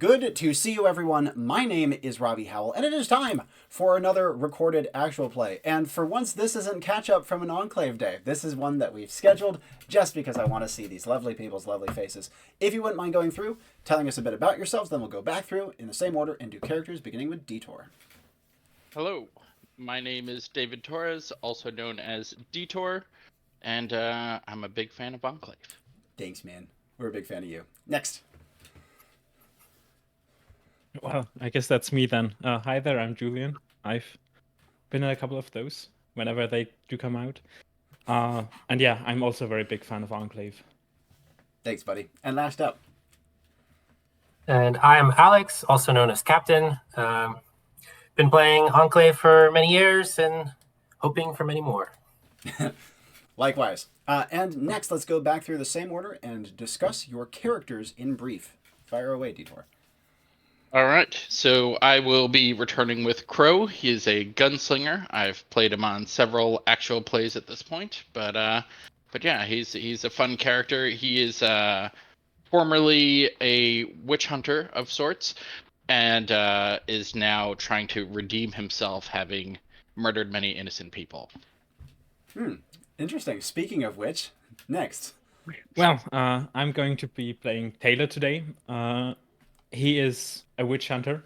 Good to see you, everyone. My name is Robbie Howell, and it is time for another recorded actual play. And for once, this isn't catch-up from an Enclave day. This is one that we've scheduled just because I want to see these lovely people's lovely faces. If you wouldn't mind going through, telling us a bit about yourselves, then we'll go back through in the same order and do characters, beginning with Detour. Hello, my name is David Torres, also known as Detour, and I'm a big fan of Enclave. Thanks, man. We're a big fan of you. Next. Well, I guess that's me then. Hi there, I'm Julian. I've been in a couple of those whenever they do come out. And yeah, I'm also a very big fan of Enclave. Thanks, buddy. And last up. And I'm Alex, also known as Captain. Been playing Enclave for many years and hoping for many more. Likewise. And next, let's go back through the same order and discuss your characters in brief. Fire away, Detour. All right, so I will be returning with Crow. He is a gunslinger. I've played him on several actual plays at this point, but yeah, he's a fun character. He is formerly a witch hunter of sorts, and is now trying to redeem himself, having murdered many innocent people. Interesting. Speaking of which, next. Well, I'm going to be playing Taylor today. He is a witch hunter,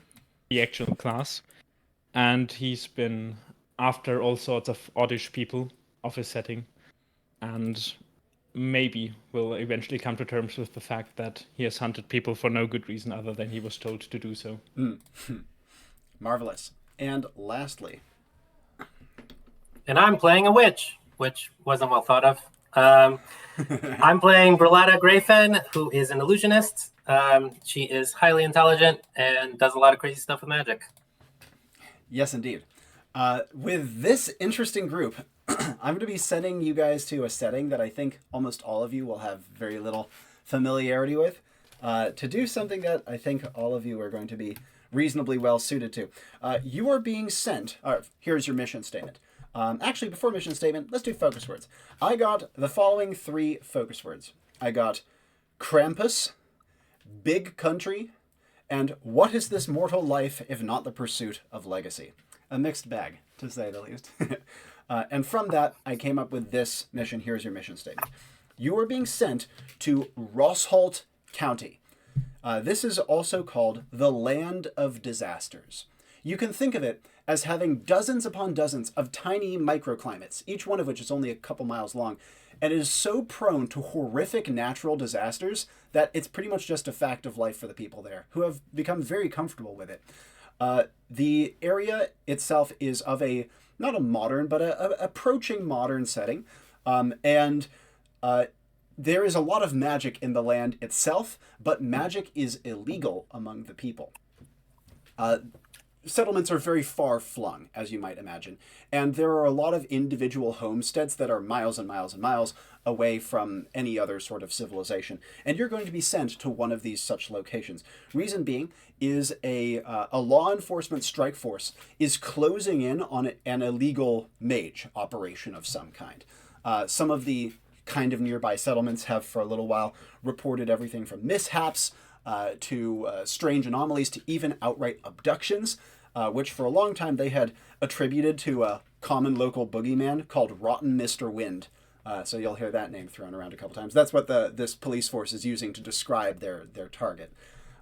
the actual class, and he's been after all sorts of oddish people of his setting, and maybe will eventually come to terms with the fact that he has hunted people for no good reason other than he was told to do so. Marvelous. And lastly. And I'm playing a witch, which wasn't well thought of. I'm playing Bruletta Grayfen, who is an illusionist. She is highly intelligent and does a lot of crazy stuff with magic. Yes, indeed. With this interesting group, I'm going to be sending you guys to a setting that I think almost all of you will have very little familiarity with, to do something that I think all of you are going to be reasonably well suited to. You are being sent... here's your mission statement. Actually, before mission statement, let's do focus words. I got the following 3 focus words. I got Krampus, big country, and what is this mortal life if not the pursuit of legacy? A mixed bag, to say the least. And from that, I came up with this mission. Here's your mission statement. You are being sent to Rosholt County. This is also called the Land of Disasters. You can think of it as having dozens upon dozens of tiny microclimates, each one of which is only a couple miles long, and it is so prone to horrific natural disasters that it's pretty much just a fact of life for the people there, who have become very comfortable with it. The area itself is of not a modern, but a approaching modern setting, and there is a lot of magic in the land itself, but magic is illegal among the people. Settlements are very far-flung, as you might imagine, and there are a lot of individual homesteads that are miles and miles and miles away from any other sort of civilization, and you're going to be sent to one of these such locations. Reason being is a law enforcement strike force is closing in on an illegal mage operation of some kind. Some of the kind of nearby settlements have for a little while reported everything from mishaps to strange anomalies to even outright abductions, which for a long time they had attributed to a common local boogeyman called Rotten Mr. Wind. So you'll hear that name thrown around a couple times. That's what this police force is using to describe their target.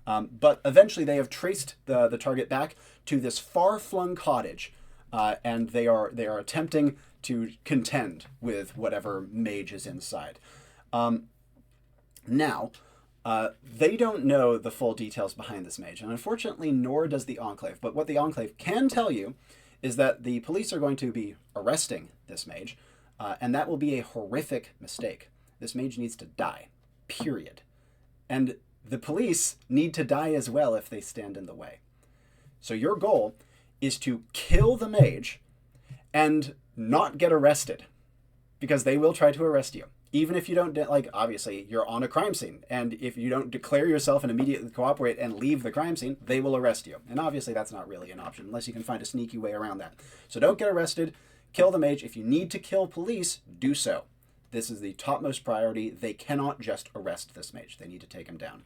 But eventually they have traced the target back to this far-flung cottage, and they are attempting to contend with whatever mage is inside. Now, they don't know the full details behind this mage, and unfortunately, nor does the Enclave. But what the Enclave can tell you is that the police are going to be arresting this mage, and that will be a horrific mistake. This mage needs to die, period. And the police need to die as well if they stand in the way. So your goal is to kill the mage and not get arrested, because they will try to arrest you. Even if you don't, obviously, you're on a crime scene, and if you don't declare yourself and immediately cooperate and leave the crime scene, they will arrest you. And obviously, that's not really an option, unless you can find a sneaky way around that. So don't get arrested, kill the mage. If you need to kill police, do so. This is the topmost priority. They cannot just arrest this mage. They need to take him down.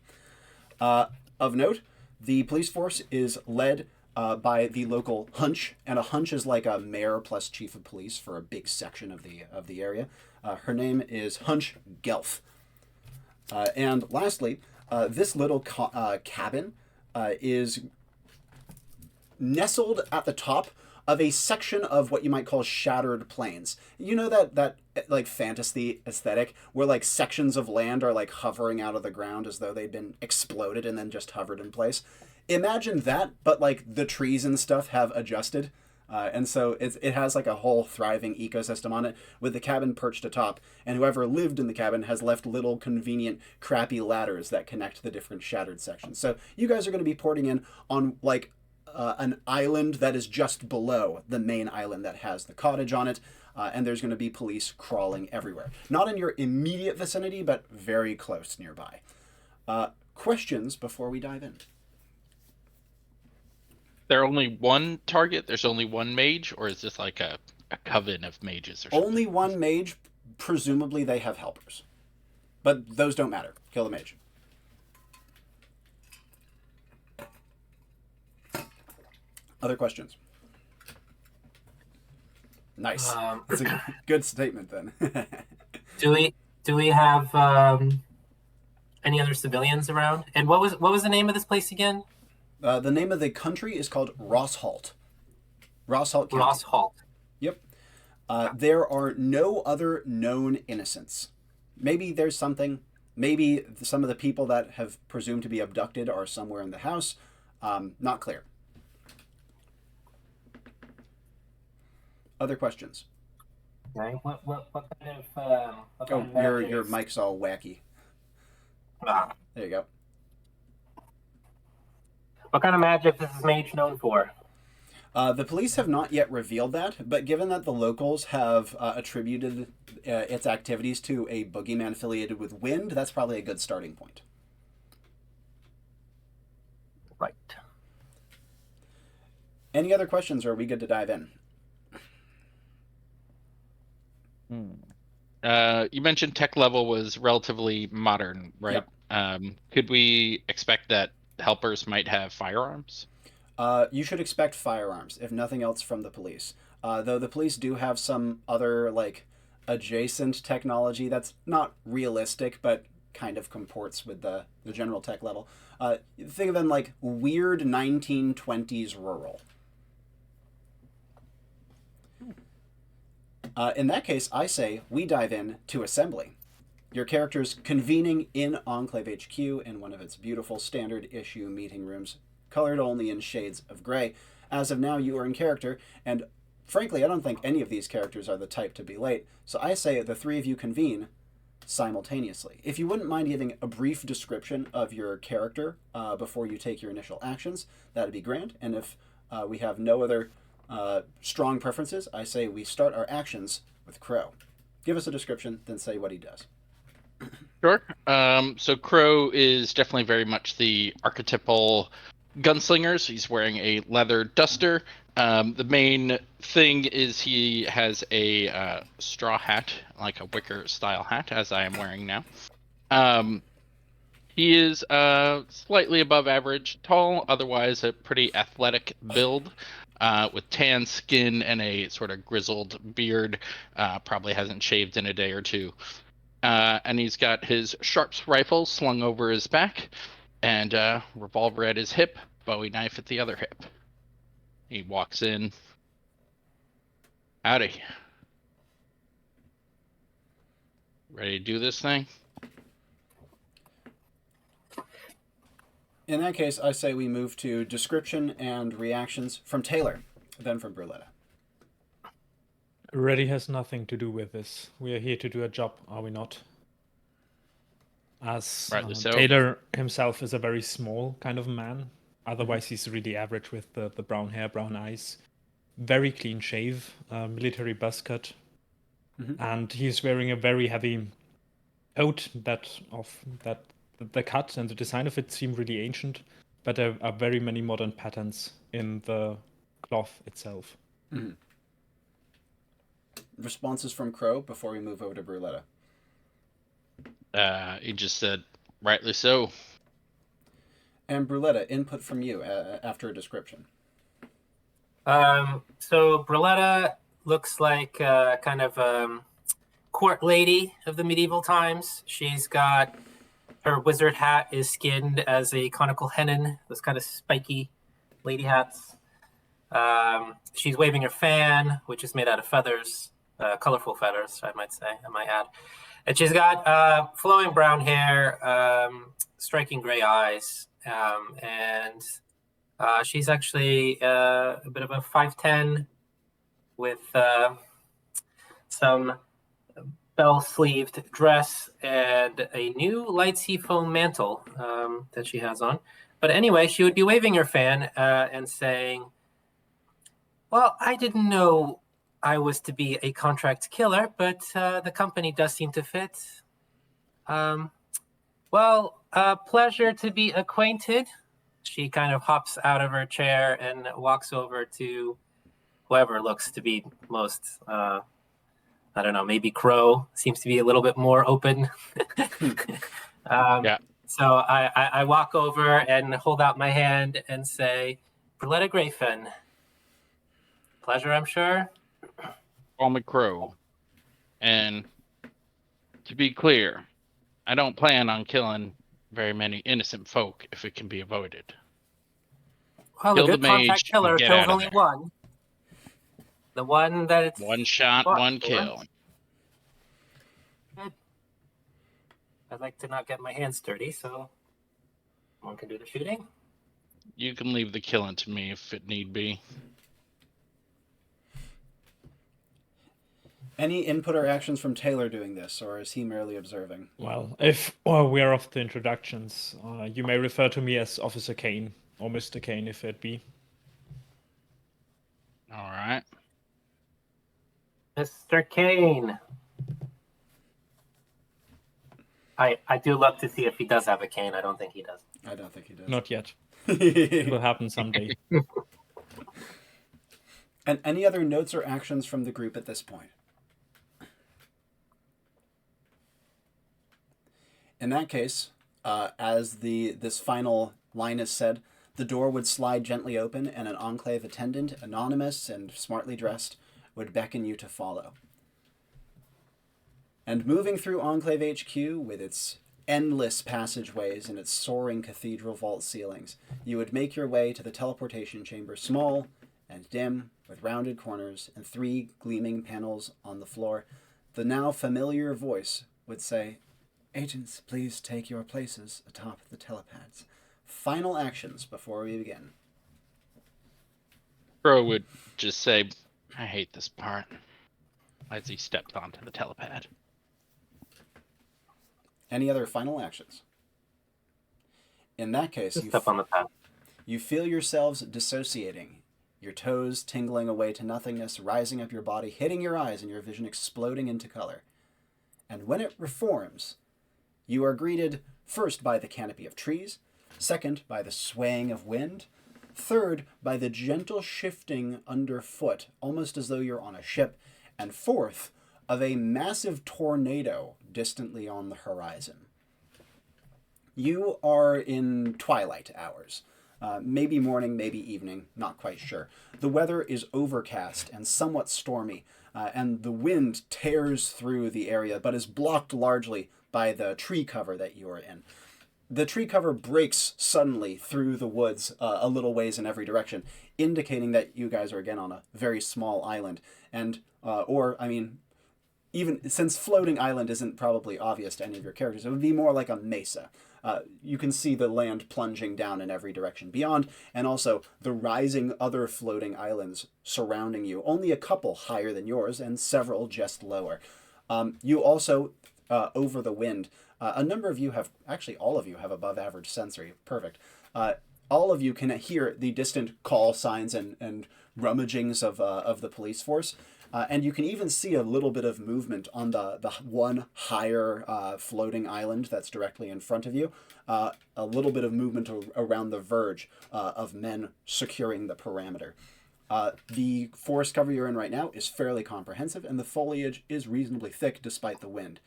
Of note, The police force is led by the local hunch, and a hunch is like a mayor plus chief of police for a big section of the area. Her name is Hunch Gelf. And lastly, this little cabin is nestled at the top of a section of what you might call shattered plains. You know that like fantasy aesthetic where like sections of land are like hovering out of the ground as though they'd been exploded and then just hovered in place. Imagine that, but like the trees and stuff have adjusted. And so it has like a whole thriving ecosystem on it with the cabin perched atop, and whoever lived in the cabin has left little convenient crappy ladders that connect the different shattered sections. So you guys are going to be porting in on like an island that is just below the main island that has the cottage on it, and there's going to be police crawling everywhere. Not in your immediate vicinity, but very close nearby. Questions before we dive in? There only one target? There's only one mage? Or is this like a coven of mages or something? Only one mage. Presumably they have helpers. But those don't matter. Kill the mage. Other questions? Nice. That's a good statement then. Do we have any other civilians around? And what was the name of this place again? The name of the country is called Rosshalt. Rosshalt County. Rosshalt. Yep. There are no other known innocents. Maybe there's something. Maybe some of the people that have presumed to be abducted are somewhere in the house. Not clear. Other questions? Okay. What kind of what kind of your mic's all wacky. Ah. There you go. What kind of magic is this mage known for? The police have not yet revealed that, but given that the locals have attributed its activities to a boogeyman affiliated with wind, that's probably a good starting point. Right. Any other questions, or are we good to dive in? You mentioned tech level was relatively modern, right? Yep. Could we expect that helpers might have firearms? You should expect firearms, if nothing else, from the police. Though the police do have some other, like, adjacent technology that's not realistic, but kind of comports with the general tech level. Think of them like weird 1920s rural. In that case, I say we dive in to assembly. Your characters convening in Enclave HQ in one of its beautiful standard issue meeting rooms, colored only in shades of gray. As of now, you are in character, and frankly, I don't think any of these characters are the type to be late, so I say the three of you convene simultaneously. If you wouldn't mind giving a brief description of your character before you take your initial actions, that'd be grand, and if we have no other strong preferences, I say we start our actions with Crow. Give us a description, then say what he does. Sure. So Crow is definitely very much the archetypal gunslinger. So he's wearing a leather duster. The main thing is he has a straw hat, like a wicker style hat, as I am wearing now. He is slightly above average tall, otherwise a pretty athletic build. With tan skin and a sort of grizzled beard, probably hasn't shaved in a day or two. And he's got his Sharps rifle slung over his back, and revolver at his hip, Bowie knife at the other hip. He walks in. Howdy. Ready to do this thing? In that case, I say we move to description and reactions from Taylor, then from Bruletta. Ready has nothing to do with this. We are here to do a job, are we not? As Rightly so. Taylor himself is a very small kind of man. Otherwise, he's really average with the brown hair, brown eyes. Very clean shave, military buzz cut. Mm-hmm. And he's wearing a very heavy coat the cut and the design of it seem really ancient, but there are very many modern patterns in the cloth itself. Mm-hmm. Responses from Crow before we move over to Bruletta. He just said, rightly so. And Bruletta, input from you after a description. So Bruletta looks like kind of court lady of the medieval times. She's got her wizard hat is skinned as a conical hennin, those kind of spiky lady hats. She's waving her fan, which is made out of feathers, colorful feathers, I might add. And she's got flowing brown hair, striking gray eyes, and she's actually a bit of a 5'10" with some bell-sleeved dress and a new light seafoam mantle that she has on. But anyway, she would be waving her fan and saying, well, I didn't know I was to be a contract killer, but the company does seem to fit. Pleasure to be acquainted. She kind of hops out of her chair and walks over to whoever looks to be most, I don't know, maybe Crow seems to be a little bit more open. Yeah. So I walk over and hold out my hand and say, Bruletta Grayfen. Pleasure, I'm sure. Call me Crow. And to be clear, I don't plan on killing very many innocent folk if it can be avoided. Well, Kill a good the contract mage killer and get kills out of only there. one. The one that it's One shot, fought one for. kill. Good. I'd like to not get my hands dirty, so one can do the shooting. You can leave the killing to me if it need be. Any input or actions from Taylor doing this, or is he merely observing? Well, if we are off the introductions, you may refer to me as Officer Kane or Mr. Kane if it be. All right. Mr. Kane. I do love to see if he does have a cane. I don't think he does. I don't think he does. Not yet. It will happen someday. And any other notes or actions from the group at this point? In that case, as this final line is said, the door would slide gently open and an Enclave attendant, anonymous and smartly dressed, would beckon you to follow. And moving through Enclave HQ with its endless passageways and its soaring cathedral vault ceilings, you would make your way to the teleportation chamber, small and dim, with rounded corners and 3 gleaming panels on the floor. The now familiar voice would say, "Agents, please take your places atop the telepads. Final actions before we begin." Crow would just say, I hate this part, as he stepped onto the telepad. Any other final actions? In that case, Just step on the pad. you feel yourselves dissociating, your toes tingling away to nothingness, rising up your body, hitting your eyes, and your vision exploding into color. And when it reforms, you are greeted first by the canopy of trees, second by the swaying of wind, third by the gentle shifting underfoot, almost as though you're on a ship, and fourth of a massive tornado distantly on the horizon. You are in twilight hours. Maybe morning, maybe evening, not quite sure. The weather is overcast and somewhat stormy, and the wind tears through the area, but is blocked largely by the tree cover that you are in. The tree cover breaks suddenly through the woods a little ways in every direction, indicating that you guys are again on a very small island. And, even since floating island isn't probably obvious to any of your characters, it would be more like a mesa. You can see the land plunging down in every direction beyond, and also the rising other floating islands surrounding you, only a couple higher than yours and several just lower. You also, over the wind, a number of you have, actually all of you have above average sensory, perfect. All of you can hear the distant call signs and rummagings of the police force. And you can even see a little bit of movement on the one higher floating island that's directly in front of you. A little bit of movement around the verge of men securing the perimeter. The forest cover you're in right now is fairly comprehensive, and the foliage is reasonably thick despite the wind.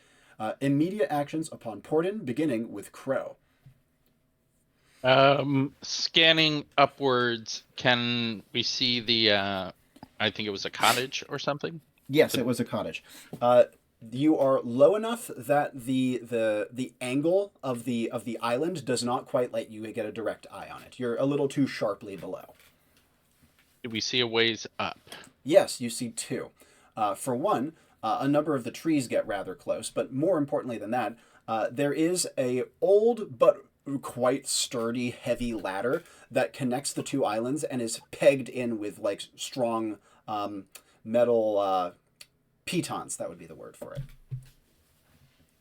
Immediate actions upon port-in, beginning with Crow. Scanning upwards, can we see the? I think it was a cottage or something. Yes, it was a cottage. You are low enough that the angle of the island does not quite let you get a direct eye on it. You're a little too sharply below. Do we see a ways up? Yes, you see two. For one, a number of the trees get rather close, but more importantly than that, there is a old but quite sturdy, heavy ladder that connects the two islands and is pegged in with like strong metal pitons. That would be the word for it.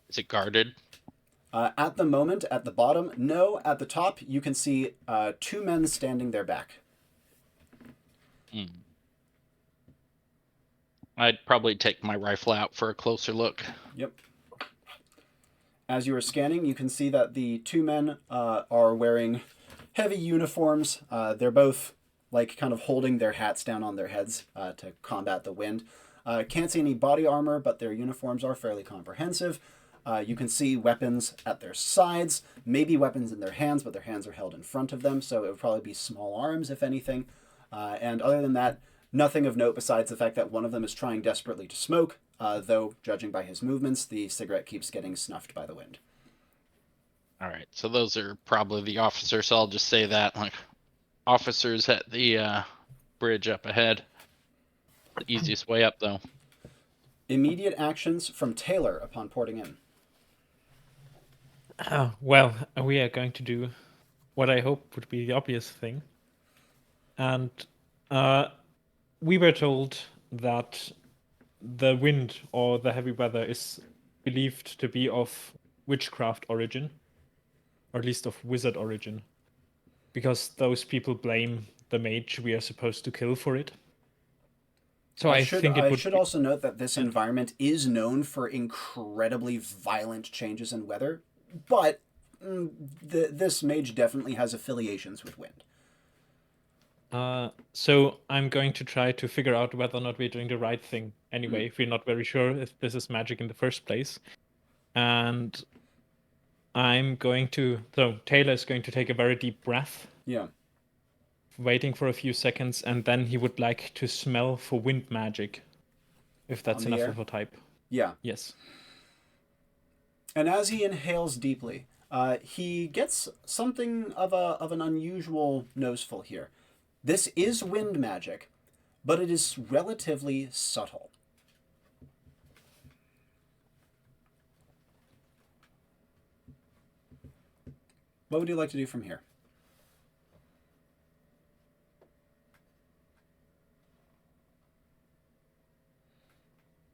Is it guarded? At the moment, at the bottom, no. At the top, you can see two men standing there back. I'd probably take my rifle out for a closer look. Yep. As you are scanning, you can see that the two men are wearing heavy uniforms. They're both like kind of holding their hats down on their heads to combat the wind. Can't see any body armor, but their uniforms are fairly comprehensive. You can see weapons at their sides, maybe weapons in their hands, but their hands are held in front of them, so it would probably be small arms, if anything. And other than that, nothing of note besides the fact that one of them is trying desperately to smoke, though, judging by his movements, the cigarette keeps getting snuffed by the wind. All right, so those are probably the officers, so I'll just say that. Like, officers at the bridge up ahead. The easiest way up, though. Immediate actions from Taylor upon porting in. Well, we are going to do what I hope would be the obvious thing. And we were told that the wind or the heavy weather is believed to be of witchcraft origin, or at least of wizard origin, because those people blame the mage we are supposed to kill for it. So I think it would. I should also note that this environment is known for incredibly violent changes in weather, but this mage definitely has affiliations with wind. So I'm going to try to figure out whether or not we're doing the right thing anyway, if we're not very sure if this is magic in the first place. And so Taylor is going to take a very deep breath. Yeah. Waiting for a few seconds, and then he would like to smell for wind magic, if that's enough of a type. Yeah. Yes. And as he inhales deeply, he gets something of an unusual noseful here. This is wind magic, but it is relatively subtle. What would you like to do from here?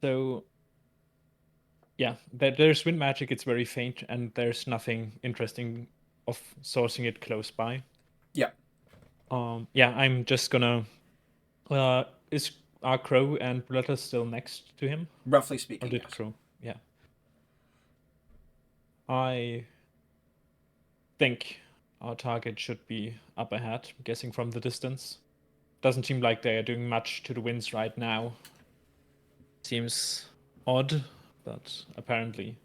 So, yeah, there's wind magic. It's very faint, and there's nothing interesting of sourcing it close by. Yeah. Yeah, I'm just gonna. Is our Crow and Bruletta still next to him? Roughly speaking. Or did yes. Crow? Yeah. I think our target should be up ahead, guessing from the distance. Doesn't seem like they are doing much to the winds right now. Seems odd, but apparently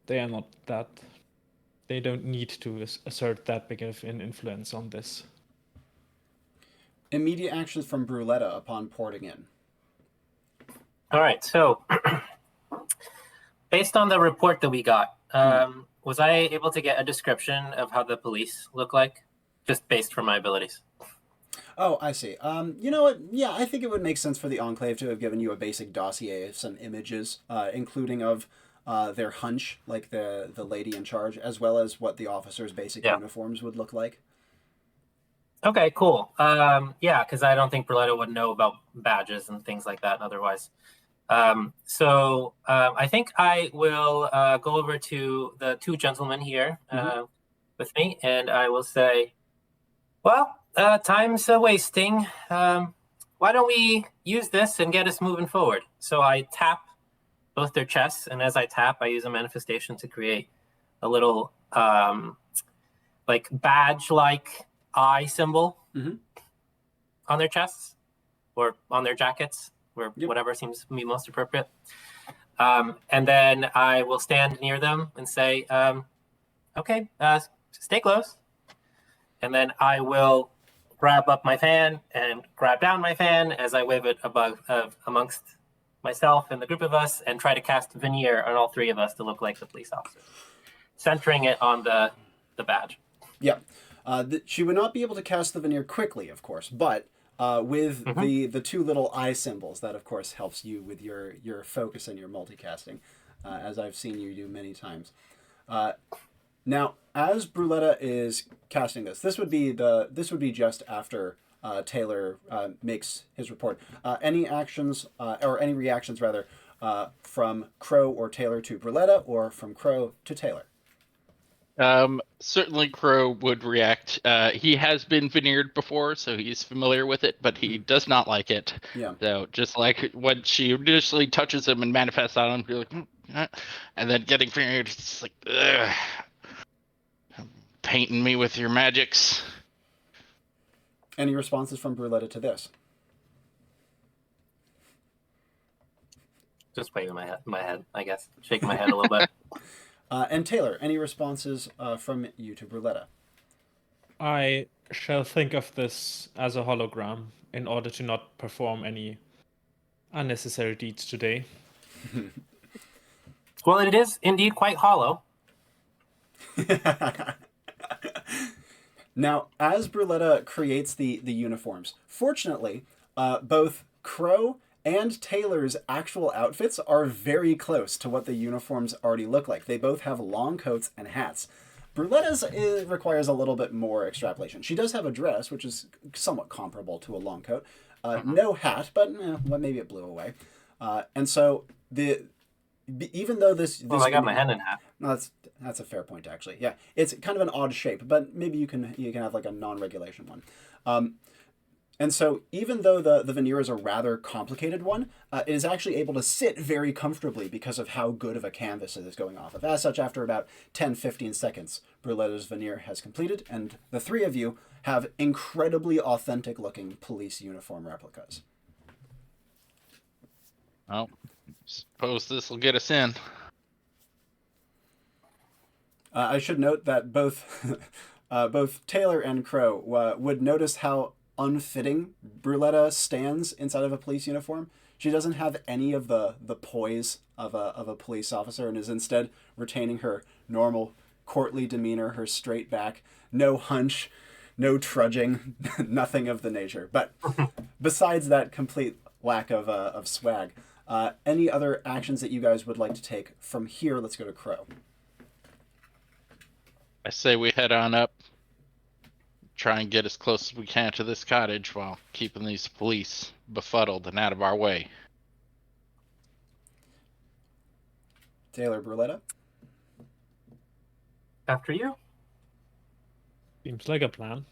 they are not that. They don't need to assert that big of an influence on this. Immediate actions from Bruletta upon porting in. All right, so based on the report that we got, was I able to get a description of how the police look like, just based from my abilities? Oh, I see. You know what? Yeah, I think it would make sense for the Enclave to have given you a basic dossier of some images, including of their hunch, like the lady in charge, as well as what the officers' basic uniforms would look like. Okay, cool. Yeah, because I don't think Bruletta would know about badges and things like that otherwise. So I think I will go over to the two gentlemen here with me, and I will say, well, time's wasting. Why don't we use this and get us moving forward? So I tap both their chests, and as I tap, I use a manifestation to create a little like badge-like eye symbol on their chests or on their jackets, or whatever seems to be most appropriate. And then I will stand near them and say, Okay, stay close. And then I will grab up my fan and grab down my fan as I wave it above amongst myself and the group of us and try to cast veneer on all three of us to look like the police officers, centering it on the badge. Yeah. She would not be able to cast the veneer quickly, of course, but with the two little eye symbols, that of course helps you with your focus and your multicasting, as I've seen you do many times. Now, as Bruletta is casting this would be just after Taylor makes his report. Any actions or any reactions rather from Crow or Taylor to Bruletta, or from Crow to Taylor? Certainly Crow would react. He has been veneered before, so he's familiar with it, but he does not like it. Yeah. So just like when she initially touches him and manifests on him, you're like, and then getting veneered, it's like, ugh, painting me with your magics. Any responses from Bruletta to this? Just waving my head, I guess. Shaking my head a little bit. And Taylor, any responses from you to Bruletta? I shall think of this as a hologram in order to not perform any unnecessary deeds today. Well, it is indeed quite hollow. Now, as Bruletta creates the uniforms, fortunately, both Crow and Taylor's actual outfits are very close to what the uniforms already look like. They both have long coats and hats. Bruletta's requires a little bit more extrapolation. She does have a dress, which is somewhat comparable to a long coat. No hat, but maybe it blew away. And so even though this I got my hand in hat. No, that's a fair point, actually. Yeah, it's kind of an odd shape, but maybe you can have like a non-regulation one. And so even though the veneer is a rather complicated one, it is actually able to sit very comfortably because of how good of a canvas it is going off of. As such, after about 10-15 seconds, Bruletta's veneer has completed, and the three of you have incredibly authentic-looking police uniform replicas. Well, suppose this will get us in. I should note that both Taylor and Crow would notice how unfitting Bruletta stands inside of a police uniform. She doesn't have any of the poise of a police officer and is instead retaining her normal courtly demeanor, her straight back, no hunch, no trudging, nothing of the nature. But besides that complete lack of swag, any other actions that you guys would like to take from here? Let's go to Crow. I say we head on up, try and get as close as we can to this cottage while keeping these police befuddled and out of our way. Taylor, Bruletta? After you. Seems like a plan.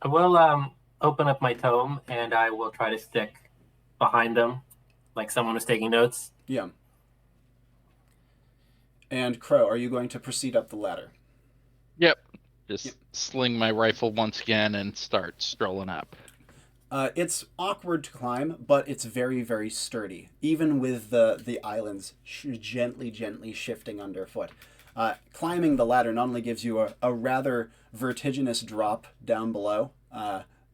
I will open up my tome and I will try to stick behind them like someone was taking notes. Yeah. And Crow, are you going to proceed up the ladder? Yep. Just sling my rifle once again and start strolling up. It's awkward to climb, but it's very, very sturdy, even with the islands gently shifting underfoot. Climbing the ladder not only gives you a rather vertiginous drop down below,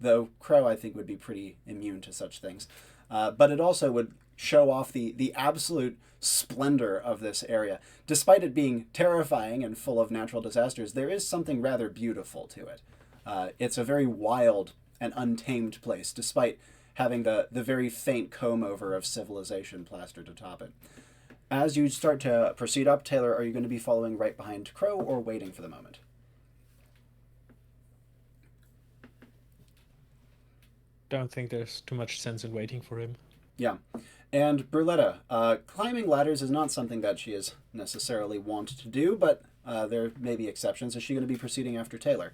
though Crow, I think, would be pretty immune to such things, but it also would show off the absolute splendor of this area. Despite it being terrifying and full of natural disasters, there is something rather beautiful to it. It's a very wild and untamed place, despite having the very faint comb-over of civilization plastered atop it. As you start to proceed up, Taylor, are you going to be following right behind Crow or waiting for the moment? Don't think there's too much sense in waiting for him. Yeah. And Bruletta, climbing ladders is not something that she is necessarily wont to do, but there may be exceptions. Is she going to be proceeding after Taylor?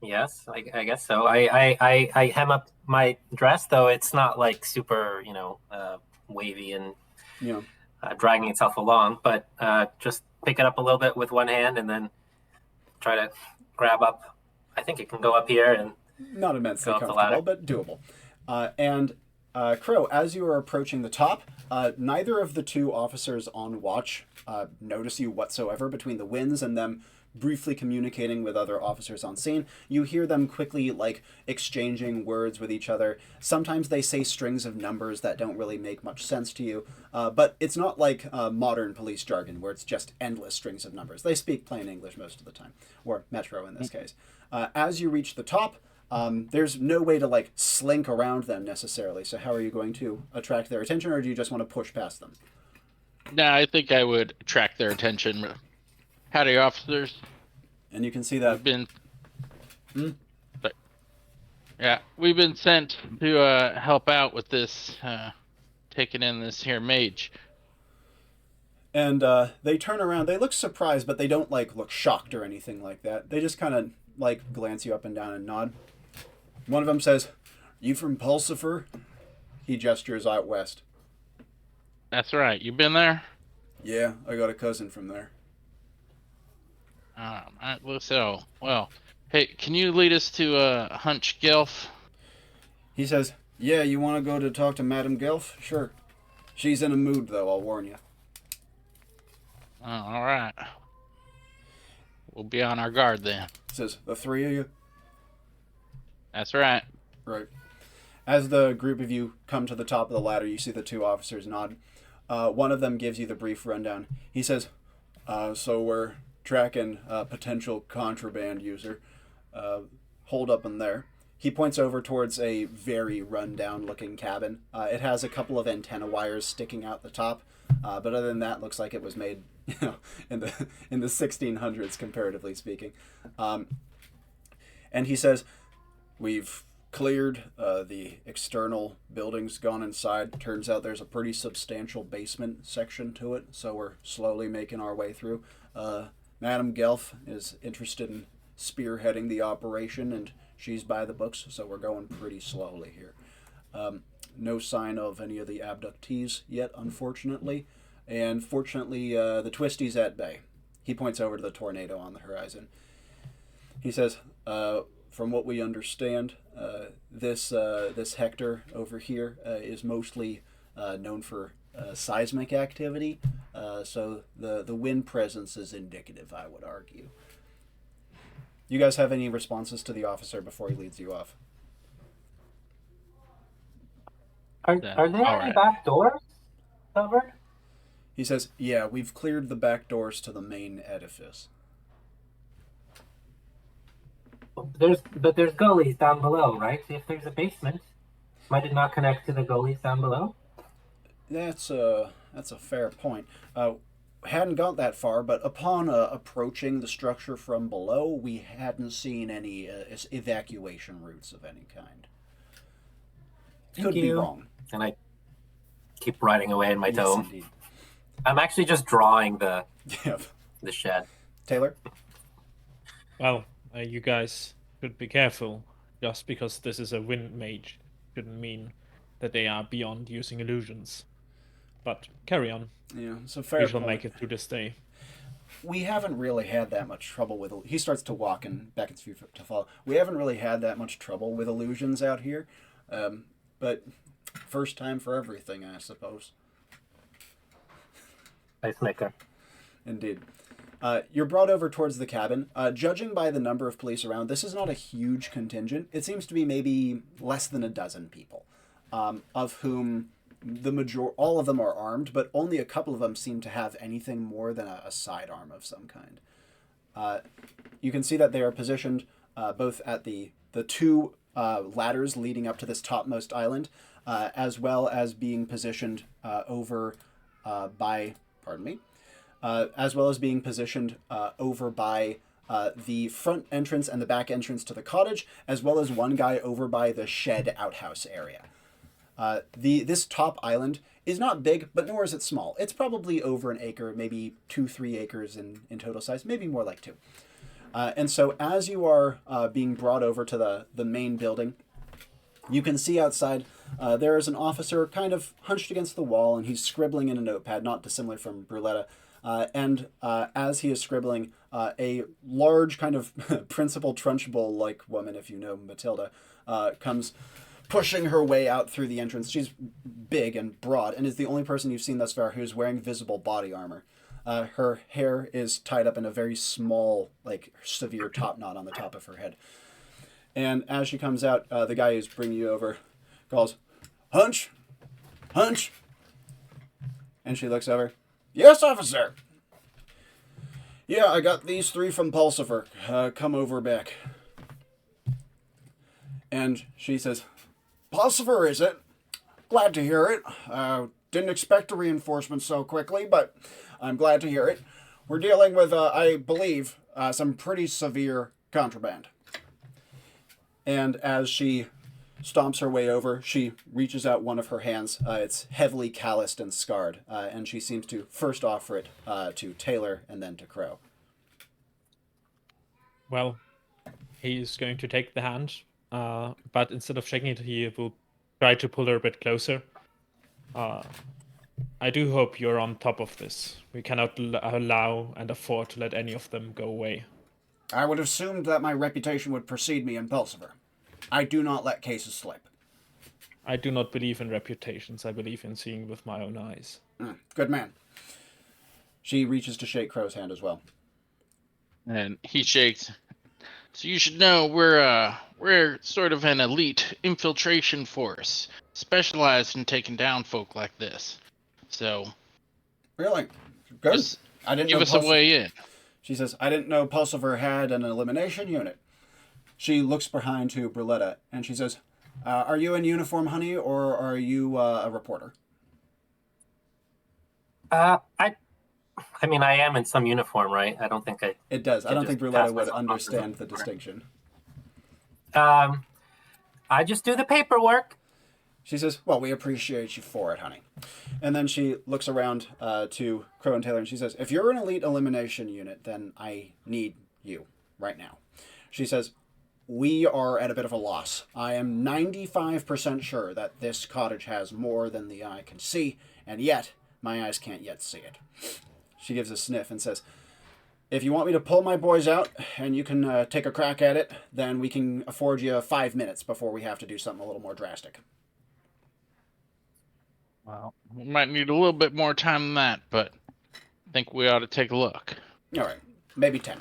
Yes, I guess so. I hem up my dress, though it's not like super, wavy and dragging itself along, but just pick it up a little bit with one hand and then try to grab up. I think it can go up here and not immensely go up the comfortable, ladder. but doable. And Crow, as you are approaching the top, neither of the two officers on watch notice you whatsoever. Between the winds and them briefly communicating with other officers on scene, you hear them quickly, like, exchanging words with each other. Sometimes they say strings of numbers that don't really make much sense to you, but it's not like modern police jargon where it's just endless strings of numbers. They speak plain English most of the time, or Metro in this case. As you reach the top, there's no way to, like, slink around them necessarily, so how are you going to attract their attention, or do you just want to push past them? No, I think I would attract their attention. Howdy, officers. And you can see that... Yeah, we've been sent to help out with this, taking in this here mage. And they turn around. They look surprised, but they don't, like, look shocked or anything like that. They just kind of, like, glance you up and down and nod. One of them says, "You from Pulsifer?" He gestures out west. That's right. You been there? Yeah, I got a cousin from there. So, well, hey, can you lead us to Hunch Gelf? He says, "Yeah, you want to go to talk to Madame Gelf? Sure. She's in a mood, though, I'll warn you." Oh, all right. We'll be on our guard then. He says, "The three of you?" That's right. Right. As the group of you come to the top of the ladder, you see the two officers nod. One of them gives you the brief rundown. He says, "So we're tracking a potential contraband user. Hold up in there." He points over towards a very run-down looking cabin. It has a couple of antenna wires sticking out the top, but other than that, looks like it was made, in the 1600s, comparatively speaking. And he says, "We've cleared the external buildings, gone inside. Turns out there's a pretty substantial basement section to it, so we're slowly making our way through. Madame Gelf is interested in spearheading the operation, and she's by the books, so we're going pretty slowly here. No sign of any of the abductees yet, unfortunately, and fortunately the Twisty's at bay." He points over to the tornado on the horizon. He says, "From what we understand, this Hector over here is mostly known for seismic activity, so the wind presence is indicative, I would argue." You guys have any responses to the officer before he leads you off? Are there any back doors covered? He says, "Yeah, we've cleared the back doors to the main edifice." There's gullies down below, right? See if there's a basement. Might it not connect to the gullies down below? That's a fair point. Hadn't got that far, but upon approaching the structure from below, we hadn't seen any evacuation routes of any kind. Could be wrong. And I keep writing away in my tome. Yes, indeed. I'm actually just drawing the Yeah. shed. Taylor? Well, you guys should be careful. Just because this is a wind mage shouldn't mean that they are beyond using illusions. But carry on. Yeah, so fair We shall point. make it through this day. We haven't really had that much trouble with... He starts to walk and beckons for you to follow. We haven't really had that much trouble with illusions out here. But first time for everything, I suppose. I snicker. Indeed. You're brought over towards the cabin. Judging by the number of police around, this is not a huge contingent. It seems to be maybe less than a dozen people, of whom all of them are armed, but only a couple of them seem to have anything more than a sidearm of some kind. You can see that they are positioned both at the two ladders leading up to this topmost island, as well as being positioned over by the front entrance and the back entrance to the cottage, as well as one guy over by the shed outhouse area. This top island is not big, but nor is it small. It's probably over an acre, maybe 2-3 acres in total size, maybe more like 2. And so as you are being brought over to the main building, you can see outside there is an officer kind of hunched against the wall, and he's scribbling in a notepad, not dissimilar from Bruletta. And as he is scribbling, a large kind of Principal Trunchbull-like woman, if you know Matilda, comes pushing her way out through the entrance. She's big and broad and is the only person you've seen thus far who's wearing visible body armor. Her hair is tied up in a very small, like, severe top knot on the top of her head. And as she comes out, the guy who's bringing you over calls, "Hunch! Hunch!" And she looks over. "Yes, officer!" "Yeah, I got these 3 from Pulsifer. Come over back." And she says, "Pulsifer, is it? Glad to hear it. Didn't expect a reinforcement so quickly, but I'm glad to hear it. We're dealing with, I believe, some pretty severe contraband." And as she stomps her way over, she reaches out one of her hands. It's heavily calloused and scarred, and she seems to first offer it to Taylor and then to Crow. Well, he's going to take the hand, but instead of shaking it, he will try to pull her a bit closer. I do hope you're on top of this. We cannot allow and afford to let any of them go away. I would have assumed that my reputation would precede me in Pulsifer. I do not let cases slip. I do not believe in reputations. I believe in seeing with my own eyes. Good man. She reaches to shake Crow's hand as well. And he shakes. "So you should know we're sort of an elite infiltration force, specialized in taking down folk like this. So Really? Good. just I didn't give know us a way in." She says, "I didn't know Pulsifer had an elimination unit." She looks behind to Bruletta, and she says, "Are you in uniform, honey, or are you a reporter?" I mean, I am in some uniform, right? I don't think I. It does. I can don't think just pass Bruletta would myself off as a understand the reporter. distinction. I just do the paperwork. She says, "Well, we appreciate you for it, honey." And then she looks around to Crow and Taylor, and she says, "If you're an elite elimination unit, then I need you right now." She says, "We are at a bit of a loss. I am 95% sure that this cottage has more than the eye can see, and yet my eyes can't yet see it." She gives a sniff and says, "If you want me to pull my boys out and you can take a crack at it, then we can afford you 5 minutes before we have to do something a little more drastic." Well, we might need a little bit more time than that, but I think we ought to take a look. All right, maybe 10.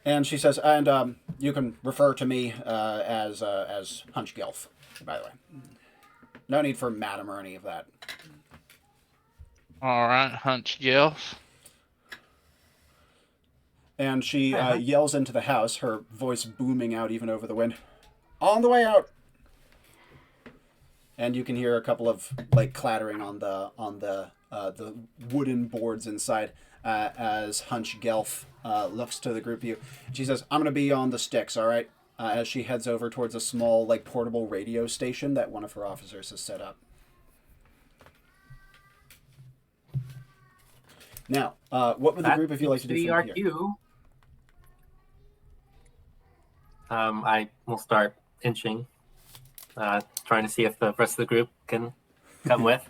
And she says, "And you can refer to me as Hunch Gelf, by the way. No need for madam or any of that." All right, Hunch Gill. And she yells into the house, her voice booming out even over the wind. "On the way out!" And you can hear a couple of like clattering on the wooden boards inside as Hunch Gelf looks to the group of you. She says, "I'm going to be on the sticks, all right?" As she heads over towards a small like portable radio station that one of her officers has set up. Now, what would the group of you like to do from here? RQ. I will start inching, trying to see if the rest of the group can come with.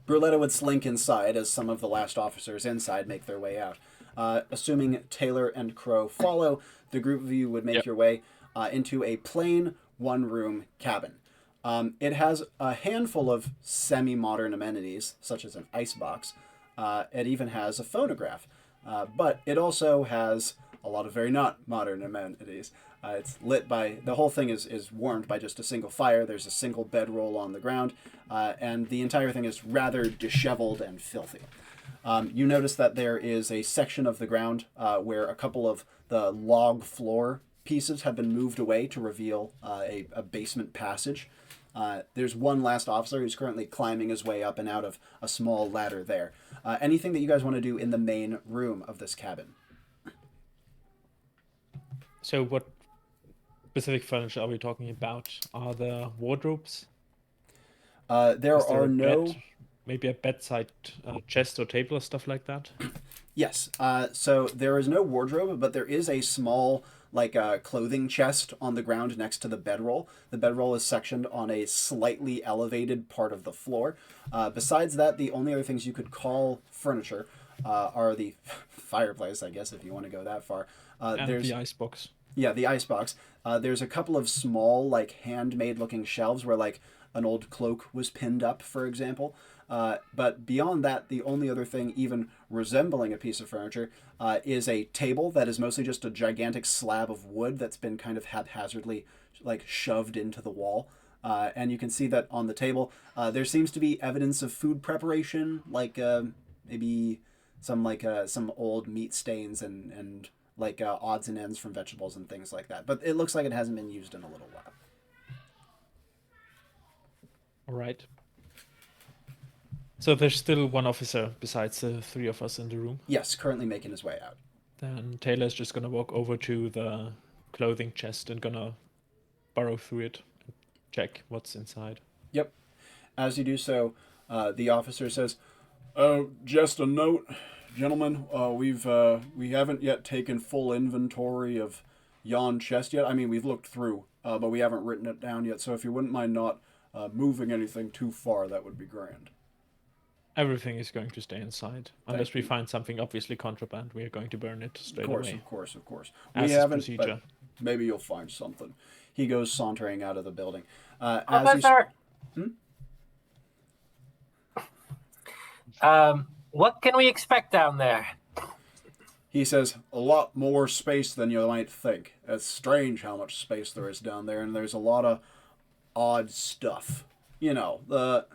Bruletta would slink inside as some of the last officers inside make their way out. Assuming Taylor and Crow follow, the group of you would make your way into a plain one-room cabin. It has a handful of semi-modern amenities, such as an icebox. It even has a phonograph. But it also has a lot of very not modern amenities. It's lit by, the whole thing is warmed by just a single fire. There's a single bedroll on the ground, and the entire thing is rather disheveled and filthy. You notice that there is a section of the ground where a couple of the log floor pieces have been moved away to reveal a basement passage. There's one last officer who's currently climbing his way up and out of a small ladder there. Anything that you guys want to do in the main room of this cabin? So what specific furniture are we talking about? Are there wardrobes? There Is there are a no... bed? Maybe a bedside chest or table or stuff like that? Yes. So there is no wardrobe, but there is a small clothing chest on the ground next to the bedroll. The bedroll is sectioned on a slightly elevated part of the floor. Besides that, the only other things you could call furniture are the fireplace, I guess, if you want to go that far. And the icebox. Yeah, the icebox. There's a couple of small, like, handmade-looking shelves where, like, an old cloak was pinned up, for example. But beyond that, the only other thing even resembling a piece of furniture is a table that is mostly just a gigantic slab of wood that's been kind of haphazardly, like, shoved into the wall. And you can see that on the table, there seems to be evidence of food preparation, like maybe some old meat stains and like odds and ends from vegetables and things like that. But it looks like it hasn't been used in a little while. All right. So there's still one officer besides the three of us in the room. Yes, currently making his way out. Then Taylor's just gonna walk over to the clothing chest and gonna burrow through it and check what's inside. Yep. As you do so, the officer says, just a note, gentlemen, we haven't yet taken full inventory of yon chest yet. I mean, we've looked through, but we haven't written it down yet. So if you wouldn't mind not moving anything too far, that would be grand. Everything is going to stay inside. Unless we find something obviously contraband, we are going to burn it straight away. Of course. As We is haven't, procedure. but maybe you'll find something. He goes sauntering out of the building. Officer. What can we expect down there? He says, a lot more space than you might think. It's strange how much space there is down there, and there's a lot of odd stuff. You know,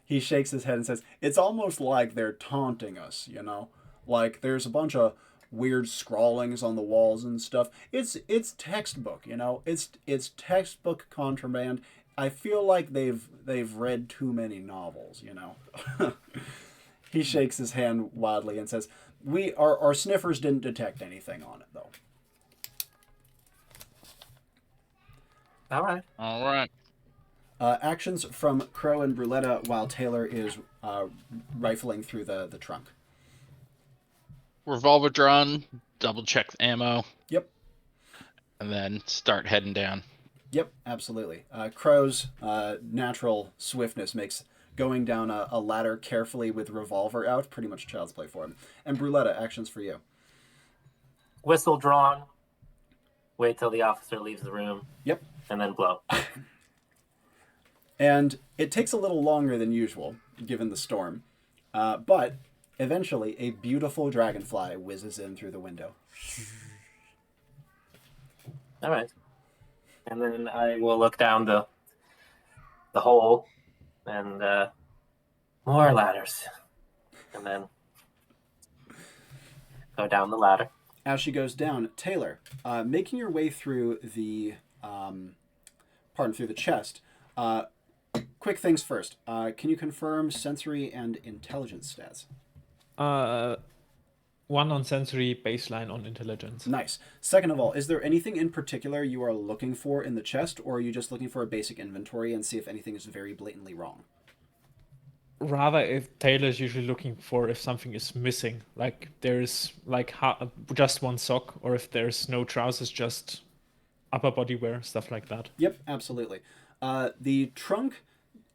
He shakes his head and says, it's almost like they're taunting us, you know? Like, there's a bunch of weird scrawlings on the walls and stuff. It's textbook, you know? It's textbook contraband. I feel like they've read too many novels, you know? He shakes his hand wildly and says, our sniffers didn't detect anything on it, though. All right. Actions from Crow and Bruletta while Taylor is rifling through the trunk. Revolver drawn, double check the ammo. Yep. And then start heading down. Yep, absolutely. Crow's natural swiftness makes going down a ladder carefully with revolver out pretty much child's play for him. And Bruletta, actions for you. Whistle drawn. Wait till the officer leaves the room. Yep. And then blow. And it takes a little longer than usual, given the storm. But eventually, a beautiful dragonfly whizzes in through the window. All right. And then I will look down the hole and more ladders. And then go down the ladder. As she goes down, Taylor, making your way through the chest. Quick things first. Can you confirm sensory and intelligence stats? 1 on sensory, baseline on intelligence. Nice. Second of all, is there anything in particular you are looking for in the chest, or are you just looking for a basic inventory and see if anything is very blatantly wrong? Rather, if Taylor's usually looking for if something is missing, like there's like just one sock, or if there's no trousers, just upper body wear, stuff like that. Yep, absolutely. The trunk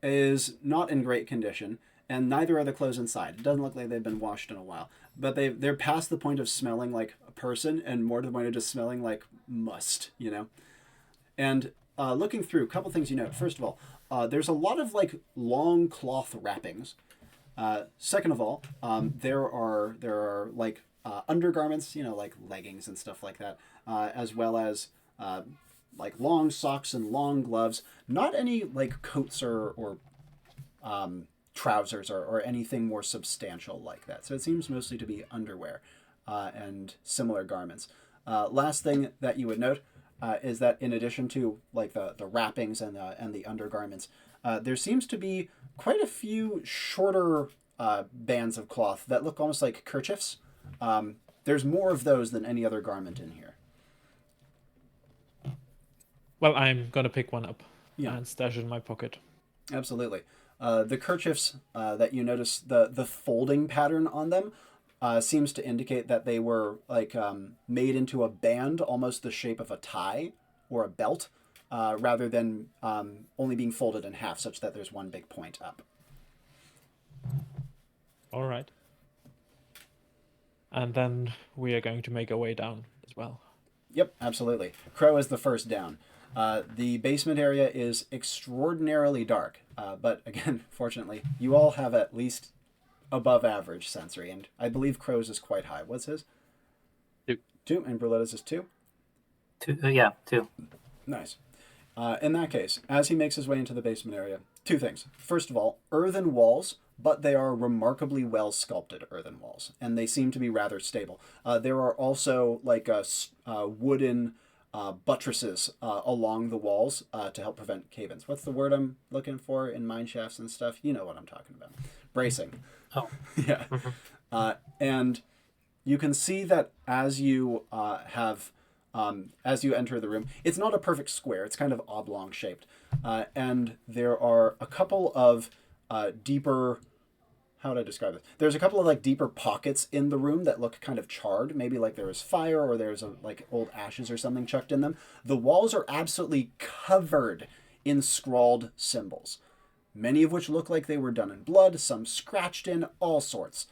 is not in great condition, and neither are the clothes inside. It doesn't look like they've been washed in a while. But they're past the point of smelling like a person, and more to the point of just smelling like must, you know? And looking through, a couple things you note. First of all, there's a lot of like long cloth wrappings. Second of all, there are like undergarments, you know, like leggings and stuff like that, as well as like long socks and long gloves. Not any like coats or trousers or anything more substantial like that. So it seems mostly to be underwear and similar garments. Last thing that you would note is that in addition to like the wrappings and the undergarments, there seems to be quite a few shorter bands of cloth that look almost like kerchiefs. There's more of those than any other garment in here. Well, I'm gonna pick one up Yeah. and stash it in my pocket. Absolutely. The kerchiefs that you notice, the folding pattern on them seems to indicate that they were like made into a band, almost the shape of a tie or a belt, rather than only being folded in half, such that there's one big point up. All right. And then we are going to make our way down. as well. Yep, absolutely. Crow is the first down. The basement area is extraordinarily dark, but again, fortunately, you all have at least above average sensory, and I believe Crow's is quite high. What's his? 2. 2, and Bruletta's is 2? 2. Yeah, 2. Nice. In that case, as he makes his way into the basement area, 2 things. First of all, earthen walls, but they are remarkably well sculpted earthen walls, and they seem to be rather stable. There are also like wooden buttresses along the walls to help prevent cave-ins. What's the word I'm looking for in mine shafts and stuff? You know what I'm talking about. Bracing. Oh. Yeah. And you can see that as you as you enter the room, it's not a perfect square. It's kind of oblong shaped. And there are a couple of deeper... How would I describe it? There's a couple of like deeper pockets in the room that look kind of charred. Maybe like there was fire or there's like old ashes or something chucked in them. The walls are absolutely covered in scrawled symbols, many of which look like they were done in blood, some scratched in, all sorts.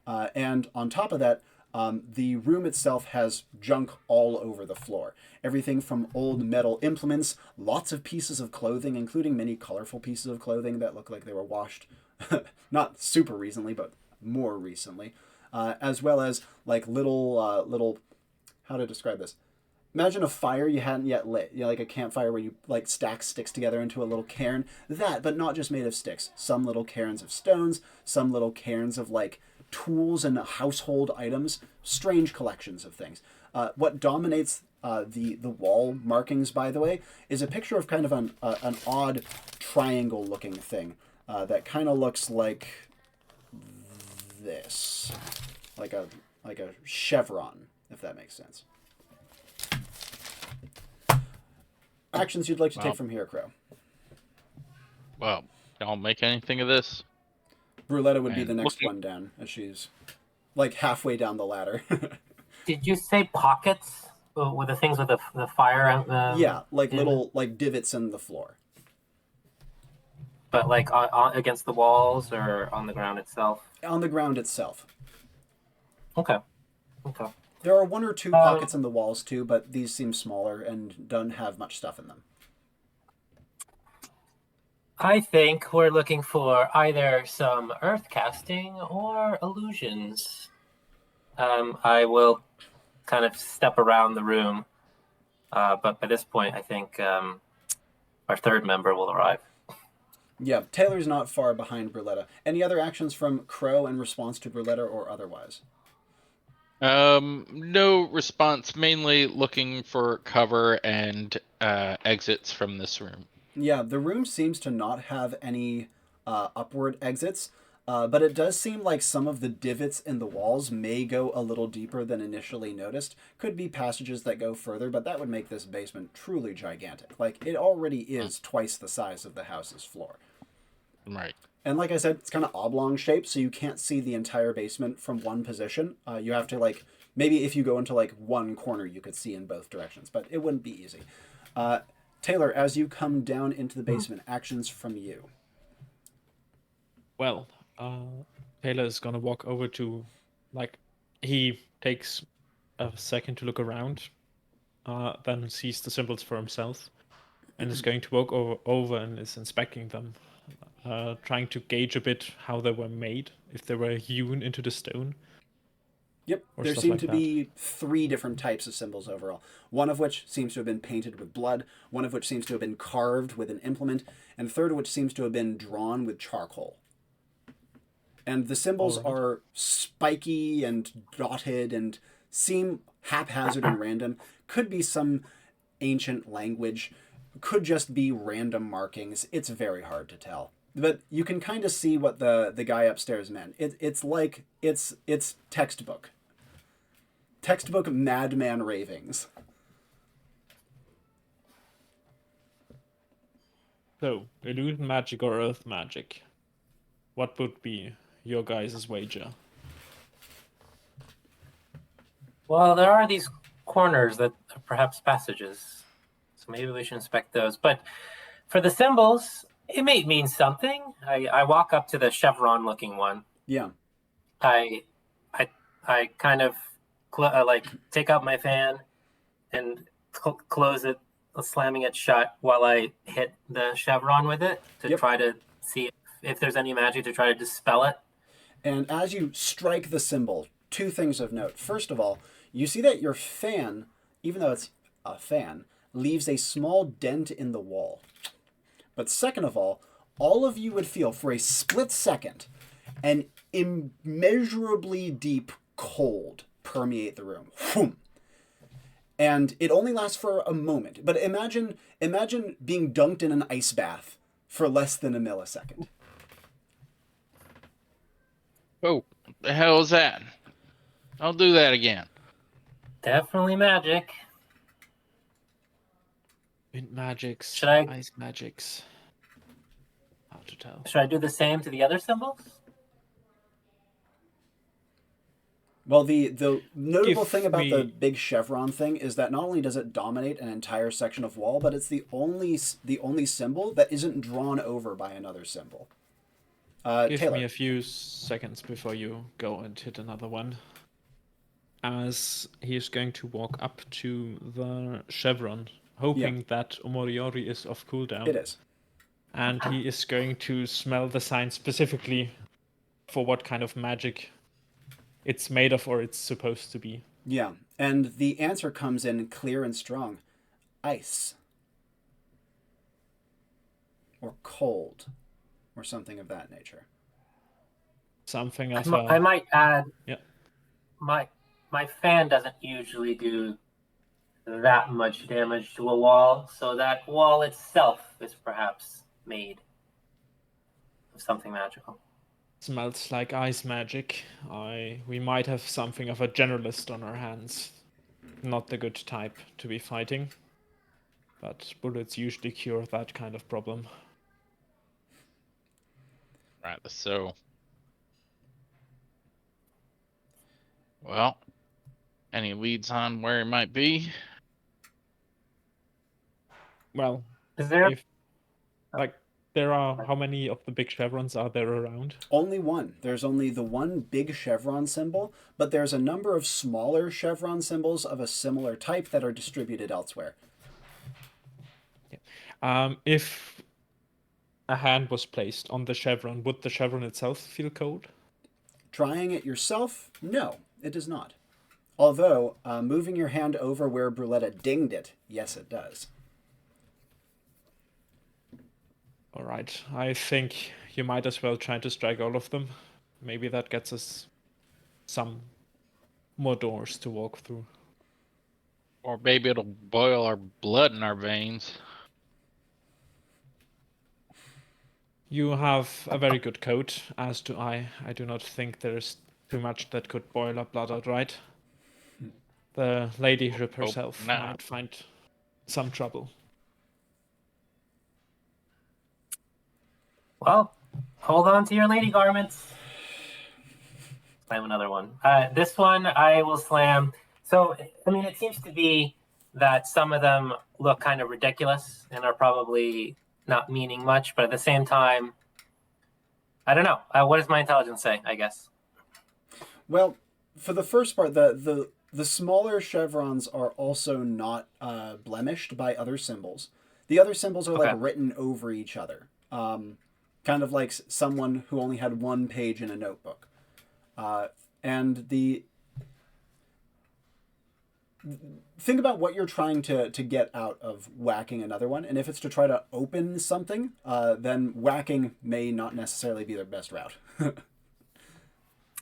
And on top of that, the room itself has junk all over the floor. Everything from old metal implements, lots of pieces of clothing, including many colorful pieces of clothing that look like they were washed not super recently, but more recently, as well as like little, how to describe this? Imagine a fire you hadn't yet lit, you know, like a campfire where you like stack sticks together into a little cairn. That, but not just made of sticks. Some little cairns of stones, some little cairns of like tools and household items. Strange collections of things. What dominates the wall markings, by the way, is a picture of kind of an odd triangle-looking thing. That kind of looks like this, like a chevron, if that makes sense. Actions you'd like to take from here, Crow. Well, y'all make anything of this? Bruletta would be the next one down, as she's like halfway down the ladder. Did you say pockets with the things with the fire? Yeah, like little like divots in the floor. But like against the walls or on the ground itself? On the ground itself. Okay. There are 1 or 2 pockets in the walls too, but these seem smaller and don't have much stuff in them. I think we're looking for either some earth casting or illusions. I will kind of step around the room, but by this point, I think our third member will arrive. Yeah, Taylor's not far behind Bruletta. Any other actions from Crow in response to Bruletta or otherwise? No response, mainly looking for cover and exits from this room. Yeah, the room seems to not have any upward exits, but it does seem like some of the divots in the walls may go a little deeper than initially noticed. Could be passages that go further, but that would make this basement truly gigantic. Like, it already is twice the size of the house's floor. Right. And like I said, it's kind of oblong shaped, so you can't see the entire basement from one position. You have to, like, maybe if you go into, like, one corner, you could see in both directions, but it wouldn't be easy. Taylor, as you come down into the basement, actions from you. Well, Taylor is gonna walk over to, like, he takes a second to look around, then sees the symbols for himself, and is going to walk over and is inspecting them. Trying to gauge a bit how they were made, if they were hewn into the stone. Yep, there seem to be 3 different types of symbols overall. One of which seems to have been painted with blood, one of which seems to have been carved with an implement, and a third of which seems to have been drawn with charcoal. And the symbols are spiky and dotted and seem haphazard and random. Could be some ancient language, could just be random markings. It's very hard to tell. But you can kind of see what the guy upstairs meant. It's like, it's textbook. Textbook madman ravings. So, illusion magic or earth magic? What would be your guys' wager? Well, there are these corners that are perhaps passages, so maybe we should inspect those. But for the symbols, it may mean something. I walk up to the chevron-looking one. Yeah. I kind of take out my fan and close it, slamming it shut while I hit the chevron with it to try to see if there's any magic to try to dispel it. And as you strike the symbol, two things of note. First of all, you see that your fan, even though it's a fan, leaves a small dent in the wall. But second of all of you would feel for a split second an immeasurably deep cold permeate the room. Whoom. And it only lasts for a moment. But imagine being dunked in an ice bath for less than a millisecond. Oh, what the hell is that? Don't do that again. Definitely magic. Wind magics, Should I- ice magics. Hard to tell. Should I do the same to the other symbols? Well, the notable If thing about we- the big chevron thing is that not only does it dominate an entire section of wall, but it's the only symbol that isn't drawn over by another symbol. Give Taylor. me a few seconds before you go and hit another one. As he is going to walk up to the chevron, hoping that Omoriori is off cooldown. It is. And he is going to smell the sign specifically for what kind of magic it's made of or it's supposed to be. Yeah, and the answer comes in clear and strong. Ice. Or cold. Or something of that nature. Something of I might add. Yeah. My fan doesn't usually do that much damage to a wall, so that wall itself is perhaps made of something magical. Smells like ice magic. We might have something of a generalist on our hands. Not the good type to be fighting. But bullets usually cure that kind of problem. Right, so. Well, any leads on where he might be? Well, Is there? if there are, how many of the big chevrons are there around? Only one. There's only the one big chevron symbol, but there's a number of smaller chevron symbols of a similar type that are distributed elsewhere. If a hand was placed on the chevron, would the chevron itself feel cold? Trying it yourself? No, it does not. Although, moving your hand over where Bruletta dinged it, yes, it does. All right, I think you might as well try to strike all of them. Maybe that gets us some more doors to walk through. Or maybe it'll boil our blood in our veins. You have a very good coat, as do I. I do not think there's too much that could boil our blood out, right? The lady ship herself no. might find some trouble. Well, hold on to your lady garments. Slam another one. This one I will slam. So, I mean, it seems to be that some of them look kind of ridiculous and are probably not meaning much, but at the same time, I don't know. What does my intelligence say, I guess? Well, for the first part, the smaller chevrons are also not blemished by other symbols. The other symbols are like written over each other. Kind of like someone who only had one page in a notebook. And think about what you're trying to get out of whacking another one. And if it's to try to open something, then whacking may not necessarily be their best route.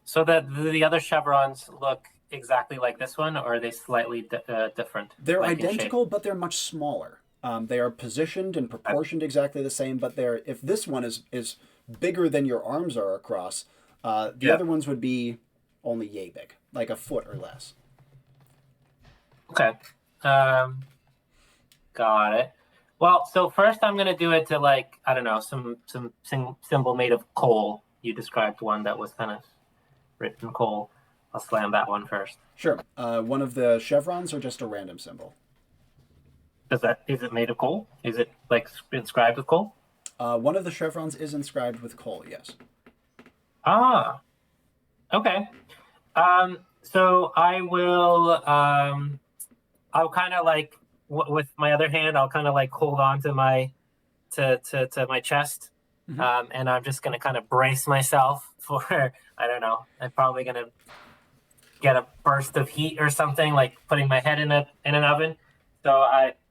So that the other chevrons look exactly like this one, or are they slightly different? They're like in shape? identical, but they're much smaller. They are positioned and proportioned exactly the same, but if this one is bigger than your arms are across, the other ones would be only yay big, like a foot or less. Okay. Got it. Well, so first I'm going to do it to, like, I don't know, some symbol made of coal. You described one that was kind of written coal. I'll slam that one first. Sure. One of the chevrons or just a random symbol? Is it made of coal? Is it, like, inscribed with coal? One of the chevrons is inscribed with coal, yes. Ah. Okay. So I will. I'll kind of like with my other hand. I'll kind of like hold on to my to my chest, and I'm just gonna kind of brace myself for. I don't know. I'm probably gonna get a burst of heat or something, like putting my head in an oven. So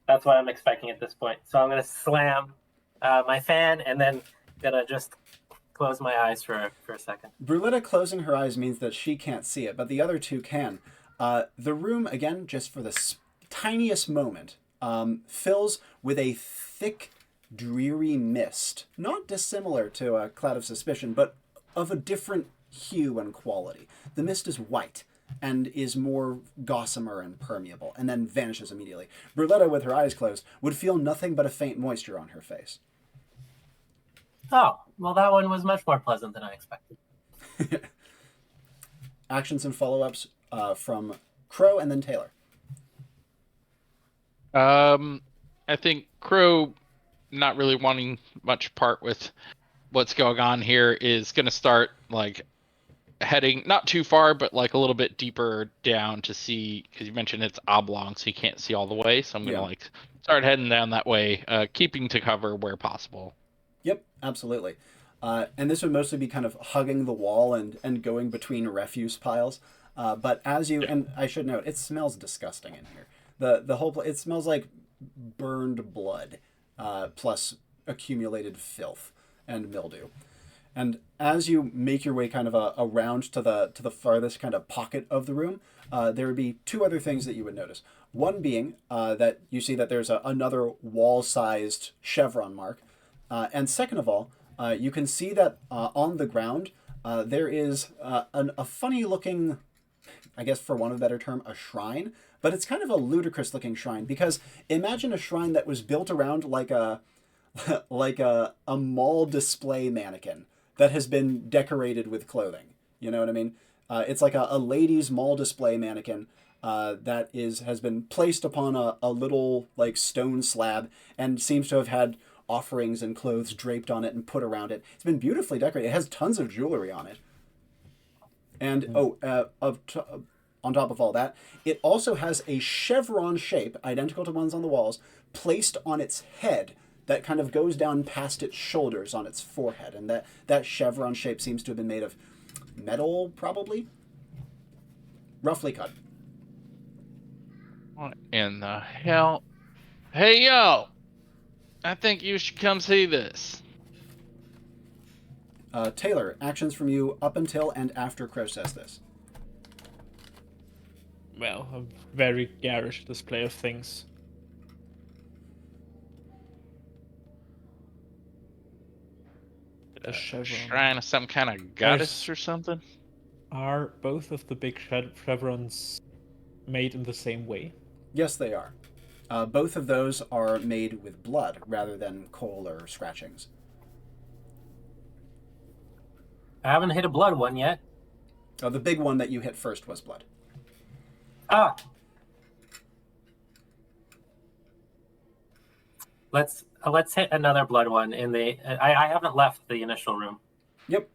that's what I'm expecting at this point. So I'm gonna slam my fan and then gonna just close my eyes for a second. Bruletta closing her eyes means that she can't see it, but the other two can. The room, again, just for the tiniest moment, fills with a thick, dreary mist. Not dissimilar to a cloud of suspicion, but of a different hue and quality. The mist is white and is more gossamer and permeable, and then vanishes immediately. Bruletta, with her eyes closed, would feel nothing but a faint moisture on her face. Oh, well, that one was much more pleasant than I expected. Actions and follow-ups from Crow and then Taylor. I think Crow, not really wanting much part with what's going on here, is going to start like heading not too far, but like a little bit deeper down to see, because you mentioned it's oblong, so you can't see all the way. So I'm going to like start heading down that way, keeping to cover where possible. Yep, absolutely. And this would mostly be kind of hugging the wall and going between refuse piles. But as you, and I should note, it smells disgusting in here. The whole place, it smells like burned blood, plus accumulated filth and mildew. And as you make your way kind of around to the farthest kind of pocket of the room, there would be two other things that you would notice. One being that you see that there's another wall-sized chevron mark. And second of all, you can see that on the ground, there is a funny-looking, I guess for want of a better term, a shrine. But it's kind of a ludicrous-looking shrine, because imagine a shrine that was built around like a mall display mannequin that has been decorated with clothing. You know what I mean? It's like a ladies' mall display mannequin that has been placed upon a little like stone slab and seems to have had offerings and clothes draped on it and put around it. It's been beautifully decorated. It has tons of jewelry on it. And on top of all that, it also has a chevron shape, identical to ones on the walls, placed on its head that kind of goes down past its shoulders on its forehead. And that chevron shape seems to have been made of metal, probably? Roughly cut. What in the hell? Hey, yo! I think you should come see this. Taylor, actions from you up until and after Crow says this. Well, a very garish display of things. A chevron. Shrine of some kind of goddess or something? Are both of the big chevrons made in the same way? Yes, they are. Both of those are made with blood rather than coal or scratchings. I haven't hit a blood one yet. The big one that you hit first was blood. Ah. Let's hit another blood one in the. I haven't left the initial room. Yep.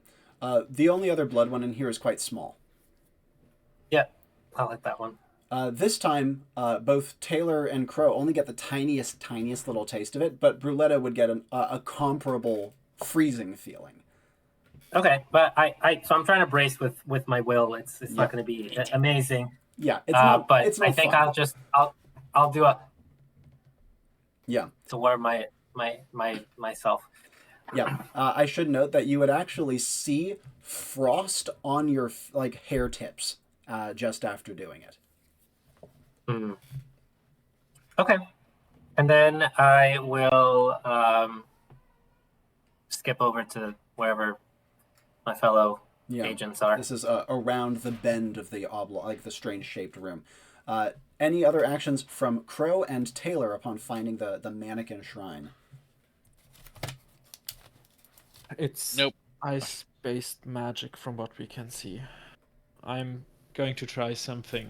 The only other blood one in here is quite small. Yep, I'll hit that one. This time, both Taylor and Crow only get the tiniest little taste of it, but Bruletta would get a comparable freezing feeling. Okay, but so I'm trying to brace with my will. It's not going to be amazing. Yeah, it's not. But it's not I think fun. I'll do a. Yeah. To warm myself. Yeah. I should note that you would actually see frost on your hair tips just after doing it. Mm. Okay, and then I will skip over to wherever my fellow agents are. This is around the bend of the oblong, like the strange-shaped room. Any other actions from Crow and Taylor upon finding the mannequin shrine? It's Nope. ice-based magic from what we can see. I'm going to try something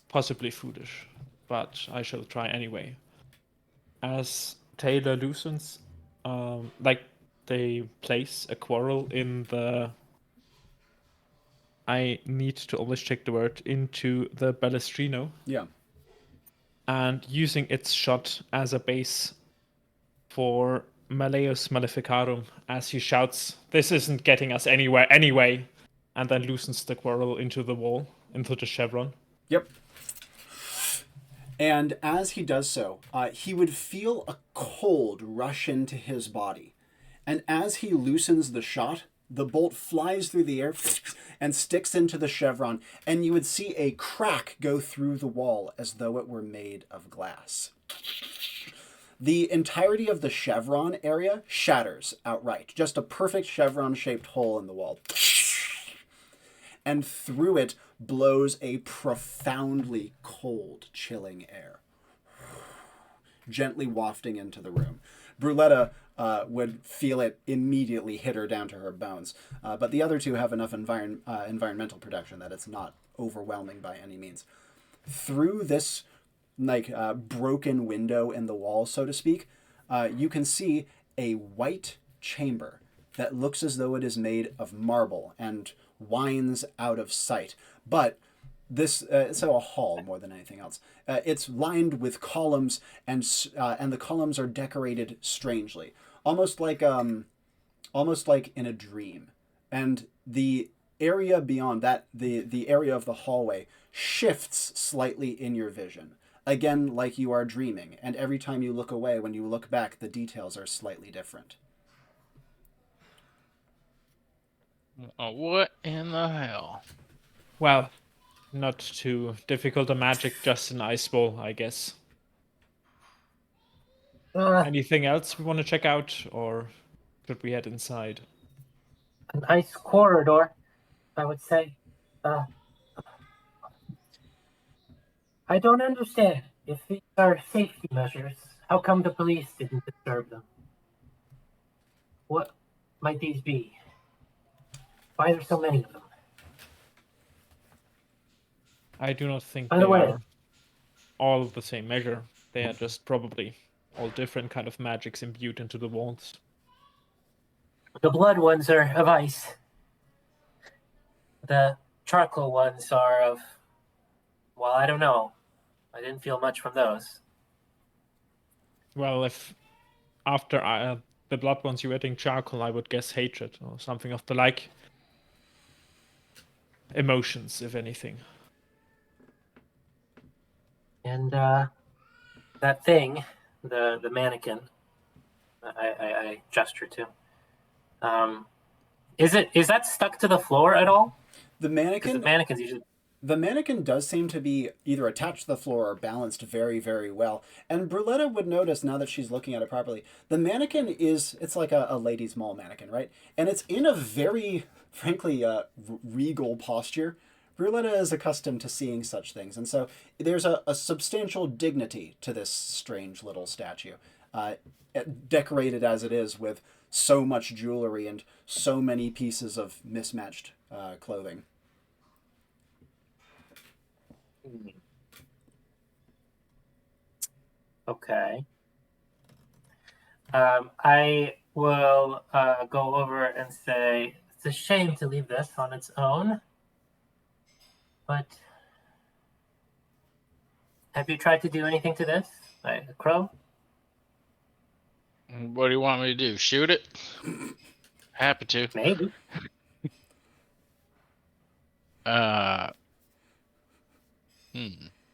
possibly foolish, but I shall try anyway. As Taylor loosens, they place a quarrel in the I need to always check the word, into the Balestrino, Yeah. and using its shot as a base for Malleus Maleficarum as he shouts, "This isn't getting us anywhere anyway," and then loosens the quarrel into the wall, into the chevron. Yep. And as he does so, he would feel a cold rush into his body. And as he loosens the shot, the bolt flies through the air and sticks into the chevron, and you would see a crack go through the wall as though it were made of glass. The entirety of the chevron area shatters outright. Just a perfect chevron-shaped hole in the wall. And through it blows a profoundly cold, chilling air, gently wafting into the room. Bruletta would feel it immediately hit her down to her bones, but the other two have enough environmental protection that it's not overwhelming by any means. Through this broken window in the wall, so to speak, you can see a white chamber that looks as though it is made of marble and winds out of sight. But this so a hall more than anything else. It's lined with columns, and the columns are decorated strangely, almost like in a dream. And the area beyond that, the area of the hallway, shifts slightly in your vision. Again, like you are dreaming, and every time you look away, when you look back, the details are slightly different. What in the hell? Well, not too difficult a magic, just an ice ball, I guess. Anything else we want to check out, or should we head inside? A nice corridor, I would say. I don't understand. If these are safety measures, how come the police didn't disturb them? What might these be? Why are there so many of them? I do not think By they the way, are all the same measure. They are just probably all different kind of magics imbued into the walls. the blood ones are of ice. The charcoal ones are of, well, I don't know. I didn't feel much from those. Well, if after the blood ones you were adding charcoal, I would guess hatred or something of the like. Emotions, if anything. And that thing, the mannequin, I gesture to. Is that stuck to the floor at all? The 'Cause mannequin. the mannequins usually. The mannequin does seem to be either attached to the floor or balanced very, very well. And Bruletta would notice, now that she's looking at it properly, the mannequin it's like a ladies' mall mannequin, right? And it's in a very, frankly, regal posture. Bruletta is accustomed to seeing such things. And so there's a substantial dignity to this strange little statue, decorated as it is with so much jewelry and so many pieces of mismatched clothing. Okay. I will go over and say, it's a shame to leave this on its own, but have you tried to do anything to this, Crow? What do you want me to do? Shoot it? Happy to. Maybe.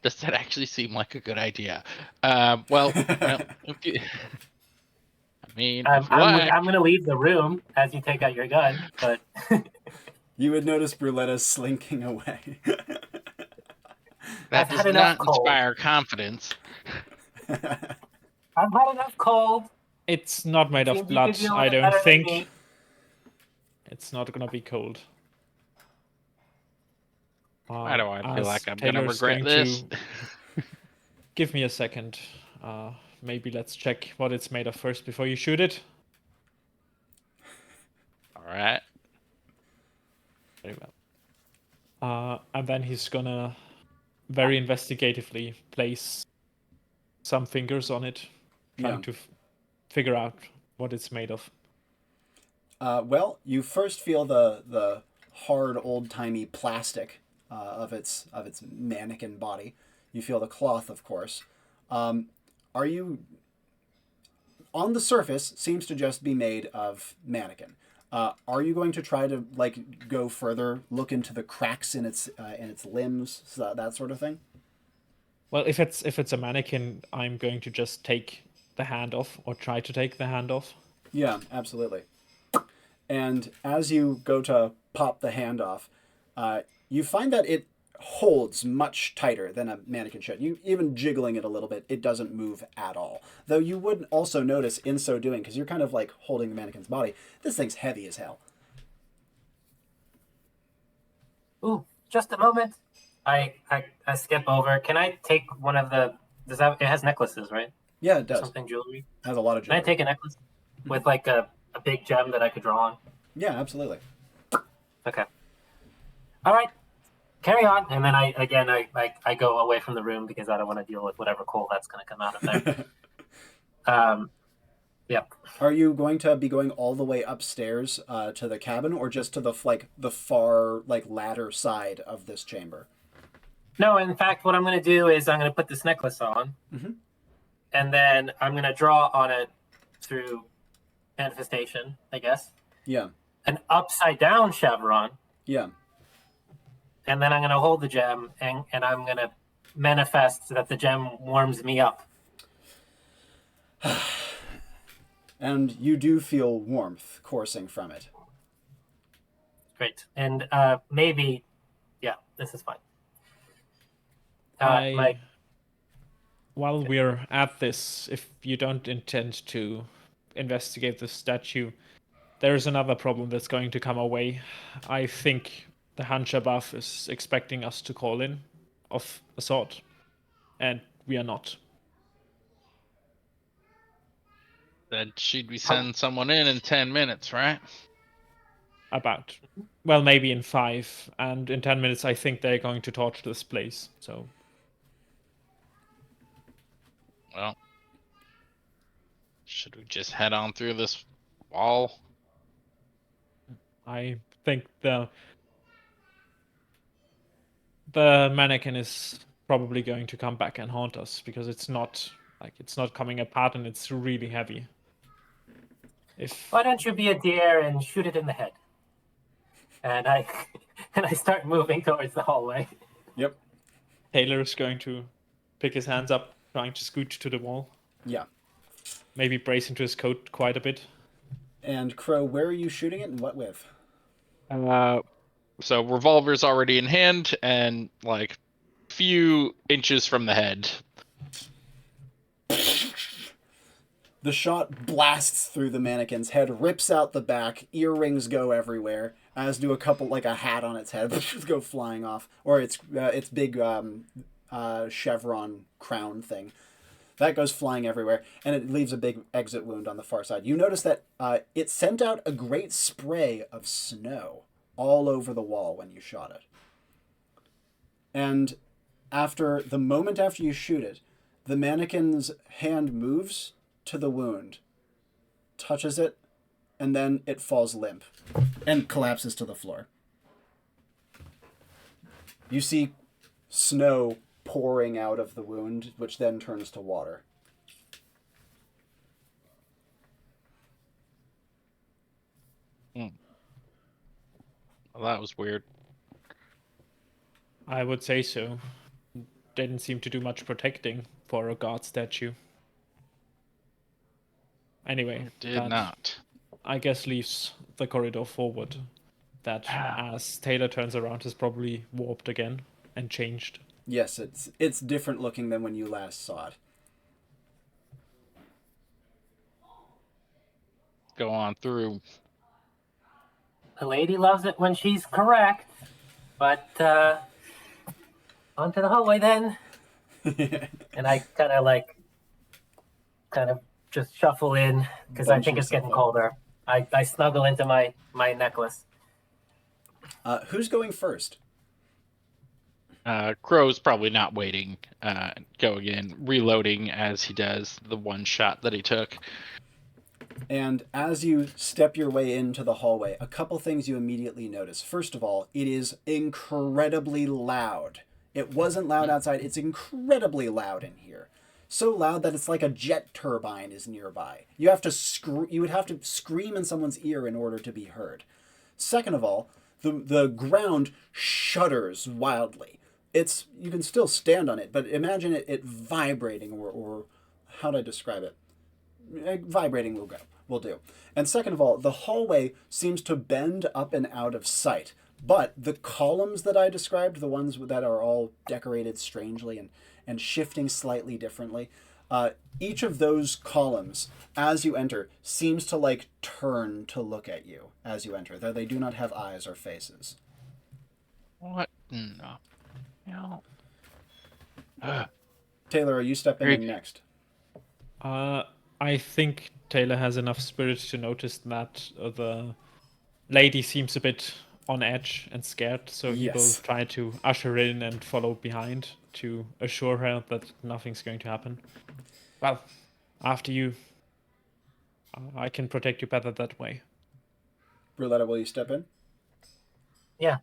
Does that actually seem like a good idea? Well, if you, I mean, if you like. I'm going to leave the room as you take out your gun, but You would notice Bruletta slinking away. That does not inspire confidence. I've had enough cold. It's not made of blood, I don't think. It's not gonna be cold. Why do I feel like I'm gonna Taylor's regret this? Give me a second. Maybe let's check what it's made of first before you shoot it. All right. Very well. And then he's gonna very investigatively place some fingers on it, trying to figure out what it's made of. Well, you first feel the hard, old-timey plastic of its mannequin body. You feel the cloth, of course. Are you... On the surface, seems to just be made of mannequin. Are you going to try to like go further, look into the cracks in its limbs, so that sort of thing? Well, if it's a mannequin, I'm going to just take the hand off, or try to take the hand off. Yeah, absolutely. And as you go to pop the hand off, you find that it holds much tighter than a mannequin should. You even jiggling it a little bit, it doesn't move at all. Though you would also notice in so doing, because you're kind of like holding the mannequin's body, this thing's heavy as hell. Ooh, just a moment. I skip over. Can I take one of the... It has necklaces, right? Yeah, it does. Something jewelry. It has a lot of jewelry. Can I take a necklace with like a big gem that I could draw on? Yeah, absolutely. Okay. All right. Carry on. And then I go away from the room because I don't want to deal with whatever coal that's going to come out of there. Yeah. Are you going to be going all the way upstairs to the cabin, or just to the far ladder side of this chamber? No, in fact, what I'm going to do is I'm going to put this necklace on, and then I'm going to draw on it through manifestation, I guess. Yeah. An upside down chevron. Yeah. And then I'm going to hold the gem, and I'm going to manifest that the gem warms me up. And you do feel warmth coursing from it. Great. And maybe, yeah, this is fine. While we're at this, if you don't intend to investigate the statue, there's another problem that's going to come our way. I think the hunch above is expecting us to call in of a sort, and we are not. Then should we send someone in 10 minutes, right? About. Well, maybe in 5, and in 10 minutes I think they're going to torch this place, so... Well, should we just head on through this wall? I think the mannequin is probably going to come back and haunt us, because it's not coming apart and it's really heavy. Why don't you be a deer and shoot it in the head? And I start moving towards the hallway. Yep. Taylor is going to pick his hands up, trying to scooch to the wall. Yeah. Maybe brace into his coat quite a bit. And Crow, where are you shooting it, and what with? So revolver's already in hand, and like few inches from the head. The shot blasts through the mannequin's head, rips out the back, earrings go everywhere, as do a couple, like a hat on its head, go flying off. Or its big chevron crown thing. That goes flying everywhere, and it leaves a big exit wound on the far side. You notice that it sent out a great spray of snow all over the wall when you shot it. And the moment after you shoot it, the mannequin's hand moves to the wound, touches it, and then it falls limp and collapses to the floor. You see snow pouring out of the wound, which then turns to water. Well, that was weird. I would say so. Didn't seem to do much protecting for a god statue. Anyway, Did not. I guess leaves the corridor forward. That, as Taylor turns around, is probably warped again and changed. Yes, it's different looking than when you last saw it. Go on through. The lady loves it when she's correct. But onto the hallway then. And I kind of just shuffle in because I think it's getting colder. I snuggle into my necklace. Who's going first? Crow's probably not waiting. Going in, reloading as he does the one shot that he took. And as you step your way into the hallway, a couple things you immediately notice. First of all, it is incredibly loud. It wasn't loud outside. It's incredibly loud in here. So loud that it's like a jet turbine is nearby. You would have to scream in someone's ear in order to be heard. Second of all, the ground shudders wildly. You can still stand on it, but imagine it vibrating, or how do I describe it? Vibrating will do. And second of all, the hallway seems to bend up and out of sight. But the columns that I described, the ones that are all decorated strangely and shifting slightly differently, each of those columns, as you enter, seems to like turn to look at you as you enter, though they do not have eyes or faces. What? No. No. Taylor, are you stepping in next? I think Taylor has enough spirit to notice that the lady seems a bit on edge and scared, so he will try to usher in and follow behind to assure her that nothing's going to happen. Well, after you, I can protect you better that way. Bruletta, will you step in? Yeah.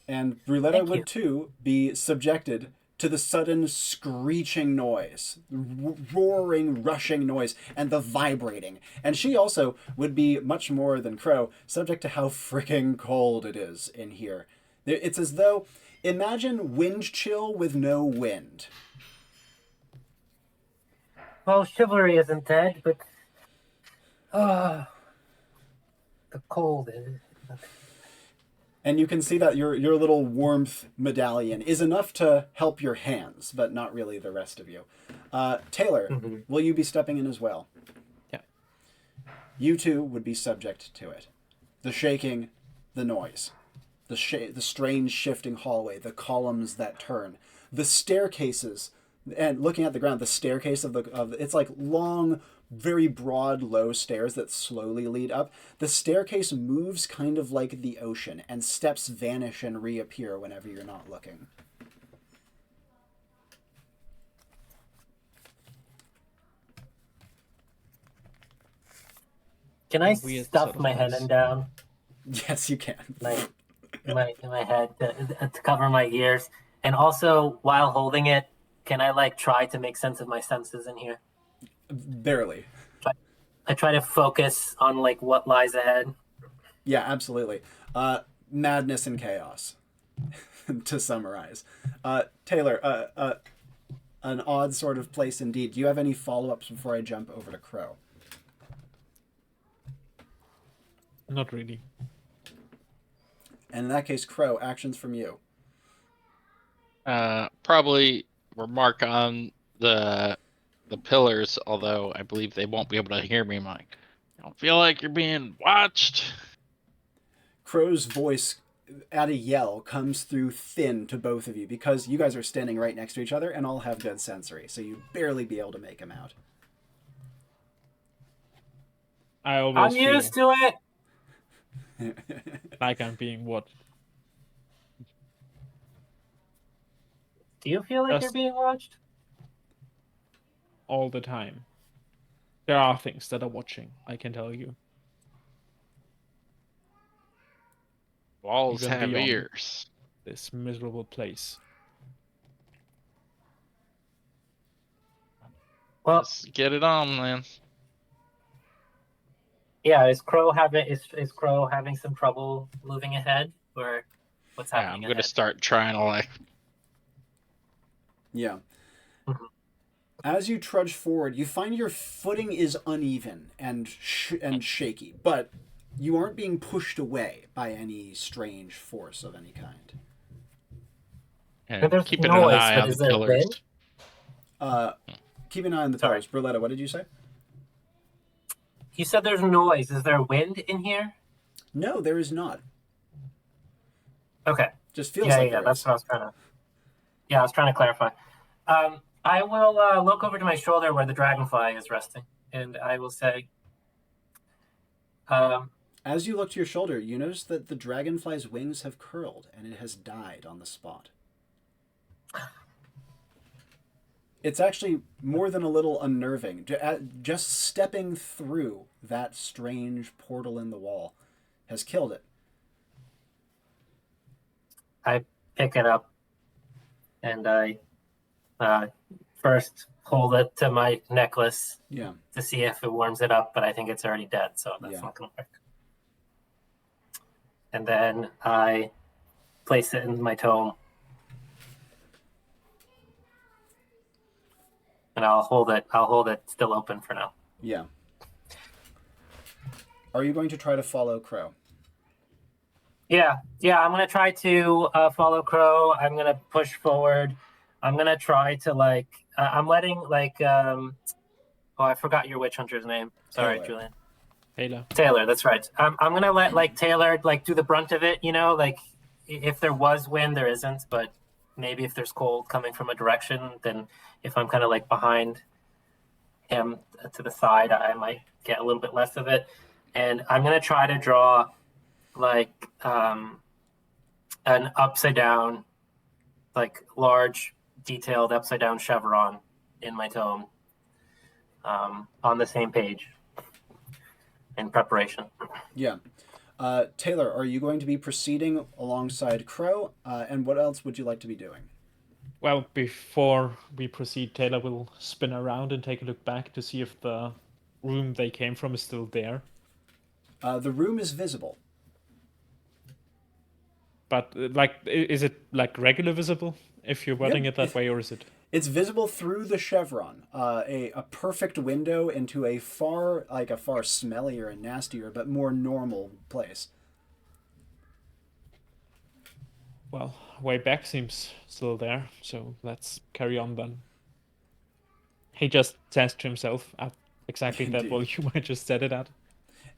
And Bruletta would too be subjected to the sudden screeching noise, roaring, rushing noise, and the vibrating. And she also would be much more than Crow subject to how freaking cold it is in here. It's as though, imagine wind chill with no wind. Well, chivalry isn't dead, but the cold is. And you can see that your little warmth medallion is enough to help your hands, but not really the rest of you. Taylor, will you be stepping in as well? Yeah. You too would be subject to it. The shaking, the noise, the strange shifting hallway, the columns that turn, the staircases, and looking at the ground, the staircase of it's like long, very broad, low stairs that slowly lead up. The staircase moves kind of like the ocean, and steps vanish and reappear whenever you're not looking. Can I stuff my head in down? Yes, you can. my head to cover my ears, and also while holding it, can I like try to make sense of my senses in here? Barely. I try to focus on like what lies ahead. Yeah, absolutely. Madness and chaos, to summarize. Taylor, an odd sort of place indeed. Do you have any follow-ups before I jump over to Crow? Not really. And in that case, Crow, actions from you. Probably remark on the pillars, although I believe they won't be able to hear me, Mike. I don't feel like you're being watched. Crow's voice at a yell comes through thin to both of you because you guys are standing right next to each other and all have good sensory, so you'd barely be able to make him out. I'm used to it. Like I'm being watched. Do you feel like you're being watched? All the time. There are things that are watching, I can tell you. Walls Even have beyond ears. This miserable place. Well, let's get it on, man. Yeah, is Crow having some trouble moving ahead, or what's happening? I'm gonna start trying to like. Yeah. As you trudge forward, you find your footing is uneven and shaky, but you aren't being pushed away by any strange force of any kind. And keeping an eye on the pillars. Keep an eye on the pillars. Bruletta, what did you say? You said there's noise. Is there wind in here? No, there is not. Okay. Just feels like there that's is. what I was trying to. Yeah, I was trying to clarify. I will look over to my shoulder where the dragonfly is resting, and I will say. As you look to your shoulder, you notice that the dragonfly's wings have curled, and it has died on the spot. It's actually more than a little unnerving. Just stepping through that strange portal in the wall has killed it. I pick it up and I first hold it to my necklace Yeah. to see if it warms it up, but I think it's already dead, so that's not going to work. And then I place it in my tome. And I'll hold it still open for now. Yeah. Are you going to try to follow Crow? Yeah, I'm going to try to follow Crow. I'm going to push forward. I'm going to try to, I'm letting, I forgot your witch hunter's name. Sorry, Taylor. Julian. Taylor, that's right. I'm going to let, Taylor, do the brunt of it, if there was wind, there isn't, but maybe if there's cold coming from a direction, then if I'm kind of, behind him to the side, I might get a little bit less of it. And I'm going to try to draw, an upside down, large, detailed upside down chevron in my tome on the same page in preparation. Yeah. Taylor, are you going to be proceeding alongside Crow? And what else would you like to be doing? Well, before we proceed, Taylor will spin around and take a look back to see if the room they came from is still there. The room is visible. But, is it, regular visible if you're wording it that way, or is it? It's visible through the chevron, a perfect window into a far smellier and nastier, but more normal place. Well, way back seems still there, so let's carry on then. He just says to himself at exactly that volume I just said it at.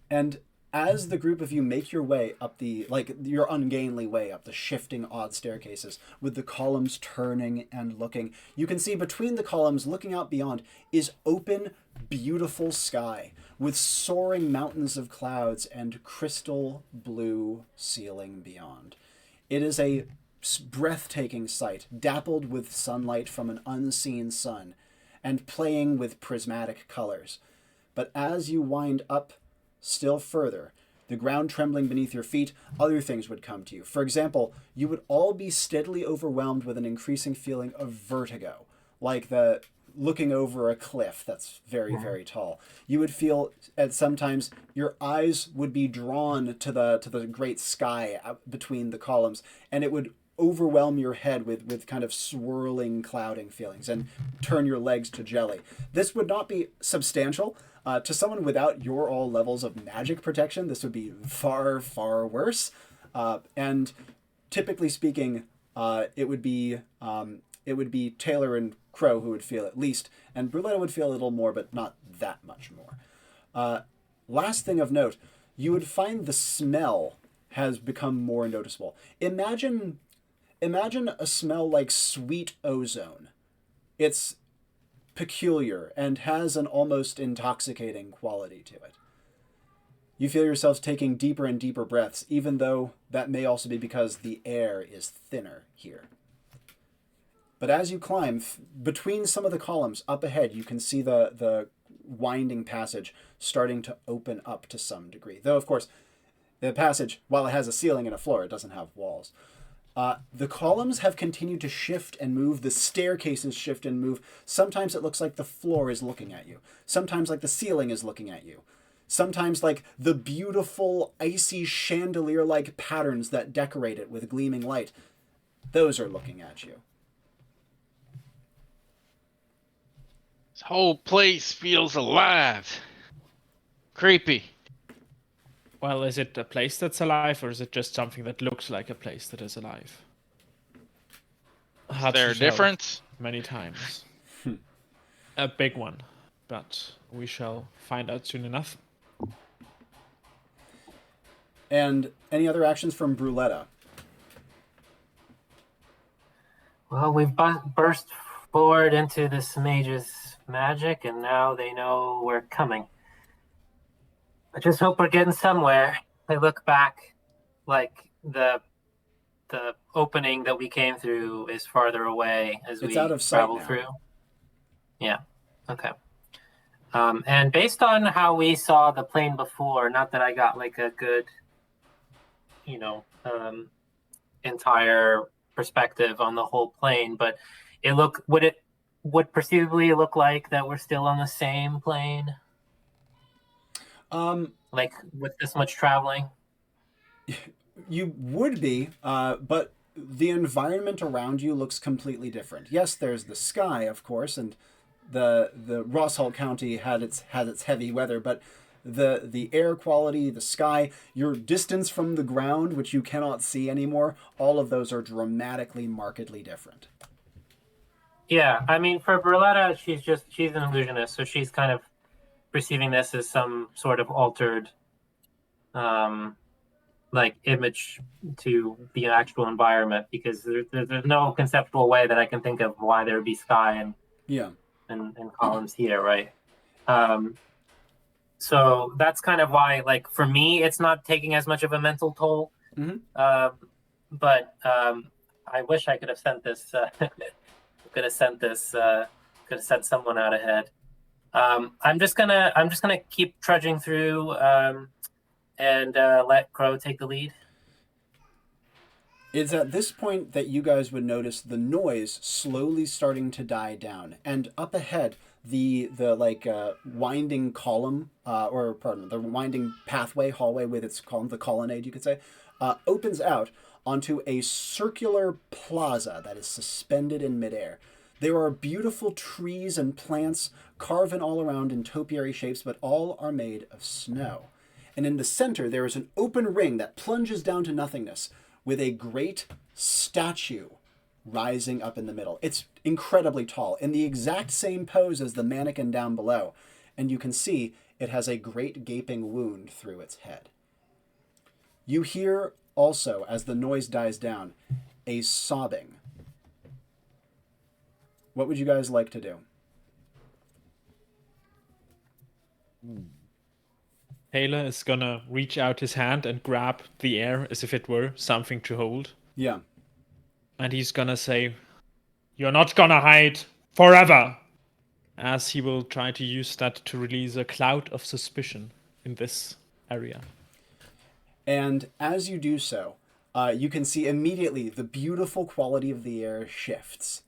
And as the group of you make your way up your ungainly way up the shifting odd staircases, with the columns turning and looking, you can see between the columns, looking out beyond, is open, beautiful sky, with soaring mountains of clouds and crystal blue ceiling beyond. It is a breathtaking sight, dappled with sunlight from an unseen sun, and playing with prismatic colors. But as you wind up still further, the ground trembling beneath your feet, other things would come to you. For example, you would all be steadily overwhelmed with an increasing feeling of vertigo, like the looking over a cliff that's very, very tall. You would feel at sometimes your eyes would be drawn to the great sky between the columns, and it would overwhelm your head with kind of swirling, clouding feelings and turn your legs to jelly. This would not be substantial. To someone without your all levels of magic protection, this would be far, far worse. And typically speaking, it would be Taylor and Crow who would feel it least, and Bruletta would feel a little more, but not that much more. Last thing of note, you would find the smell has become more noticeable. Imagine a smell like sweet ozone. It's peculiar and has an almost intoxicating quality to it. You feel yourselves taking deeper and deeper breaths, even though that may also be because the air is thinner here. But as you climb, between some of the columns up ahead, you can see the winding passage starting to open up to some degree. Though, of course, the passage, while it has a ceiling and a floor, it doesn't have walls. The columns have continued to shift and move. The staircases shift and move. Sometimes it looks like the floor is looking at you. Sometimes like the ceiling is looking at you. Sometimes like the beautiful icy chandelier-like patterns that decorate it with gleaming light. Those are looking at you. This whole place feels alive. Creepy. Well, is it a place that's alive, or is it just something that looks like a place that is alive? Is there a difference? Many times. A big one, but we shall find out soon enough. And any other actions from Bruletta? Well, we've burst forward into this mage's magic, and now they know we're coming. I just hope we're getting somewhere. I look back, like the opening that we came through is farther away as we It's out of sight travel now. through. Yeah. Okay. And based on how we saw the plane before, not that I got like a good, entire perspective on the whole plane, but would perceivably look like that we're still on the same plane, like with this much traveling. You would be, but the environment around you looks completely different. Yes, there's the sky, of course, and the Rosshalt County had its heavy weather, but the air quality, the sky, your distance from the ground, which you cannot see anymore, all of those are dramatically, markedly different. Yeah, I mean, for Bruletta, she's an illusionist, so she's kind of perceiving this as some sort of altered, like image to the actual environment, because there's no conceptual way that I can think of why there would be sky and columns here, right? So that's kind of why, like, for me, it's not taking as much of a mental toll. Mm-hmm. But I wish I could have sent this. Could have sent someone out ahead. I'm just gonna keep trudging through and let Crow take the lead. It's at this point that you guys would notice the noise slowly starting to die down, and up ahead, the winding column, the winding hallway with its column, the colonnade, you could say, opens out onto a circular plaza that is suspended in midair. There are beautiful trees and plants carven all around in topiary shapes, but all are made of snow. And in the center, there is an open ring that plunges down to nothingness, with a great statue rising up in the middle. It's incredibly tall, in the exact same pose as the mannequin down below, and you can see it has a great gaping wound through its head. You hear also, as the noise dies down, a sobbing. What would you guys like to do? Taylor is gonna reach out his hand and grab the air as if it were something to hold. Yeah. And he's gonna say, "You're not gonna hide forever!" As he will try to use that to release a cloud of suspicion in this area. And as you do so, you can see immediately the beautiful quality of the air shifts,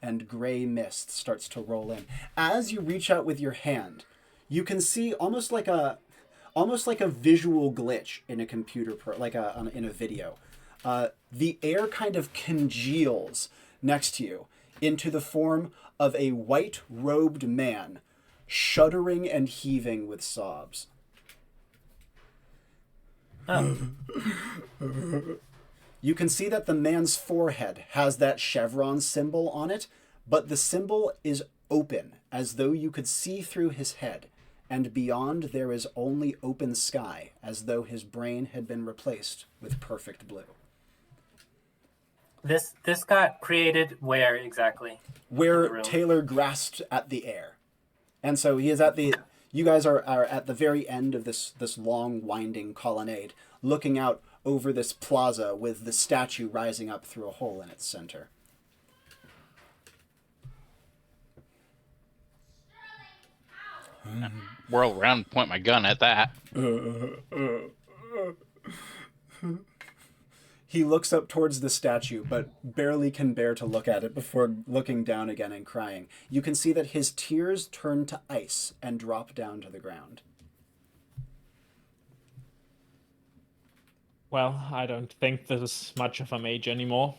and gray mist starts to roll in. As you reach out with your hand, you can see almost like a visual glitch in a computer, in a video. The air kind of congeals next to you into the form of a white-robed man, shuddering and heaving with sobs. Oh. You can see that the man's forehead has that chevron symbol on it, but the symbol is open, as though you could see through his head, and beyond there is only open sky, as though his brain had been replaced with perfect blue. This got created where exactly? Where Taylor grasped at the air. And so he is at the... You guys are at the very end of this long, winding colonnade, looking out over this plaza with the statue rising up through a hole in its center. Whirl around and point my gun at that. He looks up towards the statue, but barely can bear to look at it before looking down again and crying. You can see that his tears turn to ice and drop down to the ground. Well, I don't think this is much of a mage anymore,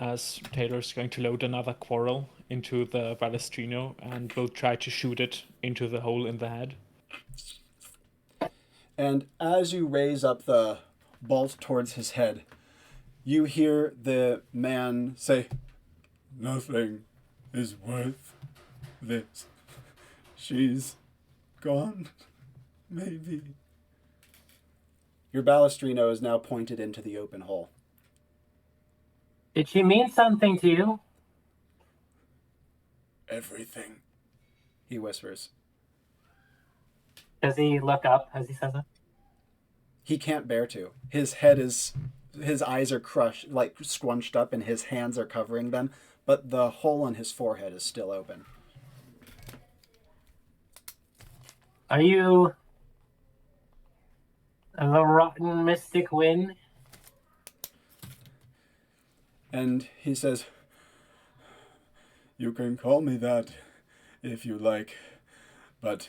as Taylor's going to load another quarrel into the Balestrino and will try to shoot it into the hole in the head. And as you raise up the bolt towards his head, you hear the man say, "Nothing is worth this. She's gone, maybe." Your Balestrino is now pointed into the open hole. Did she mean something to you? "Everything," he whispers. Does he look up as he says it? He can't bear to. His eyes are crushed, like scrunched up, and his hands are covering them, but the hole on his forehead is still open. Are you the rotten mystic wind? And he says, "You can call me that if you like, but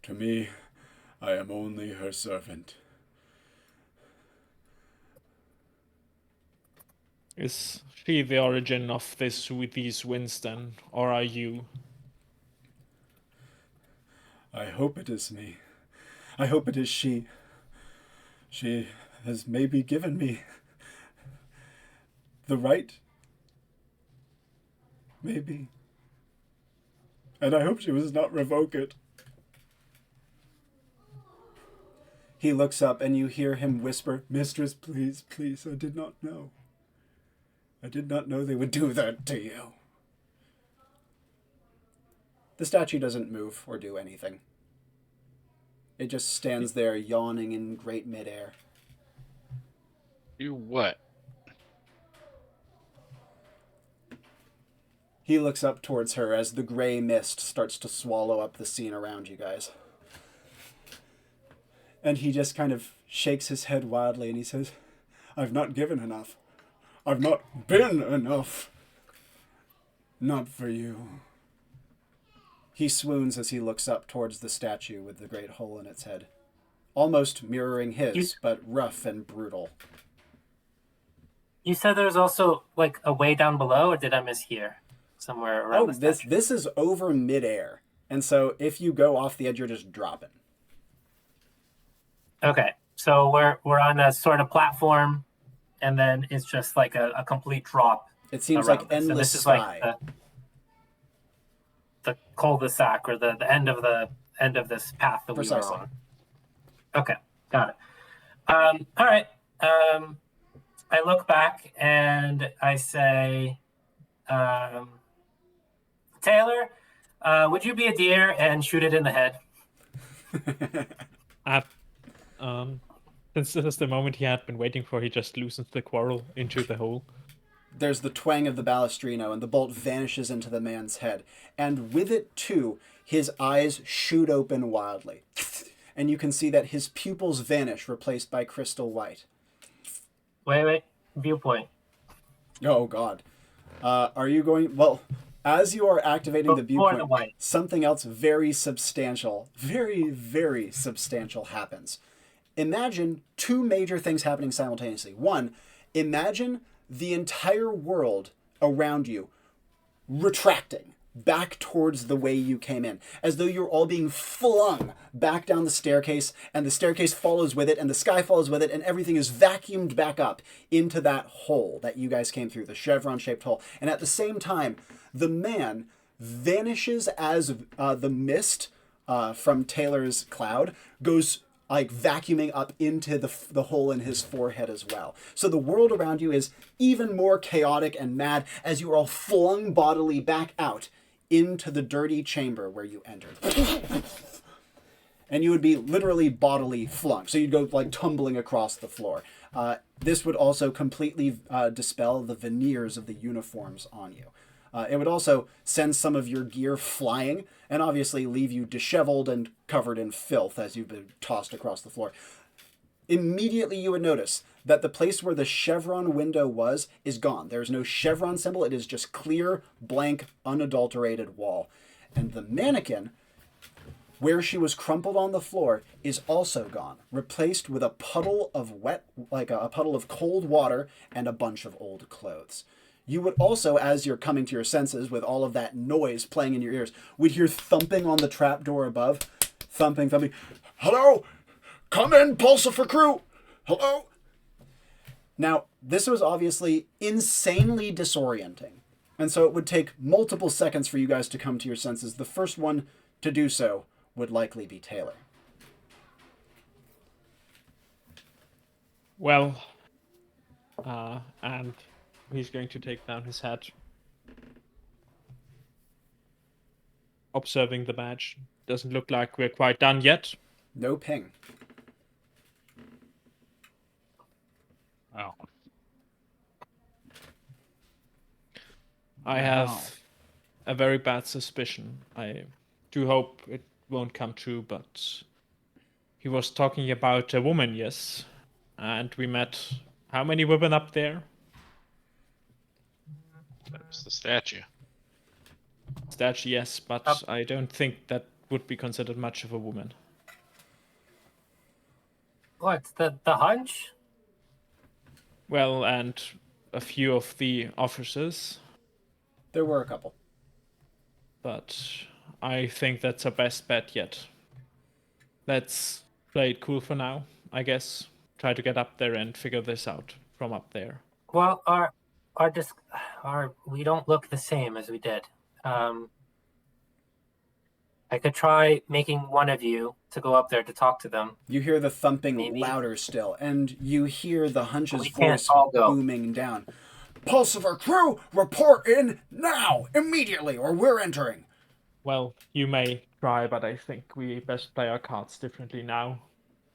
to me, I am only her servant." Is she the origin of these winds then, or are you? I hope it is me. I hope it is she. She has maybe given me the right. Maybe. And I hope she was not revoke it. He looks up and you hear him whisper, "Mistress, please, please, I did not know. I did not know they would do that to you." The statue doesn't move or do anything. It just stands there yawning in great midair. Do what? He looks up towards her as the gray mist starts to swallow up the scene around you guys. And he just kind of shakes his head wildly and he says, "I've not given enough. I've not been enough. Not for you." He swoons as he looks up towards the statue with the great hole in its head. Almost mirroring his, but rough and brutal. You said there's also like a way down below, or did I mishear? Somewhere around the statue? This is over midair. And so if you go off the edge, you're just dropping. Okay, so we're on a sort of platform, and then it's just like a complete drop. It seems around like this. And endless this is sky. like the cul-de-sac, or the end of this path that Precisely. we were on. Okay, got it. All right. I look back and I say, Taylor, would you be a deer and shoot it in the head? Since this is the moment he had been waiting for, he just loosens the quarrel into the hole. There's the twang of the balestrino, and the bolt vanishes into the man's head. And with it, too, his eyes shoot open wildly. And you can see that his pupils vanish, replaced by crystal white. Wait. Viewpoint. Oh, God. Are you going... Well, as you are activating the viewpoint, something else very substantial, very, very substantial happens. Imagine two major things happening simultaneously. One, imagine the entire world around you retracting back towards the way you came in, as though you're all being flung back down the staircase, and the staircase follows with it, and the sky follows with it, and everything is vacuumed back up into that hole that you guys came through, the chevron-shaped hole. And at the same time, the man vanishes as the mist from Taylor's cloud goes like vacuuming up into the hole in his forehead as well. So the world around you is even more chaotic and mad as you are all flung bodily back out into the dirty chamber where you entered. And you would be literally bodily flung. So you'd go like tumbling across the floor. This would also completely dispel the veneers of the uniforms on you. It would also send some of your gear flying and obviously leave you disheveled and covered in filth as you've been tossed across the floor. Immediately you would notice that the place where the chevron window was is gone. There's no chevron symbol. It is just clear, blank, unadulterated wall. And the mannequin, where she was crumpled on the floor, is also gone, replaced with a puddle of a puddle of cold water and a bunch of old clothes. You would also, as you're coming to your senses with all of that noise playing in your ears, would hear thumping on the trapdoor above. Thumping. "Hello? Come in, Pulsifer crew! Hello?" Now, this was obviously insanely disorienting. And so it would take multiple seconds for you guys to come to your senses. The first one to do so would likely be Taylor. Well, and he's going to take down his hat. Observing the badge. Doesn't look like we're quite done yet. No ping. Oh. I have a very bad suspicion. I do hope it won't come true, but he was talking about a woman, yes. And we met how many women up there? That was the statue. Statue, yes, but Up. I don't think that would be considered much of a woman. What, the hunch? Well, and a few of the officers, There were a couple. but I think that's our best bet yet. Let's play it cool for now, I guess. Try to get up there and figure this out from up there. Well, we don't look the same as we did. I could try making one of you to go up there to talk to them. You hear the thumping Maybe. louder still, and you hear the hunch's We can't voice all go. booming down. Pulsifer crew, report in now, immediately, or we're entering. Well, you may try, but I think we best play our cards differently now,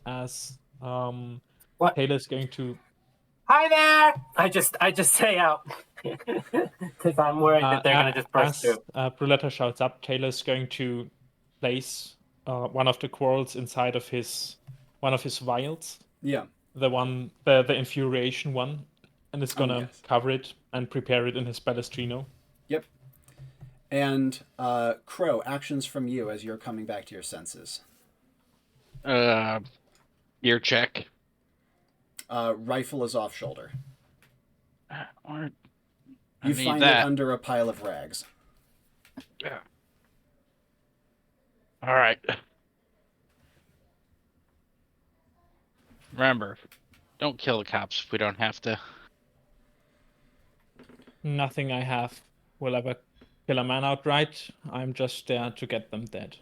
as What? Taylor's going to. Hi there! I just say out because I'm worried that they're gonna just burst through. Bruletta shouts up, Taylor's going to place one of the quarrels inside of one of his vials, Yeah. the infuriation one, and is gonna yes. cover it and prepare it in his Balestrino. Yep. And Crow, actions from you as you're coming back to your senses. Gear check. Rifle is off shoulder. Or I You need find that. it under a pile of rags. Yeah. All right. Remember, don't kill the cops if we don't have to. Nothing I have will ever kill a man outright. I'm just there to get them dead.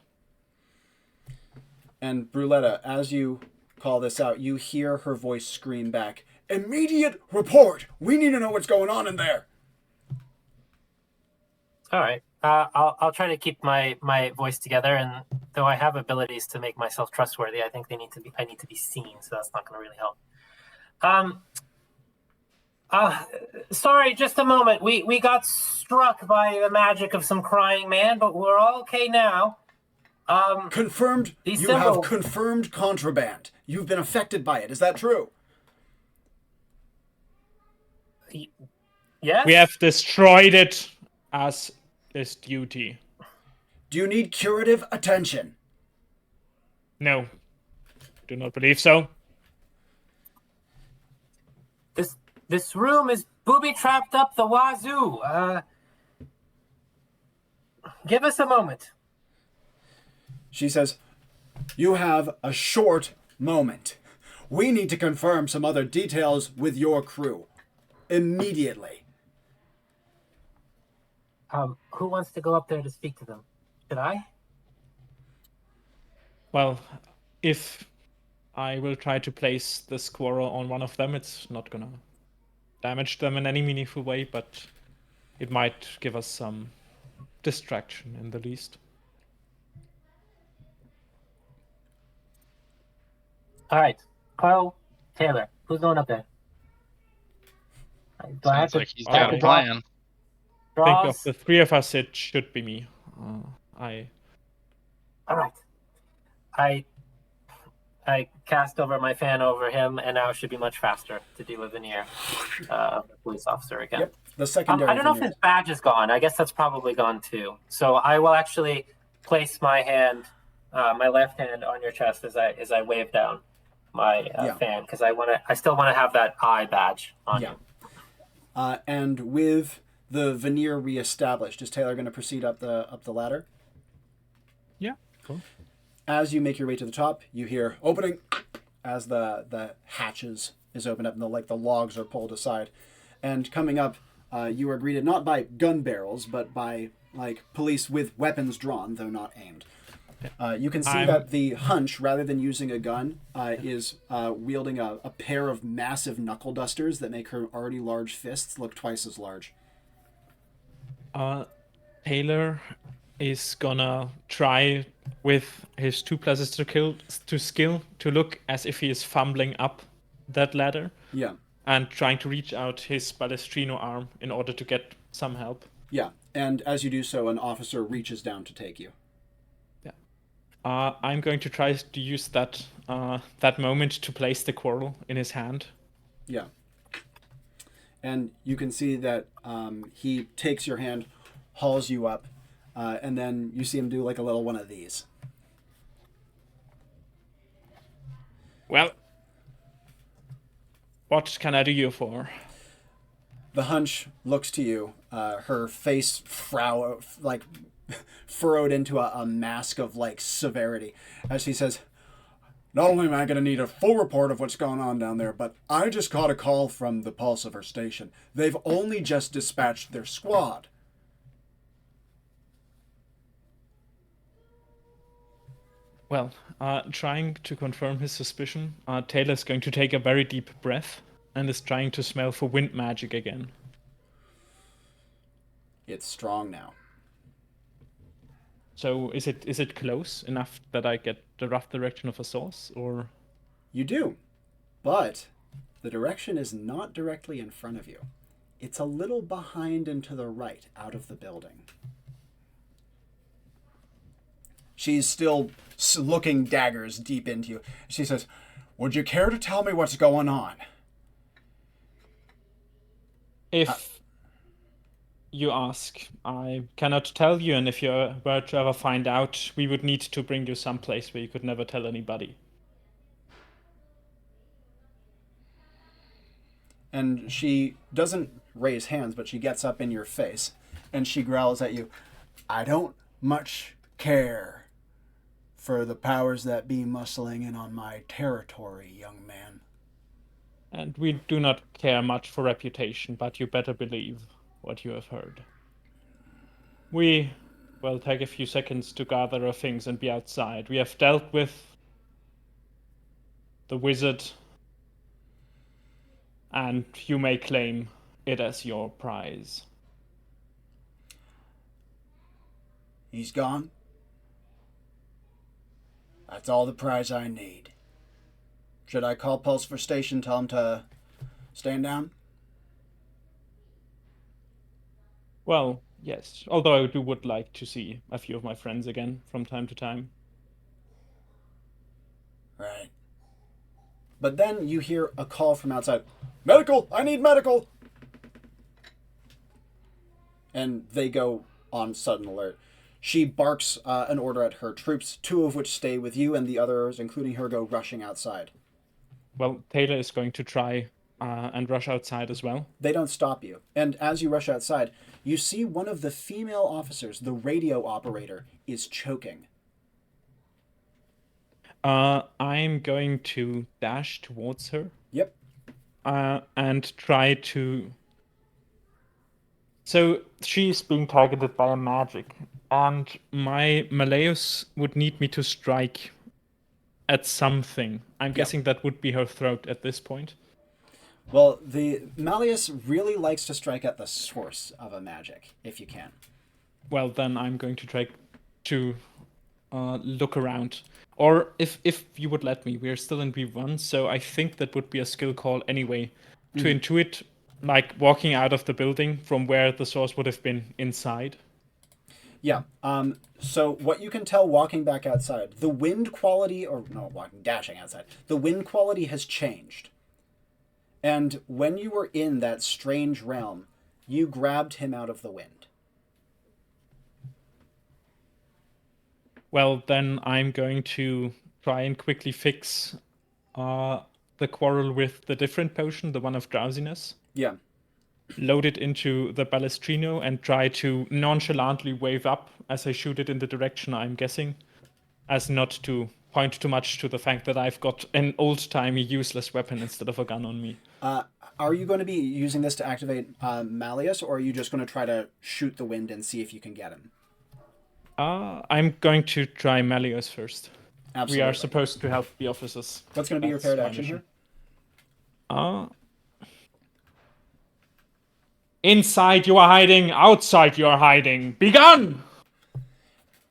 And Bruletta, as you call this out, you hear her voice scream back, "Immediate report! We need to know what's going on in there!" All right. I'll try to keep my voice together, and though I have abilities to make myself trustworthy, I think I need to be seen, so that's not going to really help. Sorry, just a moment. We got struck by the magic of some crying man, but we're all okay now. Confirmed. These You have symbols- confirmed contraband. You've been affected by it. Is that true? Yes. We have destroyed it as is duty. Do you need curative attention? No, do not believe so. This room is booby trapped up the wazoo. Give us a moment. She says, "You have a short moment. We need to confirm some other details with your crew. Immediately." Who wants to go up there to speak to them? Should I? Well, if I will try to place the squirrel on one of them, it's not gonna damage them in any meaningful way, but it might give us some distraction in the least. All right. Carl, Taylor, who's going up there? Do I have Sounds to like he's I got have a to plan. Think draws? of the three of us, it should be me. All right. I cast over my fan over him, and now it should be much faster to deal with Veneer, the police officer again. Yep. The secondary. I don't know if veneer. his badge is gone. I guess that's probably gone too. So I will actually place my hand, my left hand, on your chest as I wave down my fan, because I still want to have that eye badge on you. And with the veneer reestablished, is Taylor going to proceed up the ladder? Yeah, cool. As you make your way to the top, you hear opening as the hatches is opened up and the logs are pulled aside. And coming up, you are greeted not by gun barrels, but by police with weapons drawn, though not aimed. You can see that the hunch, rather than using a gun, is wielding a pair of massive knuckle dusters that make her already large fists look twice as large. Taylor is gonna try with his 2 to skill to look as if he is fumbling up that ladder. Yeah. And trying to reach out his Balestrino arm in order to get some help. Yeah. And as you do so, an officer reaches down to take you. Yeah. I'm going to try to use that moment to place the quarrel in his hand. Yeah. And you can see that he takes your hand, hauls you up, and then you see him do like a little one of these. Well, what can I do you for? The hunch looks to you, her face furrowed into a mask of like severity, as she says, "Not only am I going to need a full report of what's going on down there, but I just got a call from the Pulsiver station. They've only just dispatched their squad." Well, trying to confirm his suspicion, Taylor's going to take a very deep breath and is trying to smell for wind magic again. It's strong now. So is it close enough that I get the rough direction of a source, or? You do, but the direction is not directly in front of you. It's a little behind and to the right, out of the building. She's still looking daggers deep into you. She says, "Would you care to tell me what's going on?" If you ask, I cannot tell you, and if you were to ever find out, we would need to bring you someplace where you could never tell anybody. And she doesn't raise hands, but she gets up in your face, and she growls at you, "I don't much care for the powers that be muscling in on my territory, young man." And we do not care much for reputation, but you better believe what you have heard. We will take a few seconds to gather our things and be outside. We have dealt with the wizard, and you may claim it as your prize. He's gone. That's all the prize I need. Should I call Pulsiver Station, tell him to stand down? Well, yes. Although I would like to see a few of my friends again from time to time. Right. But then you hear a call from outside. "Medical! I need medical!" And they go on sudden alert. She barks an order at her troops, 2 of which stay with you, and the others, including her, go rushing outside. Well, Taylor is going to try and rush outside as well. They don't stop you. And as you rush outside, you see one of the female officers, the radio operator, is choking. I'm going to dash towards her. Yep. And try to... So she's being targeted by a magic, and my Malleus would need me to strike at something. I'm guessing that would be her throat at this point. Well, the Malleus really likes to strike at the source of a magic, if you can. Well, then I'm going to try to look around. Or if you would let me, we're still in V1, so I think that would be a skill call anyway. To intuit, like, walking out of the building from where the source would have been inside. Yeah. So what you can tell walking back outside, the wind quality, dashing outside, the wind quality has changed. And when you were in that strange realm, you grabbed him out of the wind. Well, then I'm going to try and quickly fix the quarrel with the different potion, the one of drowsiness. Yeah. Load it into the Balestrino and try to nonchalantly wave up as I shoot it in the direction I'm guessing, as not to point too much to the fact that I've got an old-timey useless weapon instead of a gun on me. Are you going to be using this to activate Malleus, or are you just going to try to shoot the wind and see if you can get him? I'm going to try Malleus first. Absolutely. We are supposed to help the officers. What's going to be your paired action here? Inside you are hiding, outside you are hiding. Begone!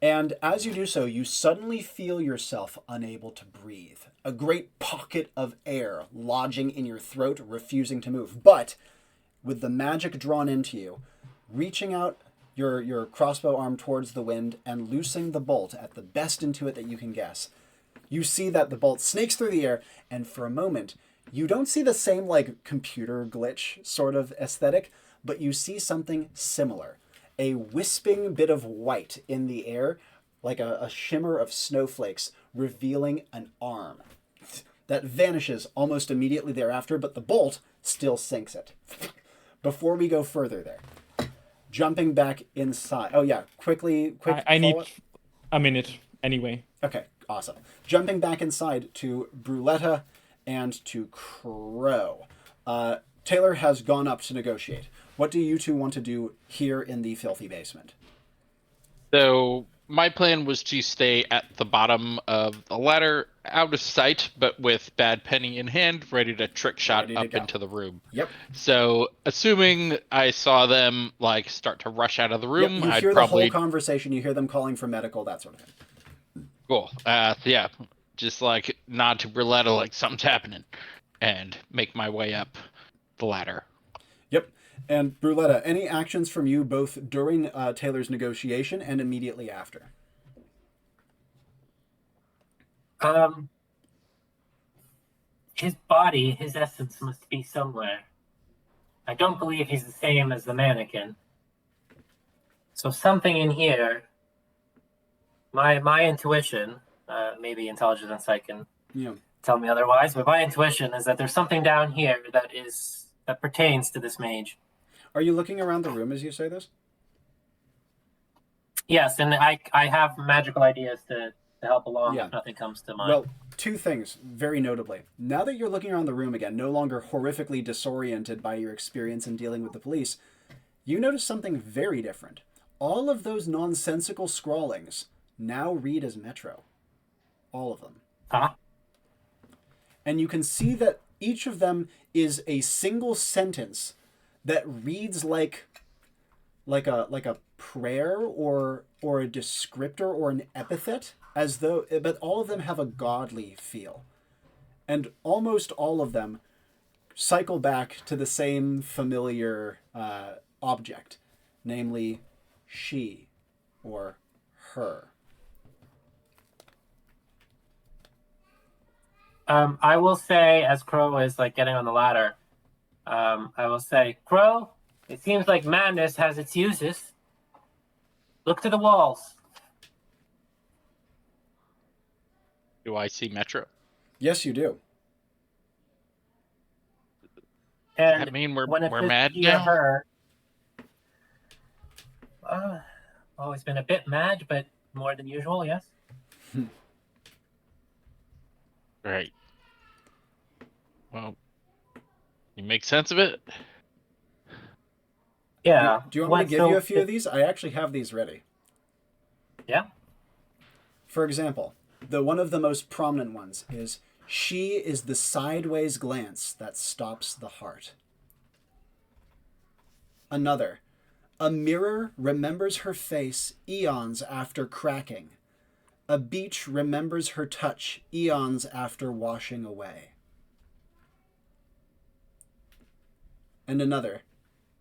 And as you do so, you suddenly feel yourself unable to breathe. A great pocket of air lodging in your throat, refusing to move. But with the magic drawn into you, reaching out your crossbow arm towards the wind and loosing the bolt at the best intuit that you can guess. You see that the bolt snakes through the air, and for a moment, you don't see the same like computer glitch sort of aesthetic, but you see something similar. A wisping bit of white in the air, like a shimmer of snowflakes, revealing an arm. That vanishes almost immediately thereafter, but the bolt still sinks it. Before we go further there, jumping back inside. Oh yeah, quick. I need a minute anyway. Okay, awesome. Jumping back inside to Bruletta and to Crow. Taylor has gone up to negotiate. What do you two want to do here in the filthy basement? So my plan was to stay at the bottom of the ladder, out of sight, but with Bad Penny in hand, ready to trick shot up into the room. Yep. So assuming I saw them like start to rush out of the room, Yep. You hear the whole conversation. You hear them calling for medical, that sort of thing. Cool. Yeah. Just like nod to Bruletta like something's happening, and make my way up the ladder. Yep. And Bruletta, any actions from you both during Taylor's negotiation and immediately after? His body, his essence must be somewhere. I don't believe he's the same as the mannequin. So something in here, my intuition, maybe intelligence insight can tell me otherwise, but my intuition is that there's something down here that pertains to this mage. Are you looking around the room as you say this? Yes, and I have magical ideas to help along if nothing comes to mind. Well, two things, very notably. Now that you're looking around the room again, no longer horrifically disoriented by your experience in dealing with the police, you notice something very different. All of those nonsensical scrawlings now read as Metro. All of them. Huh? And you can see that each of them is a single sentence that reads like a prayer or a descriptor or an epithet, but all of them have a godly feel. And almost all of them cycle back to the same familiar object, namely she or her. I will say, as Crow is like getting on the ladder, I will say, Crow, it seems like madness has its uses. Look to the walls. Do I see Metro? Yes, you do. And I mean, we're when mad he or now. her, always been a bit mad, but more than usual, yes. Right. Well, you make sense of it? Yeah. Do you want me to give you a few of these? I actually have these ready. Yeah. For example, one of the most prominent ones is, she is the sideways glance that stops the heart. Another, a mirror remembers her face eons after cracking. A beach remembers her touch eons after washing away. And another,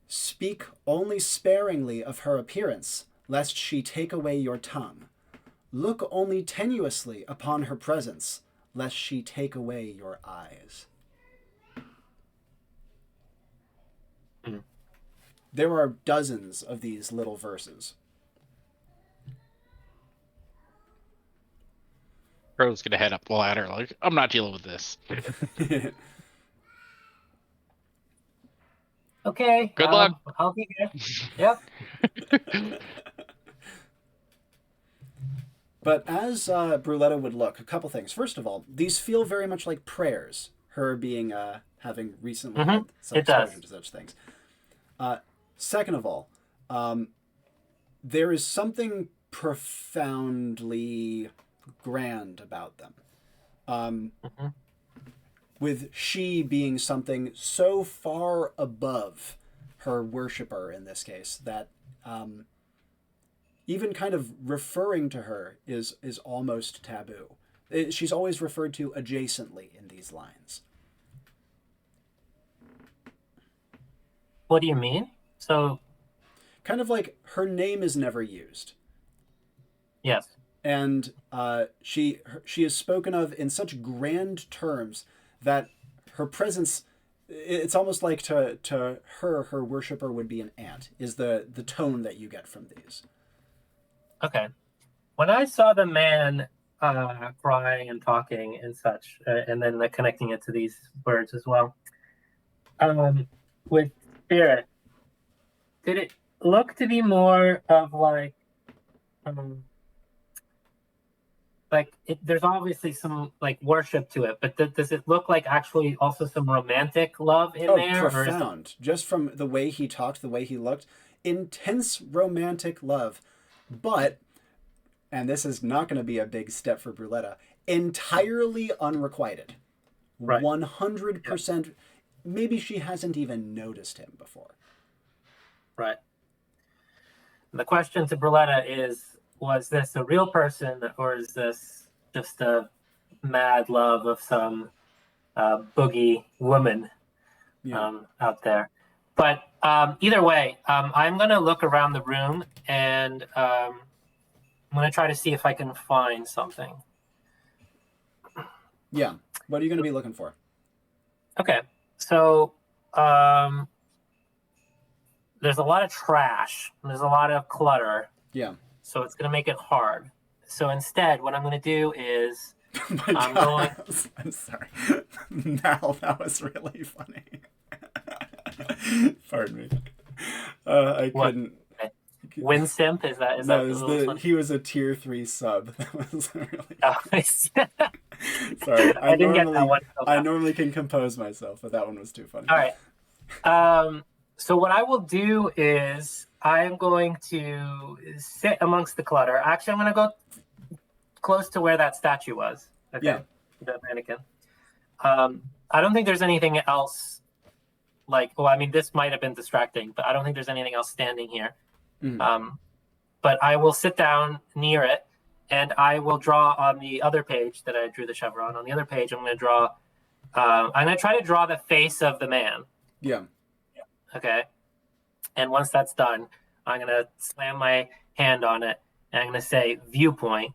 speak only sparingly of her appearance, lest she take away your tongue. Look only tenuously upon her presence, lest she take away your eyes. There are dozens of these little verses. Crow's gonna head up the ladder like, I'm not dealing with this. Okay. Good luck. I'll be here. Yep. But as Bruletta would look, a couple things. First of all, these feel very much like prayers. Her being having recently had some exposure to such things. Second of all, there is something profoundly grand about them. With she being something so far above her worshiper in this case that even kind of referring to her is almost taboo. She's always referred to adjacently in these lines. What do you mean? So kind of like her name is never used. Yes. And she is spoken of in such grand terms that her presence, it's almost like to her worshiper would be an ant, is the tone that you get from these. Okay. When I saw the man crying and talking and such, and then connecting it to these birds as well, with spirit, did it look to be more of like there's obviously some like worship to it, but does it look like actually also some romantic love in there? Profound. Just from the way he talked, the way he looked, intense romantic love, but, and this is not going to be a big step for Bruletta, entirely unrequited. Right. 100%. Maybe she hasn't even noticed him before. Right. The question to Bruletta is, was this a real person, or is this just a mad love of some boogie woman out there? But either way, I'm going to look around the room, and I'm going to try to see if I can find something. Yeah. What are you going to be looking for? Okay. So there's a lot of trash. There's a lot of clutter. Yeah. So it's going to make it hard. So instead, what I'm going to do is I'm sorry. Mal, that was really funny. Pardon me. I couldn't. Winsimp, is that he was a tier 3 sub. That was really sorry. I didn't get that one. I normally can compose myself, but that one was too funny. All right. So what I will do is I'm going to sit amongst the clutter. Actually, I'm going to go close to where that statue was. Okay. Yeah. The mannequin. I don't think there's anything else this might have been distracting, but I don't think there's anything else standing here. Mm-hmm. But I will sit down near it, and I will draw on the other page that I drew the chevron. On the other page, I'm going to draw. I'm going to try to draw the face of the man. Yeah. Okay. And once that's done, I'm going to slam my hand on it, and I'm going to say viewpoint.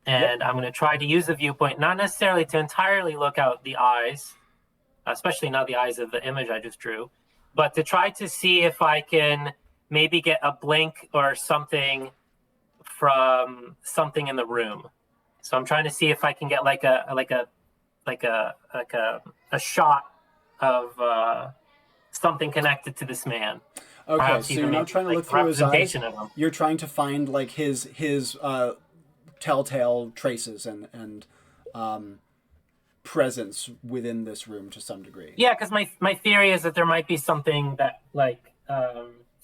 And I'm going to try to use the viewpoint, not necessarily to entirely look out the eyes, especially not the eyes of the image I just drew, but to try to see if I can maybe get a blink or something from something in the room. So I'm trying to see if I can get like a shot of something connected to this man. Okay, perhaps so you're not trying to look through his eyes. You're trying to find like his telltale traces and presence within this room to some degree. Yeah, because my theory is that there might be something that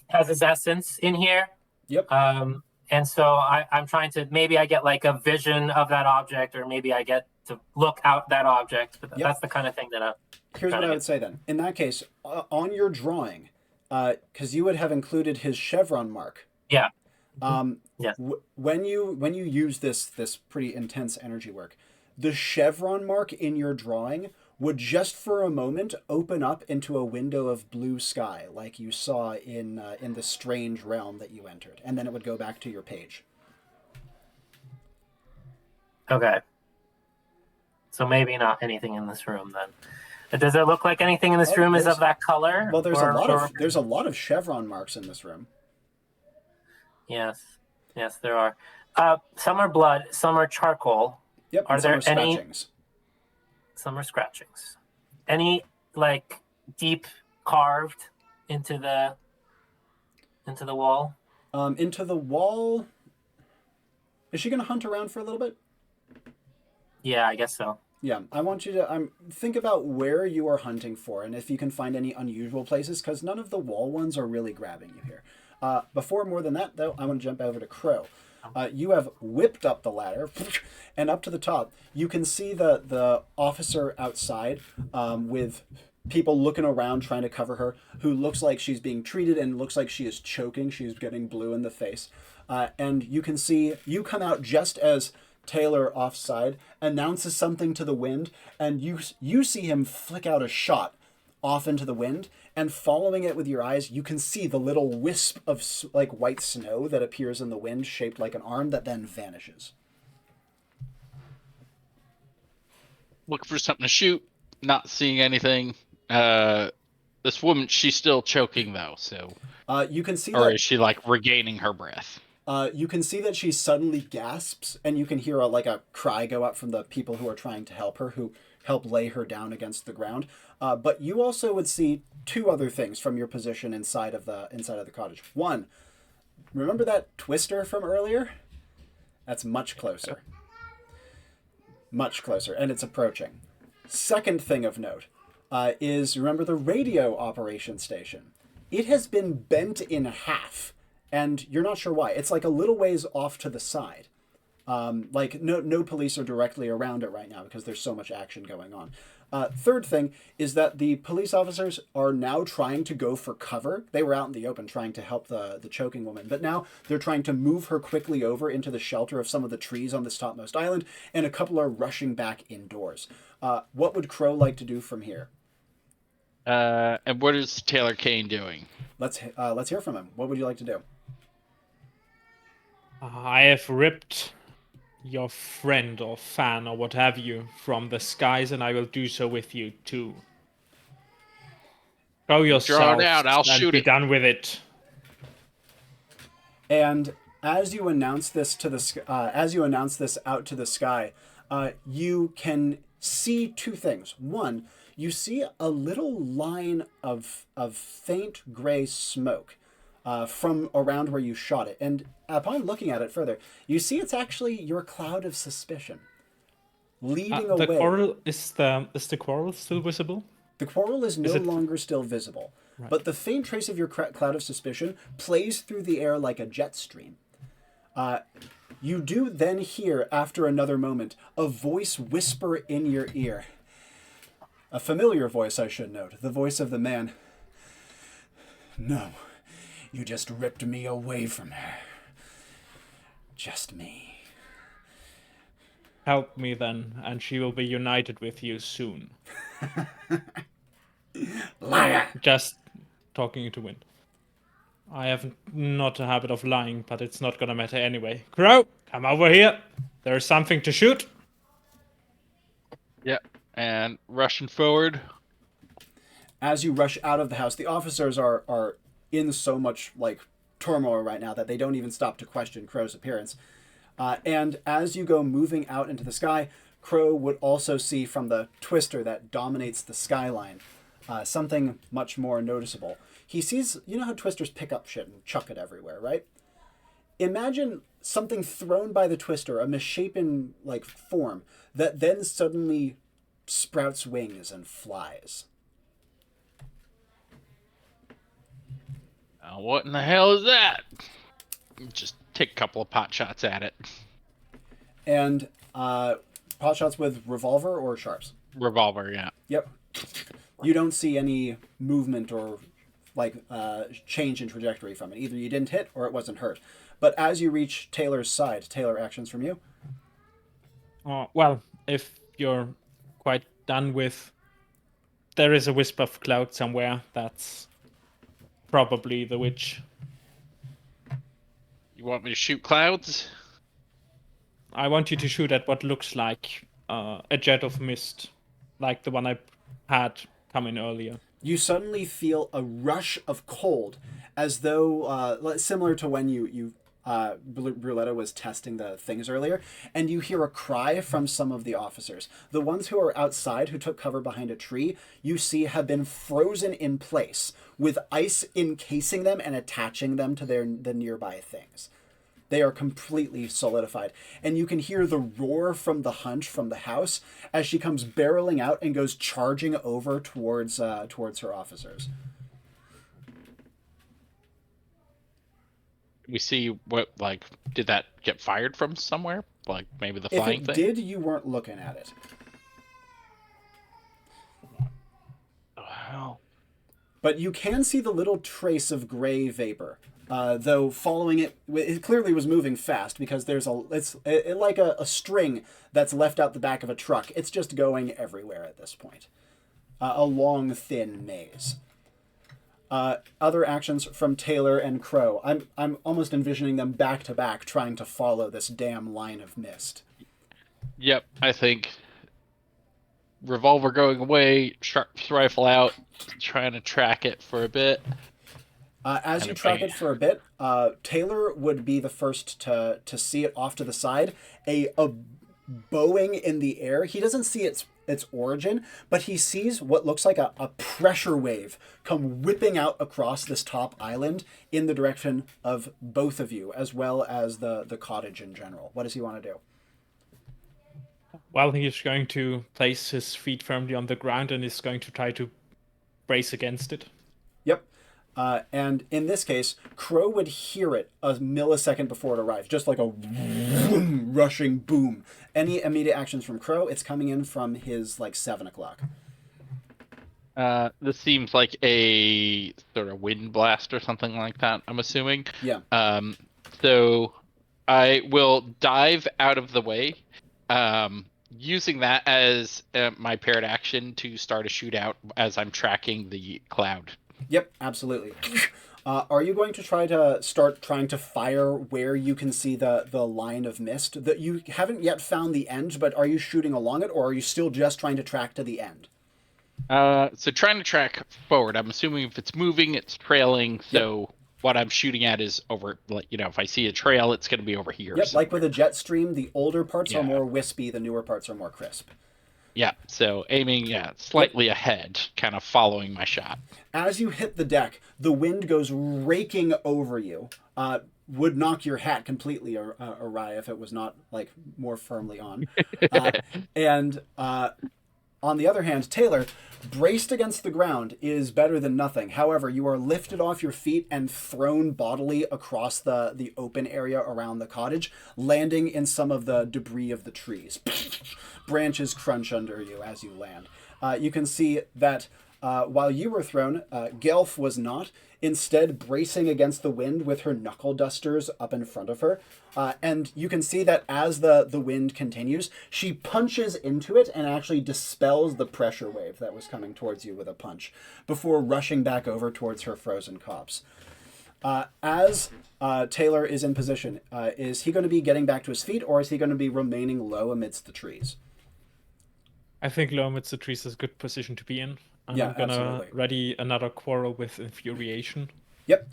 has his essence in here. Yep. And so I'm trying to, maybe I get like a vision of that object, or maybe I get to look out that object. But that's the kind of thing that Here's what I would say then. In that case, on your drawing, because you would have included his chevron mark. Yeah. Yes. When you use this pretty intense energy work, the chevron mark in your drawing would just for a moment open up into a window of blue sky, like you saw in the strange realm that you entered, and then it would go back to your page. Okay. So maybe not anything in this room then. Does it look like anything in this room is of that color? Well, there's a lot of chevron marks in this room. Yes, there are. Some are blood, some are charcoal. Yep. Are there any? Scratchings. Some are scratchings. Any like deep carved into the wall? Into the wall. Is she gonna hunt around for a little bit? Yeah, I guess so. Yeah, I want you to think about where you are hunting for, and if you can find any unusual places, because none of the wall ones are really grabbing you here. Before more than that, though, I want to jump over to Crow. You have whipped up the ladder, and up to the top, you can see the officer outside with people looking around trying to cover her, who looks like she's being treated and looks like she is choking. She's getting blue in the face. And you can see you come out just as Taylor offside announces something to the wind, and you see him flick out a shot off into the wind, and following it with your eyes, you can see the little wisp of like white snow that appears in the wind, shaped like an arm, that then vanishes. Look for something to shoot. Not seeing anything. This woman, she's still choking though, so. You can see or that. Is she like regaining her breath? You can see that she suddenly gasps, and you can hear a cry go up from the people who are trying to help her, who help lay her down against the ground. But you also would see two other things from your position inside of the cottage. One, remember that twister from earlier? That's much closer. Much closer, and it's approaching. Second thing of note is, remember the radio operation station? It has been bent in half, and you're not sure why. It's like a little ways off to the side. No police are directly around it right now because there's so much action going on. Third thing is that the police officers are now trying to go for cover. They were out in the open trying to help the choking woman, but now they're trying to move her quickly over into the shelter of some of the trees on this topmost island, and a couple are rushing back indoors. What would Crow like to do from here? And what is Taylor Kane doing? Let's hear from him. What would you like to do? I have ripped your friend or fan or what have you from the skies, and I will do so with you too. Go yourself. Draw it out. I'll shoot be it. done with it. And as you announce this out to the sky, you can see two things. One, you see a little line of faint gray smoke from around where you shot it. And upon looking at it further, you see it's actually your cloud of suspicion leading away. The quarrel is the quarrel still visible? The quarrel is no longer still visible, right. But the faint trace of your cloud of suspicion plays through the air like a jet stream. You do then hear, after another moment, a voice whisper in your ear. A familiar voice, I should note. The voice of the man. No, you just ripped me away from her. Just me. Help me then, and she will be united with you soon. Liar! Just talking into wind. I have not a habit of lying, but it's not gonna matter anyway. Crow, come over here. There's something to shoot. Yep. And rushing forward. As you rush out of the house, the officers are in so much turmoil right now that they don't even stop to question Crow's appearance. And as you go moving out into the sky, Crow would also see from the twister that dominates the skyline something much more noticeable. He sees, you know how twisters pick up shit and chuck it everywhere, right? Imagine something thrown by the twister, a misshapen form, that then suddenly sprouts wings and flies. What in the hell is that? Just take a couple of pot shots at it. And pot shots with revolver or sharps? Revolver, yeah. Yep. You don't see any movement or change in trajectory from it. Either you didn't hit or it wasn't hurt. But as you reach Taylor's side, Taylor, actions from you? Well, if you're quite done with... There is a wisp of cloud somewhere. That's probably the witch. You want me to shoot clouds? I want you to shoot at what looks like a jet of mist, like the one I had come in earlier. You suddenly feel a rush of cold, as though similar to when Bruletta was testing the things earlier, and you hear a cry from some of the officers. The ones who are outside, who took cover behind a tree, you see have been frozen in place, with ice encasing them and attaching them to the nearby things. They are completely solidified. And you can hear the roar from the hunt from the house as she comes barreling out and goes charging over towards her officers. We see what, did that get fired from somewhere? Maybe the flying thing? If it did, you weren't looking at it. Oh, hell. But you can see the little trace of gray vapor. Though following it clearly was moving fast because it's like a string that's left out the back of a truck. It's just going everywhere at this point. a long, thin maze. Other actions from Taylor and Crow. I'm almost envisioning them back to back, trying to follow this damn line of mist. Yep, I think revolver going away, sharp rifle out, trying to track it for a bit. As you track it for a bit, Taylor would be the first to see it off to the side. A bowing in the air. He doesn't see its origin, but he sees what looks like a pressure wave come whipping out across this top island in the direction of both of you, as well as the cottage in general. What does he want to do? Well, he's going to place his feet firmly on the ground and is going to try to brace against it. Yep. And in this case, Crow would hear it a millisecond before it arrives, just like a rushing boom. Any immediate actions from Crow? It's coming in from his 7 o'clock. This seems like a sort of wind blast or something like that, I'm assuming. Yeah. So I will dive out of the way, using that as my paired action to start a shootout as I'm tracking the cloud. Yep, absolutely. Are you going to try to fire where you can see the line of mist? That you haven't yet found the end, but are you shooting along it, or are you still just trying to track to the end? So trying to track forward. I'm assuming if it's moving, it's trailing. So yep. What I'm shooting at is over, if I see a trail, it's going to be over here. Yep, somewhere. like with a jet stream, the older parts are more wispy, the newer parts are more crisp. Yeah, so aiming slightly ahead, kind of following my shot. As you hit the deck, the wind goes raking over you. Would knock your hat completely awry if it was not more firmly on. And on the other hand, Taylor, braced against the ground is better than nothing. However, you are lifted off your feet and thrown bodily across the open area around the cottage, landing in some of the debris of the trees. Branches crunch under you as you land. You can see that while you were thrown, Gelf was not, instead bracing against the wind with her knuckle dusters up in front of her. And you can see that as the wind continues, she punches into it and actually dispels the pressure wave that was coming towards you with a punch, before rushing back over towards her frozen cops. As Taylor is in position, is he going to be getting back to his feet, or is he going to be remaining low amidst the trees? I think low amidst the trees is a good position to be in. I'm gonna absolutely. ready another quarrel with infuriation. Yep.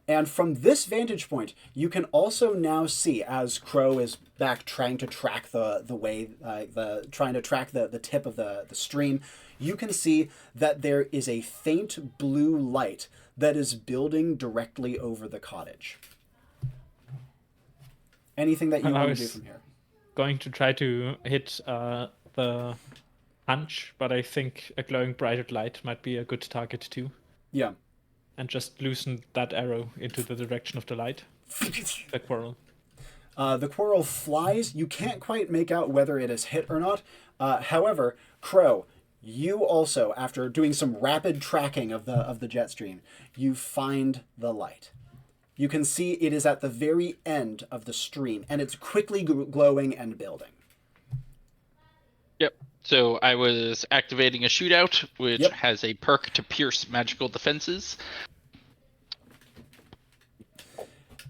And from this vantage point, you can also now see, as Crow is back trying to track the tip of the stream, you can see that there is a faint blue light that is building directly over the cottage. Anything that you want to do from here? Going to try to hit the punch, but I think a glowing bright light might be a good target too. Yeah. And just loosen that arrow into the direction of the light. The quarrel. The quarrel flies. You can't quite make out whether it is hit or not. However, Crow, you also, after doing some rapid tracking of the jet stream, you find the light. You can see it is at the very end of the stream, and it's quickly glowing and building. Yep. So I was activating a shootout, which has a perk to pierce magical defenses.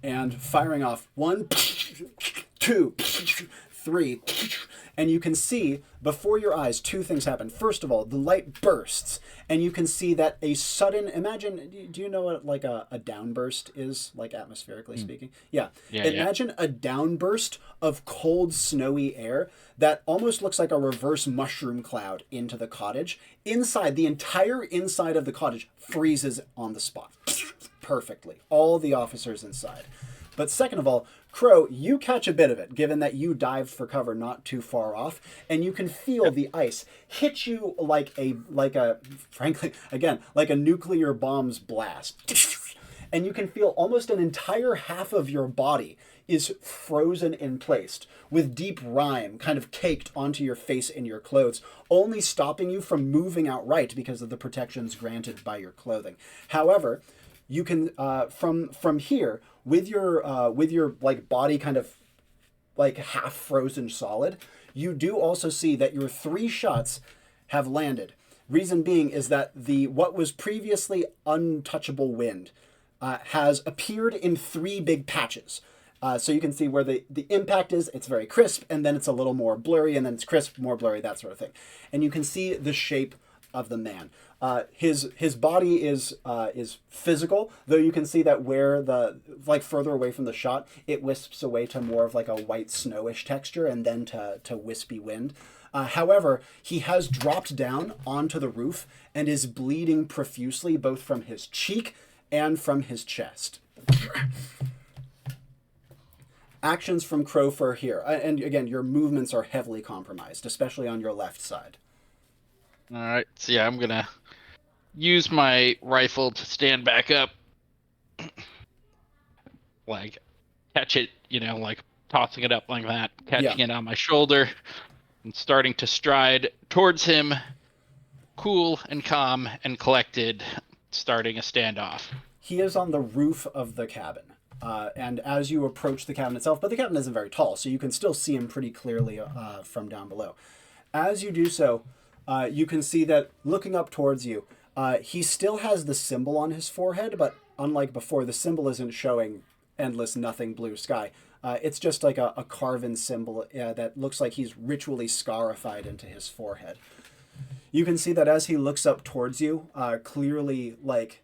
And firing off 1, 2, 3, and you can see before your eyes 2 things happen. First of all, the light bursts, and you can see that a sudden, imagine, do you know what a downburst is, atmospherically speaking? Yeah. Imagine a downburst of cold, snowy air that almost looks like a reverse mushroom cloud into the cottage. Inside, the entire inside of the cottage freezes on the spot. Perfectly. All the officers inside. But second of all, Crow, you catch a bit of it, given that you dived for cover not too far off, and you can feel the ice hit you like a nuclear bomb's blast. And you can feel almost an entire half of your body is frozen in place, with deep rime kind of caked onto your face and your clothes, only stopping you from moving outright because of the protections granted by your clothing. However, you can from here, with your body kind of half frozen solid, you do also see that your 3 shots have landed. Reason being is that what was previously untouchable wind has appeared in 3 big patches. So you can see where the impact is. It's very crisp, and then it's a little more blurry, and then it's crisp, more blurry, that sort of thing. And you can see the shape of the man. His body is physical, though you can see that where further away from the shot, it wisps away to more of like a white snowish texture, and then to wispy wind. However, he has dropped down onto the roof and is bleeding profusely, both from his cheek and from his chest. Actions from Crowfur here. And again, your movements are heavily compromised, especially on your left side. All right. So yeah, I'm going to use my rifle to stand back up. Like, catch it, like tossing it up like that, catching it on my shoulder, and starting to stride towards him, cool and calm and collected, starting a standoff. He is on the roof of the cabin. And as you approach the cabin itself, but the cabin isn't very tall, so you can still see him pretty clearly from down below. As you do so, you can see that looking up towards you, he still has the symbol on his forehead, but unlike before, the symbol isn't showing endless nothing blue sky. It's just like a carven symbol that looks like he's ritually scarified into his forehead. You can see that as he looks up towards you, clearly like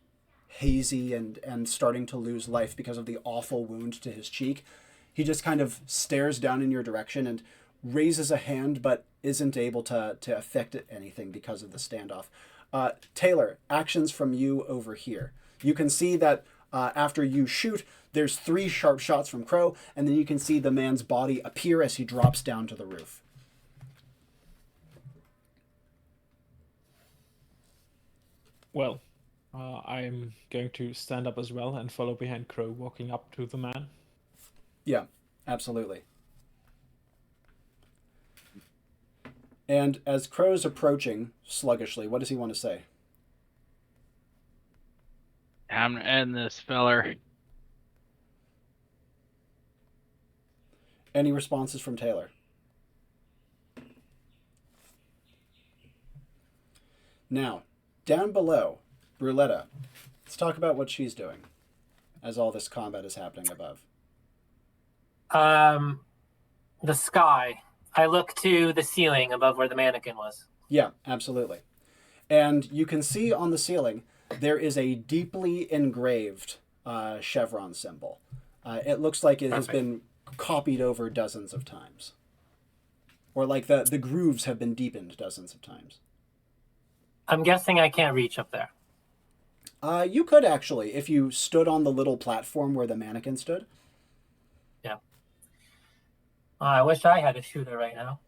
hazy and starting to lose life because of the awful wound to his cheek, he just kind of stares down in your direction and raises a hand, but isn't able to affect anything because of the standoff. Taylor, actions from you over here. You can see that after you shoot, there's 3 sharp shots from Crow, and then you can see the man's body appear as he drops down to the roof. Well, I'm going to stand up as well and follow behind Crow, walking up to the man. Yeah, absolutely. And as Crow's approaching sluggishly, what does he want to say? I'm gonna end this feller. Any responses from Taylor? Now, down below, Bruletta. Let's talk about what she's doing as all this combat is happening above. The sky. I look to the ceiling above where the mannequin was. Yeah, absolutely. And you can see on the ceiling there is a deeply engraved chevron symbol. It looks like it has been copied over dozens of times. Or like the grooves have been deepened dozens of times. I'm guessing I can't reach up there. You could actually, if you stood on the little platform where the mannequin stood. Yeah. I wish I had a shooter right now.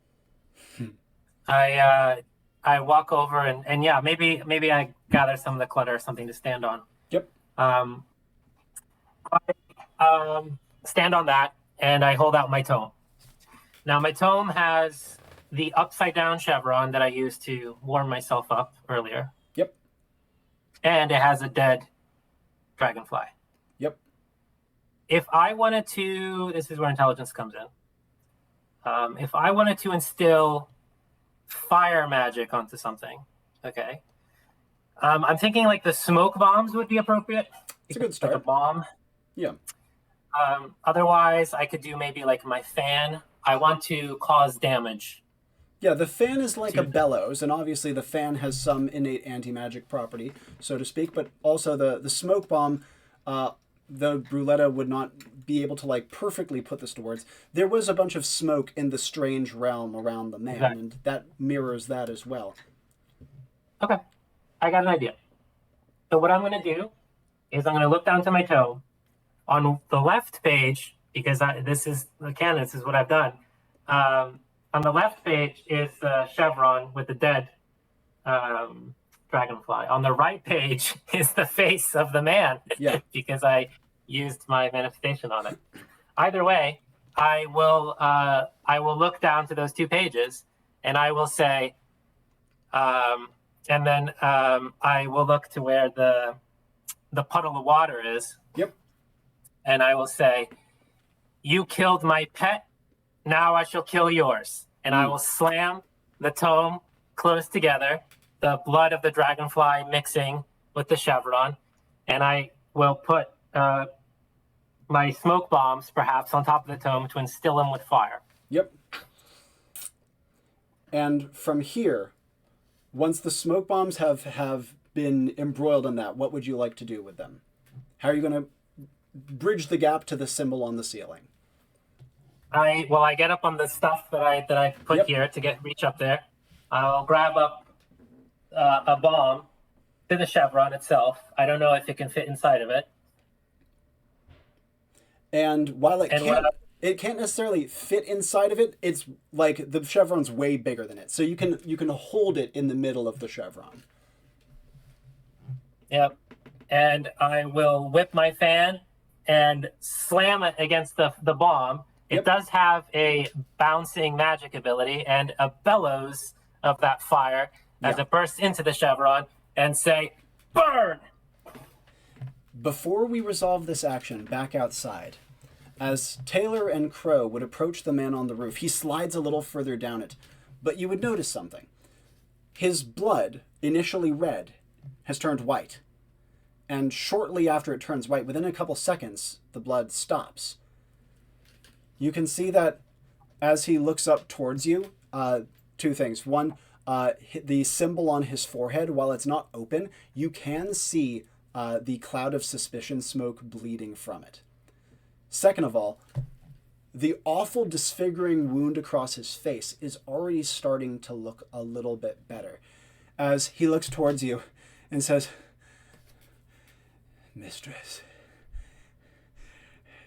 I walk over and yeah, maybe I gather some of the clutter or something to stand on. Yep. I stand on that and I hold out my tome. Now my tome has the upside down chevron that I used to warm myself up earlier. Yep. And it has a dead dragonfly. Yep. If I wanted to, this is where intelligence comes in. If I wanted to instill fire magic onto something, okay. I'm thinking like the smoke bombs would be appropriate. It's a good start. Like a bomb. Yeah. Otherwise, I could do maybe like my fan. I want to cause damage. Yeah, the fan is like a bellows, and obviously the fan has some innate anti-magic property, so to speak, but also the smoke bomb, the Bruletta would not be able to like perfectly put this to words. There was a bunch of smoke in the strange realm around the man, and that mirrors that as well. Okay, I got an idea. So what I'm going to do is I'm going to look down to my toe. On the left page, because this is the canon, this is what I've done. On the left page is the chevron with the dead dragonfly. On the right page is the face of the man, because I used my manifestation on it. Either way, I will look down to those 2 pages, and I will say, and then I will look to where the puddle of water is. Yep. And I will say, "You killed my pet. Now I shall kill yours." And I will slam the tome close together, the blood of the dragonfly mixing with the chevron, and I will put my smoke bombs perhaps on top of the tome to instill them with fire. Yep. And from here, once the smoke bombs have been embroiled in that, what would you like to do with them? How are you going to bridge the gap to the symbol on the ceiling? I get up on the stuff that I put here to reach up there. I'll grab up a bomb to the chevron itself. I don't know if it can fit inside of it. And while it can't necessarily fit inside of it, it's like the chevron's way bigger than it. So you can hold it in the middle of the chevron. Yep. And I will whip my fan and slam it against the bomb. It does have a bouncing magic ability and a bellows of that fire as it bursts into the chevron and say, "Burn!" Before we resolve this action, back outside, as Taylor and Crow would approach the man on the roof, he slides a little further down it, but you would notice something. His blood, initially red, has turned white. And shortly after it turns white, within a couple seconds, the blood stops. You can see that as he looks up towards you, two things. One, the symbol on his forehead, while it's not open, you can see the cloud of suspicion smoke bleeding from it. Second of all, the awful disfiguring wound across his face is already starting to look a little bit better as he looks towards you and says, "Mistress,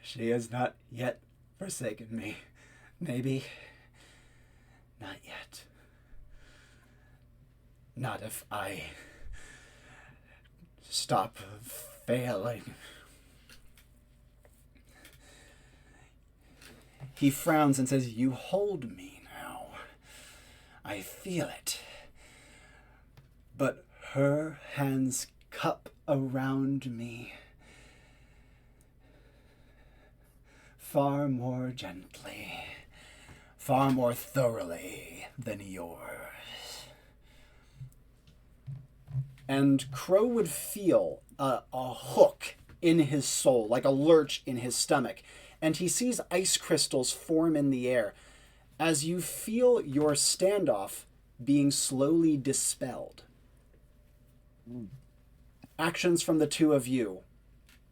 she has not yet forsaken me. Maybe not yet. Not if I stop failing." He frowns and says, "You hold me now. I feel it. But her hands cup around me far more gently, far more thoroughly than yours." And Crow would feel a hook in his soul, like a lurch in his stomach, and he sees ice crystals form in the air as you feel your standoff being slowly dispelled. Actions from the two of you.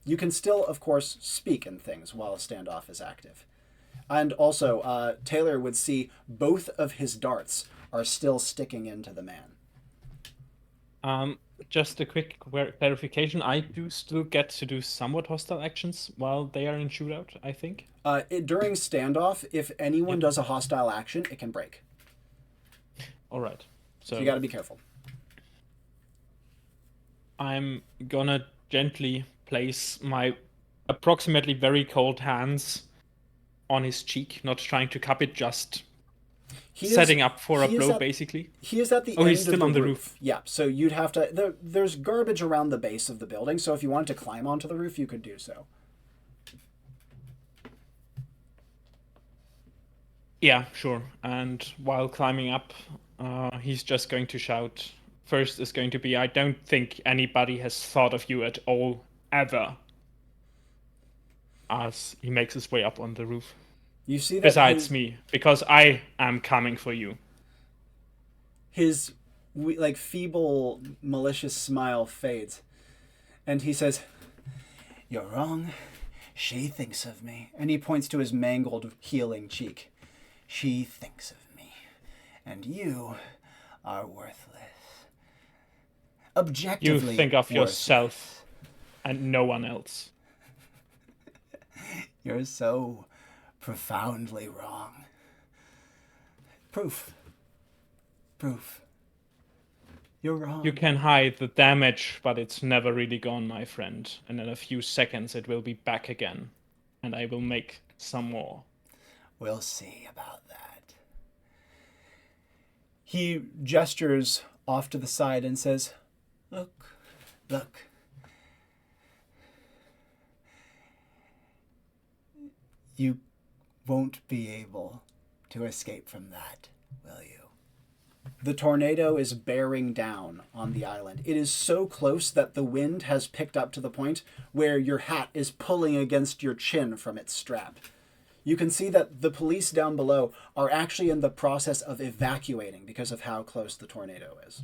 You can still, of course, speak in things while a standoff is active. And also, Taylor would see both of his darts are still sticking into the man. Just a quick clarification. I do still get to do somewhat hostile actions while they are in shootout, I think. During standoff, if anyone does a hostile action, it can break. All right. So you got to be careful. I'm gonna gently place my approximately very cold hands on his cheek, not trying to cup it, just setting up for a blow, basically. He is at the end he's still of the on the roof. Yeah, so you'd have to... There's garbage around the base of the building, so if you wanted to climb onto the roof, you could do so. Yeah, sure. And while climbing up, he's just going to shout. First is going to be, "I don't think anybody has thought of you at all, ever." As he makes his way up on the roof. You see that besides me, because I am coming for you. His feeble, malicious smile fades, and he says, "You're wrong. She thinks of me." And he points to his mangled, healing cheek. "She thinks of me, and you are worthless. Objectively, you think of worthless. yourself and no one else." You're so profoundly wrong. Proof. You're wrong. You can hide the damage, but it's never really gone, my friend. And in a few seconds it will be back again. And I will make some more. We'll see about that. He gestures off to the side and says, Look. You won't be able to escape from that, will you? The tornado is bearing down on the island. It is so close that the wind has picked up to the point where your hat is pulling against your chin from its strap. You can see that the police down below are actually in the process of evacuating because of how close the tornado is.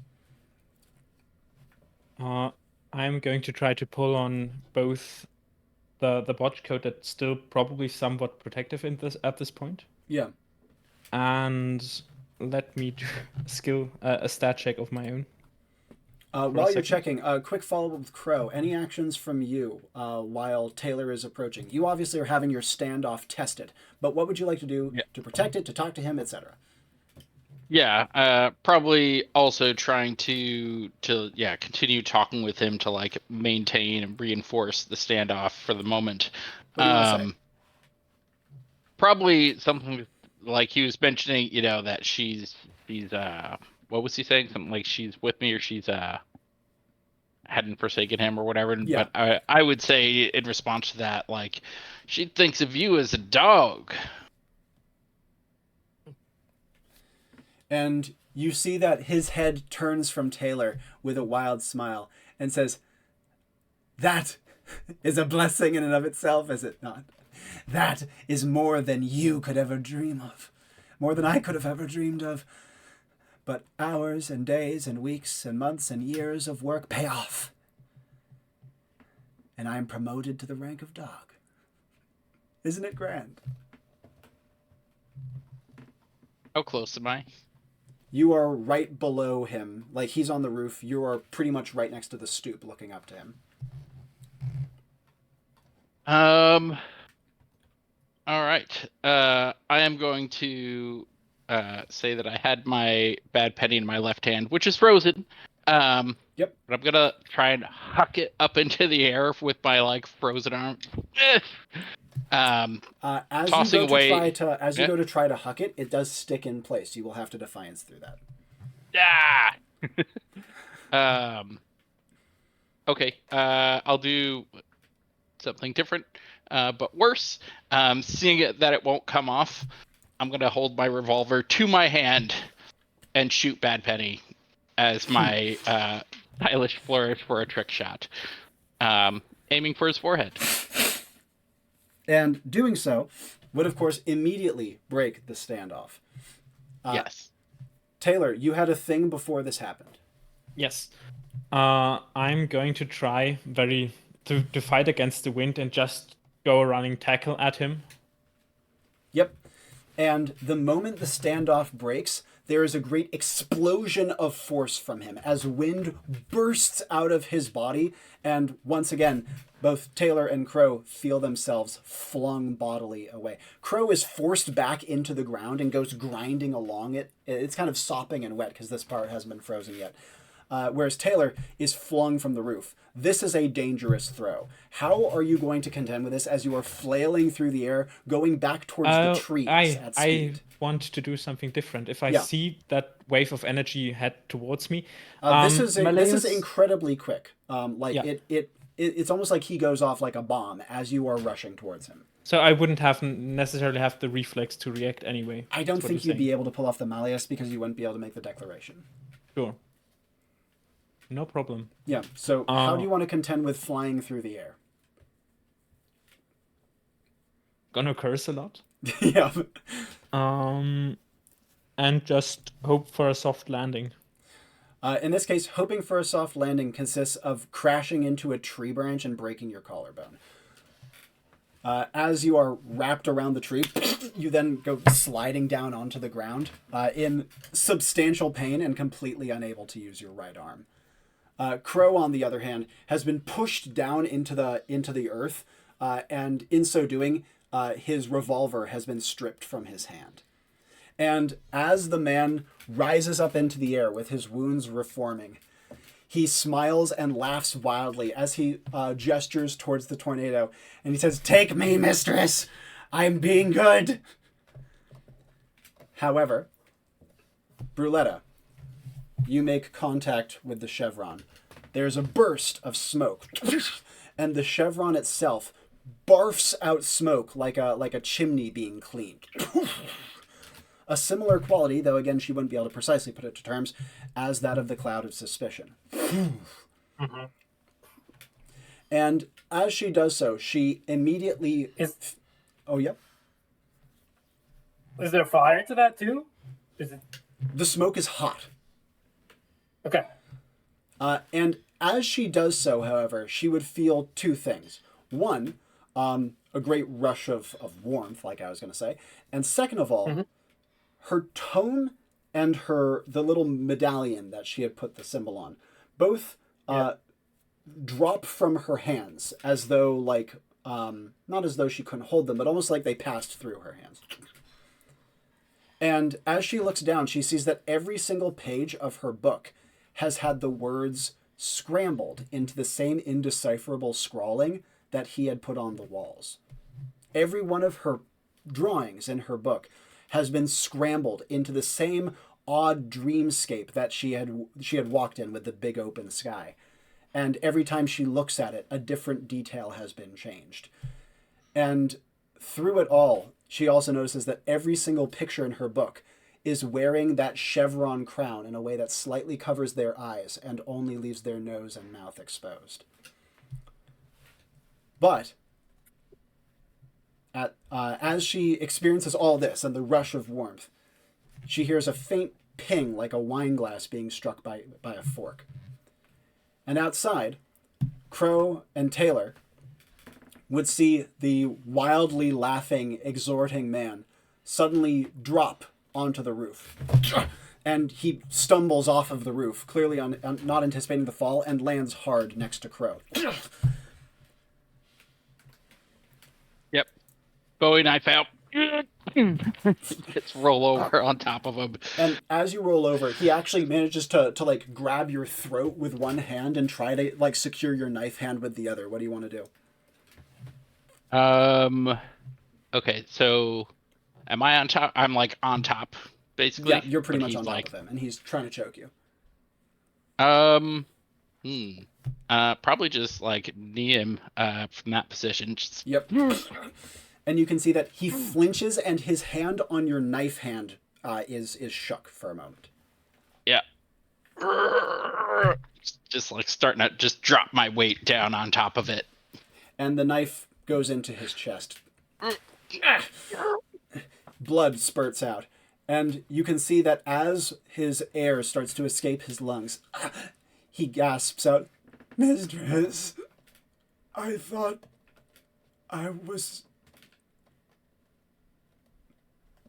I'm going to try to pull on both the botch coat that's still probably somewhat protective at this point. Yeah. And let me do a stat check of my own. While you're checking, a quick follow-up with Crow. Any actions from you while Taylor is approaching? You obviously are having your standoff tested, but what would you like to do to protect it, to talk to him, etc.? Yeah, probably also trying to continue talking with him to like maintain and reinforce the standoff for the moment. What do you want to say? Probably something like he was mentioning, that she's what was he saying? Something like she's with me or she's hadn't forsaken him or whatever. Yeah. But I would say in response to that, like, she thinks of you as a dog. And you see that his head turns from Taylor with a wild smile and says, "That is a blessing in and of itself, is it not? That is more than you could ever dream of. More than I could have ever dreamed of. But hours and days and weeks and months and years of work pay off. And I am promoted to the rank of dog. Isn't it grand?" How close am I? You are right below him. Like, he's on the roof. You are pretty much right next to the stoop looking up to him. All right. I am going to say that I had my bad penny in my left hand, which is frozen. Yep. But I'm gonna try and huck it up into the air with my like frozen arm. As tossing you go away. you go to try to huck it, it does stick in place. You will have to defiance through that. Okay. I'll do something different, but worse. Seeing that it won't come off, I'm gonna hold my revolver to my hand and shoot Bad Penny as my stylish flourish for a trick shot, aiming for his forehead. And doing so would, of course, immediately break the standoff. Yes. Taylor, you had a thing before this happened. Yes. I'm going to try to fight against the wind and just go a running tackle at him. Yep. And the moment the standoff breaks, there is a great explosion of force from him as wind bursts out of his body. And once again, both Taylor and Crow feel themselves flung bodily away. Crow is forced back into the ground and goes grinding along it. It's kind of sopping and wet because this part hasn't been frozen yet. Whereas Taylor is flung from the roof. This is a dangerous throw. How are you going to contend with this as you are flailing through the air, going back towards the trees at speed? I want to do something different. If I see that wave of energy head towards me, this is incredibly quick. It's almost like he goes off like a bomb as you are rushing towards him. So I wouldn't necessarily have the reflex to react anyway. I don't think you'd be able to pull off the Malleus because you wouldn't be able to make the declaration. Sure. No problem. Yeah, so how do you want to contend with flying through the air? Gonna curse a lot. Yeah. And just hope for a soft landing. In this case, hoping for a soft landing consists of crashing into a tree branch and breaking your collarbone. As you are wrapped around the tree, you then go sliding down onto the ground in substantial pain and completely unable to use your right arm. Crow, on the other hand, has been pushed down into the earth, and in so doing, his revolver has been stripped from his hand. And as the man rises up into the air with his wounds reforming, he smiles and laughs wildly as he gestures towards the tornado, and he says, "Take me, mistress! I'm being good!" However, Bruletta, you make contact with the chevron. There's a burst of smoke, and the chevron itself barfs out smoke like a chimney being cleaned. a similar quality, though again she wouldn't be able to precisely put it to terms, as that of the cloud of suspicion. Mm-hmm. And as she does so, she immediately... Oh, yep. Is there fire to that too? Is it? The smoke is hot. Okay. And as she does so, however, she would feel two things. One, a great rush of warmth, like I was going to say. And second of all, her tone and the little medallion that she had put the symbol on, both drop from her hands as though, like, not as though she couldn't hold them, but almost like they passed through her hands. And as she looks down, she sees that every single page of her book has had the words scrambled into the same indecipherable scrawling that he had put on the walls. Every one of her drawings in her book has been scrambled into the same odd dreamscape that she had walked in with the big open sky. And every time she looks at it, a different detail has been changed. And through it all, she also notices that every single picture in her book is wearing that chevron crown in a way that slightly covers their eyes and only leaves their nose and mouth exposed. But as she experiences all this and the rush of warmth, she hears a faint ping like a wine glass being struck by a fork. And outside, Crow and Taylor would see the wildly laughing, exhorting man suddenly drop onto the roof. And he stumbles off of the roof, clearly not anticipating the fall, and lands hard next to Crow. Yep. Bowie knife out. Just roll over on top of him. And as you roll over, he actually manages to like grab your throat with one hand and try to like secure your knife hand with the other. What do you want to do? Okay, so am I on top? I'm like on top, basically. Yeah, you're pretty but much he's on top like, of him, and he's trying to choke you. Probably just like knee him from that position. Just... Yep. And you can see that he flinches, and his hand on your knife hand is shook for a moment. Yeah. Just like starting to just drop my weight down on top of it. And the knife goes into his chest. Blood spurts out. And you can see that as his air starts to escape his lungs, he gasps out, "Mistress, I thought I was..."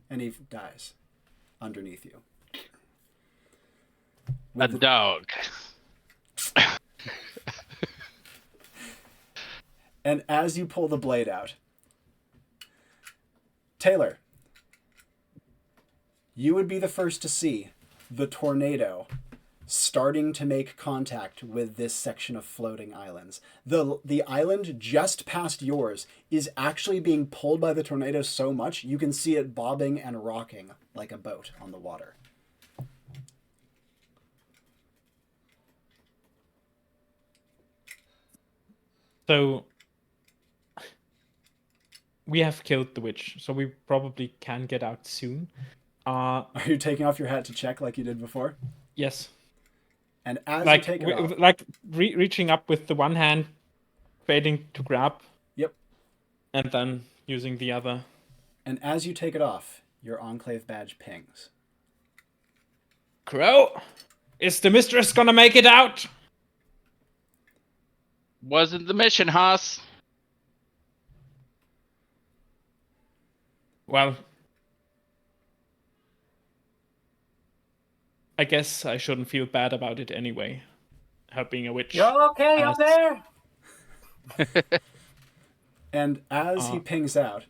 And he dies underneath you. A dog. And as you pull the blade out, Taylor, you would be the first to see the tornado starting to make contact with this section of floating islands. The island just past yours is actually being pulled by the tornado so much you can see it bobbing and rocking like a boat on the water. So we have killed the witch, so we probably can get out soon. Are you taking off your hat to check like you did before? Yes. And as Like, you take it off... like reaching up with the one hand, waiting to grab. Yep. And then using the other. And as you take it off, your Enclave badge pings. Crow, is the mistress gonna make it out? Wasn't the mission, Haas. Well, I guess I shouldn't feel bad about it anyway. Her being a witch. You're okay up there? And as he pings out,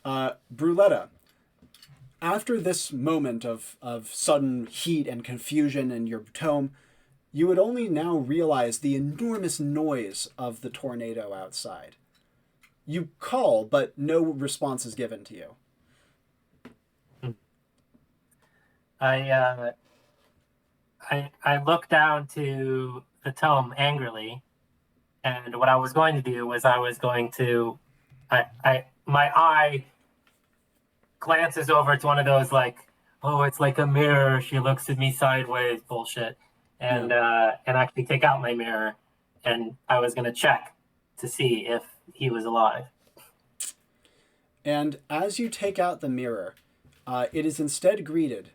Bruletta, after this moment of sudden heat and confusion in your tome, you would only now realize the enormous noise of the tornado outside. You call, but no response is given to you. I look down to the tome angrily, and what I was going to do was my eye glances over to one of those like oh, it's like a mirror. She looks at me sideways, bullshit. And actually take out my mirror. And I was going to check to see if he was alive. And as you take out the mirror, it is instead greeted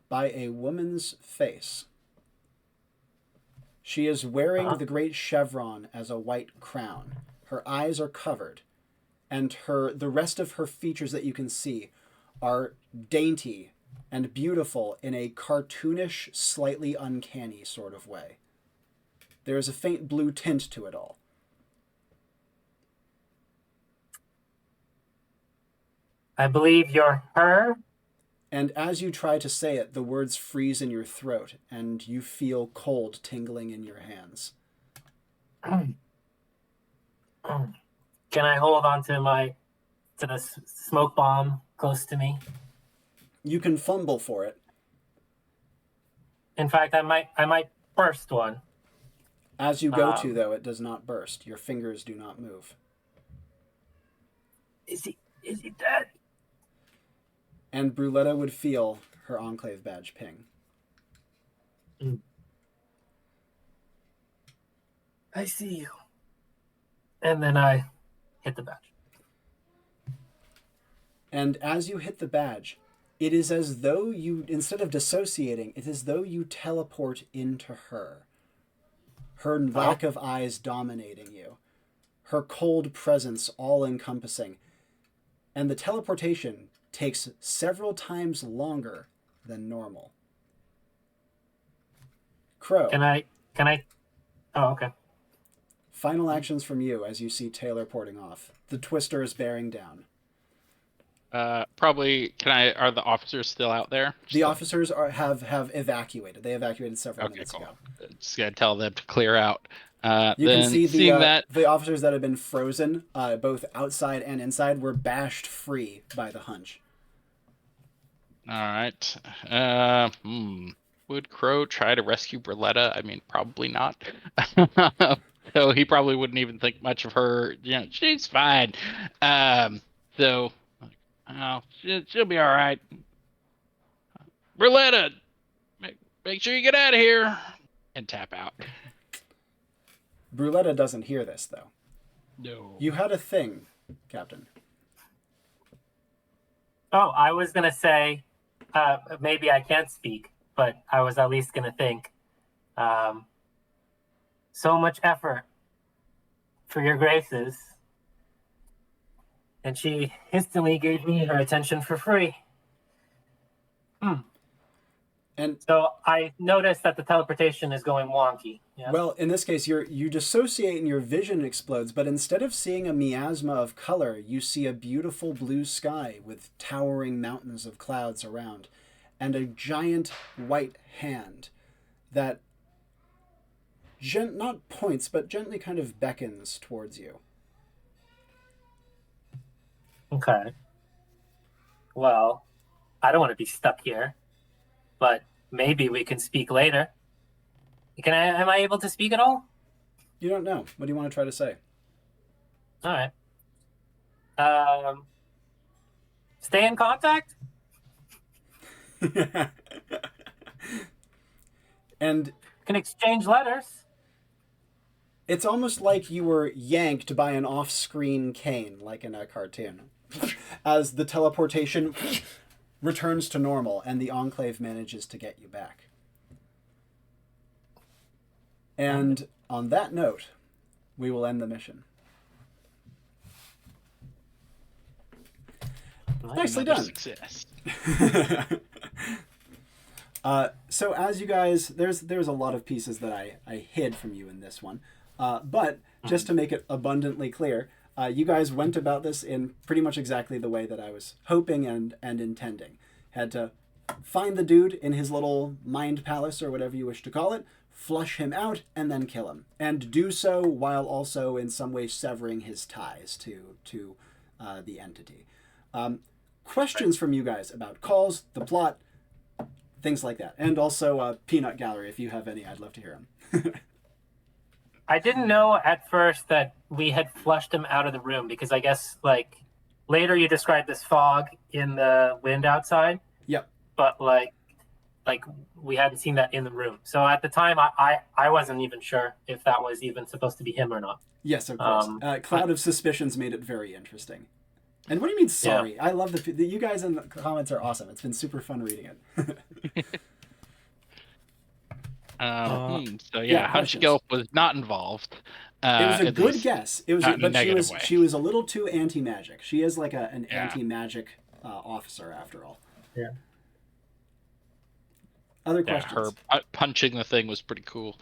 by a woman's face. She is wearing the great chevron as a white crown. Her eyes are covered, and the rest of her features that you can see are dainty and beautiful in a cartoonish, slightly uncanny sort of way. There is a faint blue tint to it all. I believe you're her. And as you try to say it, the words freeze in your throat, and you feel cold tingling in your hands. Can I hold on to the smoke bomb close to me? You can fumble for it. In fact, I might burst one. As you go to, though, it does not burst. Your fingers do not move. Is he dead? And Bruletta would feel her Enclave badge ping. I see you. And then I hit the badge. And as you hit the badge, it is as though you, instead of dissociating, it is as though you teleport into her. Her lack of eyes dominating you. Her cold presence all-encompassing. And the teleportation takes several times longer than normal. Crow. Can I? Oh, okay. Final actions from you as you see Taylor porting off. The Twister is bearing down. Probably. Are the officers still out there? The officers have evacuated. They evacuated several minutes ago. Just gotta tell them to clear out. You can see the officers that have been frozen, both outside and inside, were bashed free by the hunch. All right. Would Crow try to rescue Bruletta? I mean, probably not. So he probably wouldn't even think much of her. She's fine. She'll be all right. Bruletta, make sure you get out of here and tap out. Bruletta doesn't hear this, though. No. You had a thing, Captain. Oh, I was going to say, maybe I can't speak, but I was at least going to think, so much effort for your graces. And she instantly gave me her attention for free. And so I noticed that the teleportation is going wonky. Yeah. Well, in this case, you dissociate and your vision explodes, but instead of seeing a miasma of color, you see a beautiful blue sky with towering mountains of clouds around, and a giant white hand that not points, but gently kind of beckons towards you. Okay. Well, I don't want to be stuck here, but maybe we can speak later. Am I able to speak at all? You don't know. What do you want to try to say? All right. Stay in contact? And can exchange letters. It's almost like you were yanked by an off-screen cane, like in a cartoon, as the teleportation returns to normal and the Enclave manages to get you back. And on that note, we will end the mission. Nicely done. Success. So as you guys, there's a lot of pieces that I hid from you in this one. But just to make it abundantly clear, you guys went about this in pretty much exactly the way that I was hoping and intending. Had to find the dude in his little mind palace or whatever you wish to call it, flush him out, and then kill him. And do so while also in some way severing his ties to the entity. Questions from you guys about calls, the plot, things like that. And also Peanut Gallery, if you have any, I'd love to hear them. I didn't know at first that we had flushed him out of the room because I guess, like, later you described this fog in the wind outside. Yep. but like we hadn't seen that in the room. So at the time, I wasn't even sure if that was even supposed to be him or not. Yes, of course. Cloud of Suspicions made it very interesting. And what do you mean, sorry? Yeah. I love the you guys in the comments are awesome. It's been super fun reading it. So yeah, Hushgulp was not involved. It was a good guess. It was, but she was a little too anti-magic. She is like an anti-magic officer after all. Yeah. Other questions? Her punching the thing was pretty cool.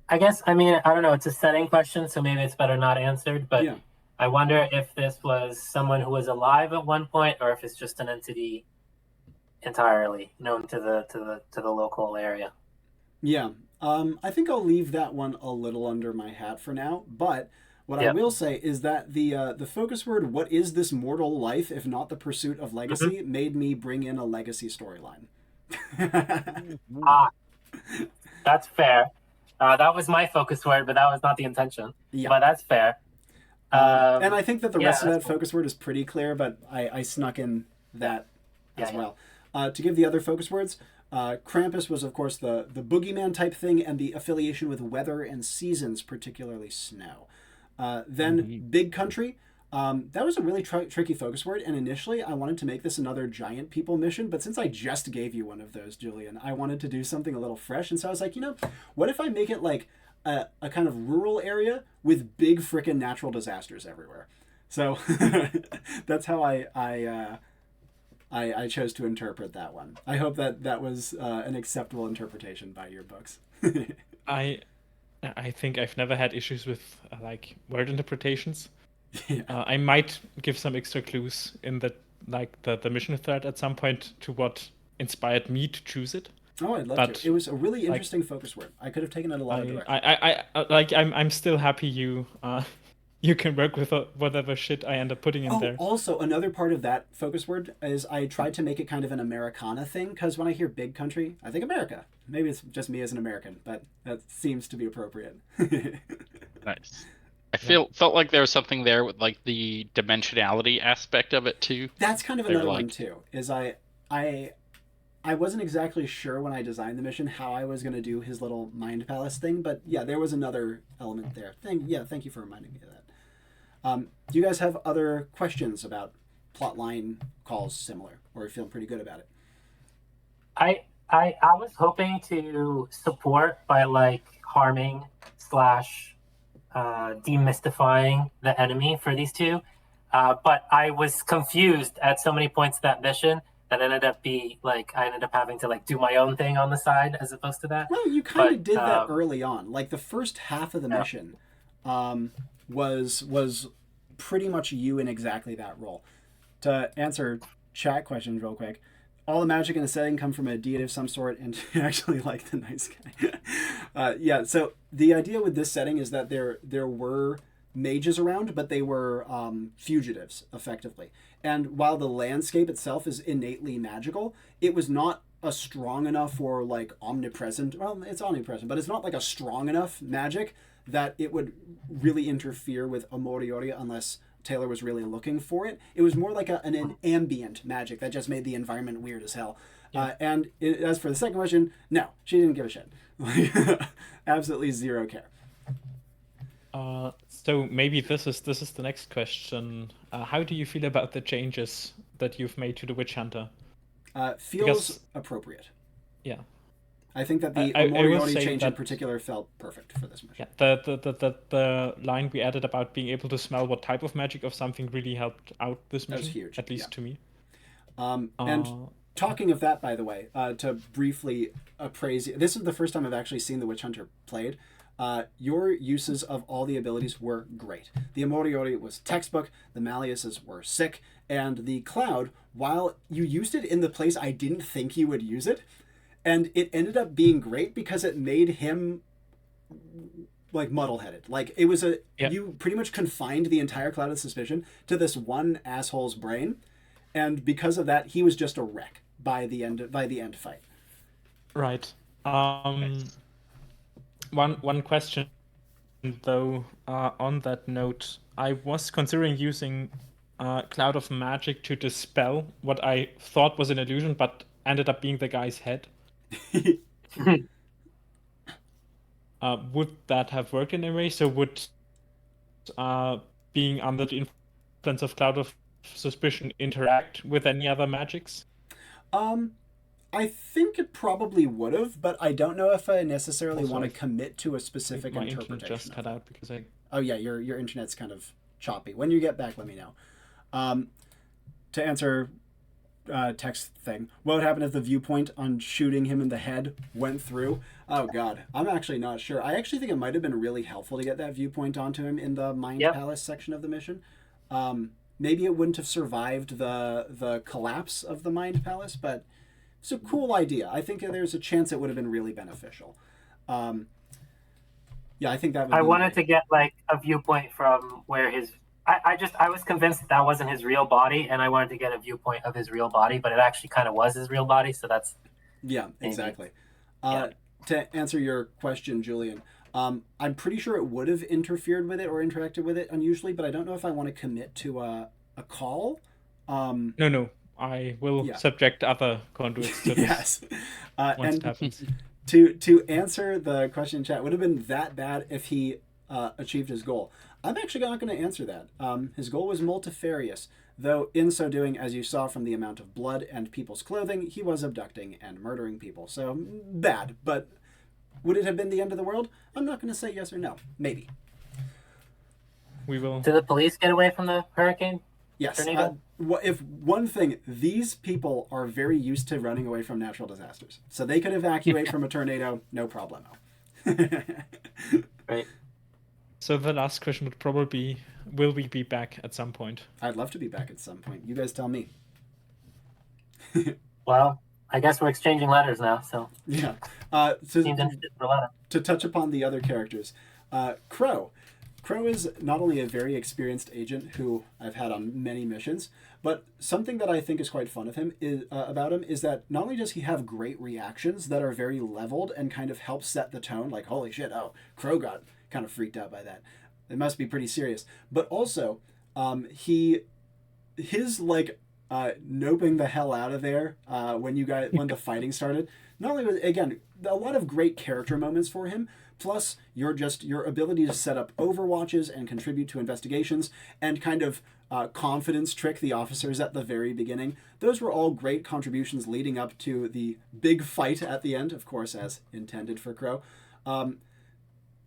I guess, I mean, I don't know. It's a setting question, so maybe it's better not answered. But yeah. I wonder if this was someone who was alive at one point, or if it's just an entity entirely known to the local area. Yeah. I think I'll leave that one a little under my hat for now. But what I will say is that the focus word, what is this mortal life if not the pursuit of legacy, made me bring in a legacy storyline. That's fair. That was my focus word, but that was not the intention. Yeah. But that's fair. And I think that the rest of that focus word is pretty clear, but I snuck in that as well. To give the other focus words, Krampus was, of course, the boogeyman type thing and the affiliation with weather and seasons, particularly snow. Then Big Country. That was a really tricky focus word, and initially I wanted to make this another giant people mission, but since I just gave you one of those, Julian, I wanted to do something a little fresh, and so I was like, what if I make it like a kind of rural area with big frickin' natural disasters everywhere? So that's how I chose to interpret that one. I hope that was an acceptable interpretation by your books. I think I've never had issues with like word interpretations. Yeah. I might give some extra clues in the mission thread at some point to what inspired me to choose it. Oh, I'd love to. It was a really interesting focus word. I could have taken it a lot of directions. I'm still happy you can work with whatever shit I end up putting in there. Also, another part of that focus word is I tried to make it kind of an Americana thing, because when I hear Big Country, I think America. Maybe it's just me as an American, but that seems to be appropriate. Nice. I felt like there was something there with like the dimensionality aspect of it too. That's kind of another one too. Is I wasn't exactly sure when I designed the mission how I was going to do his little mind palace thing, but yeah, there was another element there. Thank you for reminding me of that. Do you guys have other questions about plotline calls similar, or are you feeling pretty good about it? I was hoping to support by like harming / demystifying the enemy for these two, but I was confused at so many points of that mission that ended up I ended up having to like do my own thing on the side as opposed to that. Well, you kind of did that early on. Like the first half of the mission was pretty much you in exactly that role. To answer chat questions real quick, all the magic in the setting come from a deity of some sort, and actually like the nice guy. Yeah, so the idea with this setting is that there were mages around, but they were fugitives, effectively. And while the landscape itself is innately magical, it was not a strong enough or like omnipresent, well, it's omnipresent, but it's not like a strong enough magic that it would really interfere with a Moriori unless Taylor was really looking for it. It was more like an ambient magic that just made the environment weird as hell. Yeah. As for the second question, no, she didn't give a shit. Absolutely zero care. So maybe this is the next question. How do you feel about the changes that you've made to the Witch Hunter? Feels appropriate. Yeah. I think that the Moriori change in particular felt perfect for this mission. Yeah, the line we added about being able to smell what type of magic of something really helped out this mission. That was huge. At least to me. And talking of that, by the way, to briefly appraise you, this is the first time I've actually seen the Witch Hunter played. Your uses of all the abilities were great. The Moriori was textbook, the Malleuses were sick, and the Cloud, while you used it in the place I didn't think you would use it, and it ended up being great because it made him like muddle-headed. Like it was you pretty much confined the entire Cloud of Suspicion to this one asshole's brain, and because of that, he was just a wreck by the end fight. Right. One question though, on that note, I was considering using cloud of magic to dispel what I thought was an illusion, but ended up being the guy's head. Would that have worked in a way? So would being under the influence of cloud of suspicion interact with any other magics? I think it probably would have, but I don't know if I necessarily Also, want to commit to a specific My internet interpretation. just cut out because I. Oh yeah, your internet's kind of choppy. When you get back, let me know. To answer text thing, what would happen if the viewpoint on shooting him in the head went through? Oh god, I'm actually not sure. I actually think it might have been really helpful to get that viewpoint onto him in the Mind Palace section of the mission. Maybe it wouldn't have survived the collapse of the Mind Palace, but it's a cool idea. I think there's a chance it would have been really beneficial. Yeah, I think that would I be wanted to get like a viewpoint from where his. I was convinced that wasn't his real body, and I wanted to get a viewpoint of his real body, but it actually kind of was his real body. So that's. Yeah, exactly. Yeah. To answer your question, Julian, I'm pretty sure it would have interfered with it or interacted with it unusually, but I don't know if I want to commit to a call. No. I will subject other conduits to this Yes. once And it happens. to answer the question in chat, would have been that bad if he achieved his goal? I'm actually not going to answer that. His goal was multifarious, though in so doing, as you saw from the amount of blood and people's clothing, he was abducting and murdering people. So bad, but would it have been the end of the world? I'm not going to say yes or no. Maybe. We will. Did the police get away from the hurricane? Yes. Tornado? If one thing, these people are very used to running away from natural disasters, so they could evacuate from a tornado, no problemo. Right. So the last question would probably be, will we be back at some point? I'd love to be back at some point. You guys tell me. Well, I guess we're exchanging letters now, so. Yeah. Seems interested in Bruletta. To touch upon the other characters, Crow. Crow is not only a very experienced agent who I've had on many missions, but something that I think is quite fun of him is about him is that not only does he have great reactions that are very leveled and kind of help set the tone, like holy shit, oh, Crow got kind of freaked out by that. It must be pretty serious. But also, his like noping the hell out of there when the fighting started. Not only was, again, a lot of great character moments for him. Plus, your ability to set up overwatches and contribute to investigations and kind of confidence trick the officers at the very beginning. Those were all great contributions leading up to the big fight at the end, of course, as intended for Crow.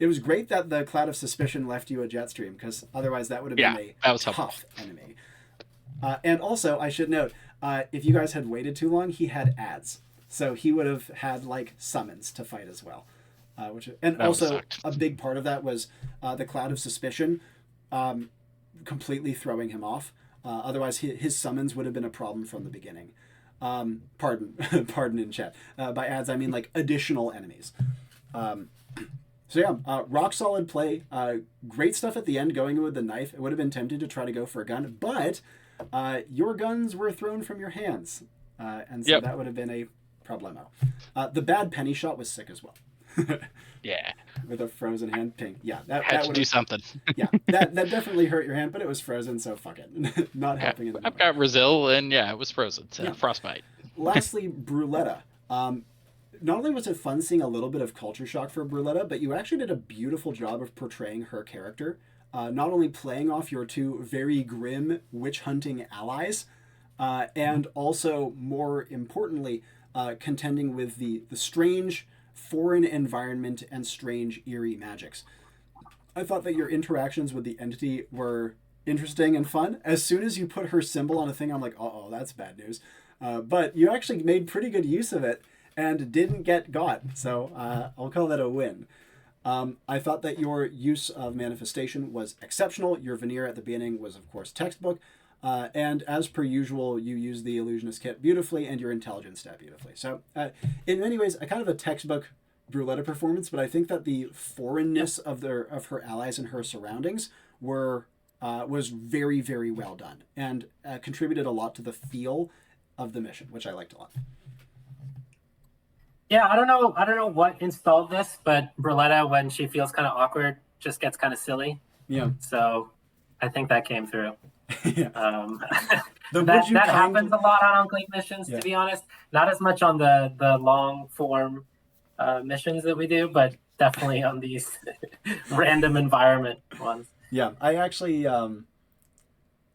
It was great that the Cloud of Suspicion left you a jet stream, because otherwise that would have been a tough enemy. And also, I should note, if you guys had waited too long, he had ads. So he would have had, like, summons to fight as well. Also, a big part of that was the Cloud of Suspicion completely throwing him off. Otherwise, his summons would have been a problem from the beginning. Pardon in chat. By ads, I mean like additional enemies. Rock solid play. Great stuff at the end, going with the knife. It would have been tempted to try to go for a gun, but your guns were thrown from your hands, and so that would have been a problemo. The bad penny shot was sick as well. Yeah. With a frozen hand ping. Yeah, that would do something. Yeah, that definitely hurt your hand, but it was frozen, so fuck it. Not helping in the I've got Brazil, and it was frozen. So frostbite. Lastly, Bruletta. Not only was it fun seeing a little bit of culture shock for Bruletta, but you actually did a beautiful job of portraying her character. Not only playing off your two very grim witch hunting allies, and also, more importantly, contending with the strange foreign environment and strange eerie magics. I thought that your interactions with the entity were interesting and fun. As soon as you put her symbol on a thing, I'm like, uh-oh, that's bad news. But you actually made pretty good use of it and didn't get got, so I'll call that a win. I thought that your use of manifestation was exceptional. Your veneer at the beginning was, of course, textbook. And as per usual, you use the illusionist kit beautifully and your intelligence stat beautifully. So in many ways, a kind of a textbook Bruletta performance, but I think that the foreignness of her allies and her surroundings was very, very well done and contributed a lot to the feel of the mission, which I liked a lot. Yeah, I don't know what installed this, but Bruletta, when she feels kind of awkward, just gets kind of silly. Yeah. So I think that came through. Yeah. The would that you that kind- happens a lot on Enclave missions, Yeah. to be honest. Not as much on the long form missions that we do, but definitely on these random environment ones. Yeah, I actually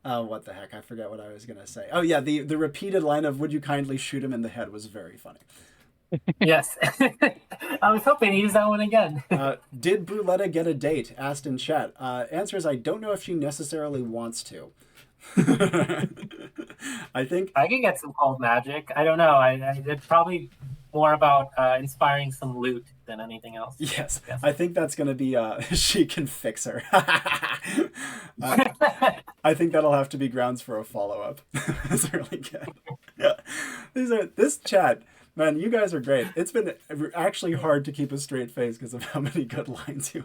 what the heck? I forget what I was gonna say. Oh yeah, the repeated line of "Would you kindly shoot him in the head" was very funny. Yes. I was hoping to use that one again. Did Bruletta get a date? Asked in chat. Answer is I don't know if she necessarily wants to. I think I can get some cold magic. I don't know. I did probably more about inspiring some loot than anything else. yes. Yes. I think that's gonna be she can fix her. I think that'll have to be grounds for a follow-up. That's really good. Yeah. This chat, man, you guys are great. It's been actually hard to keep a straight face because of how many good lines you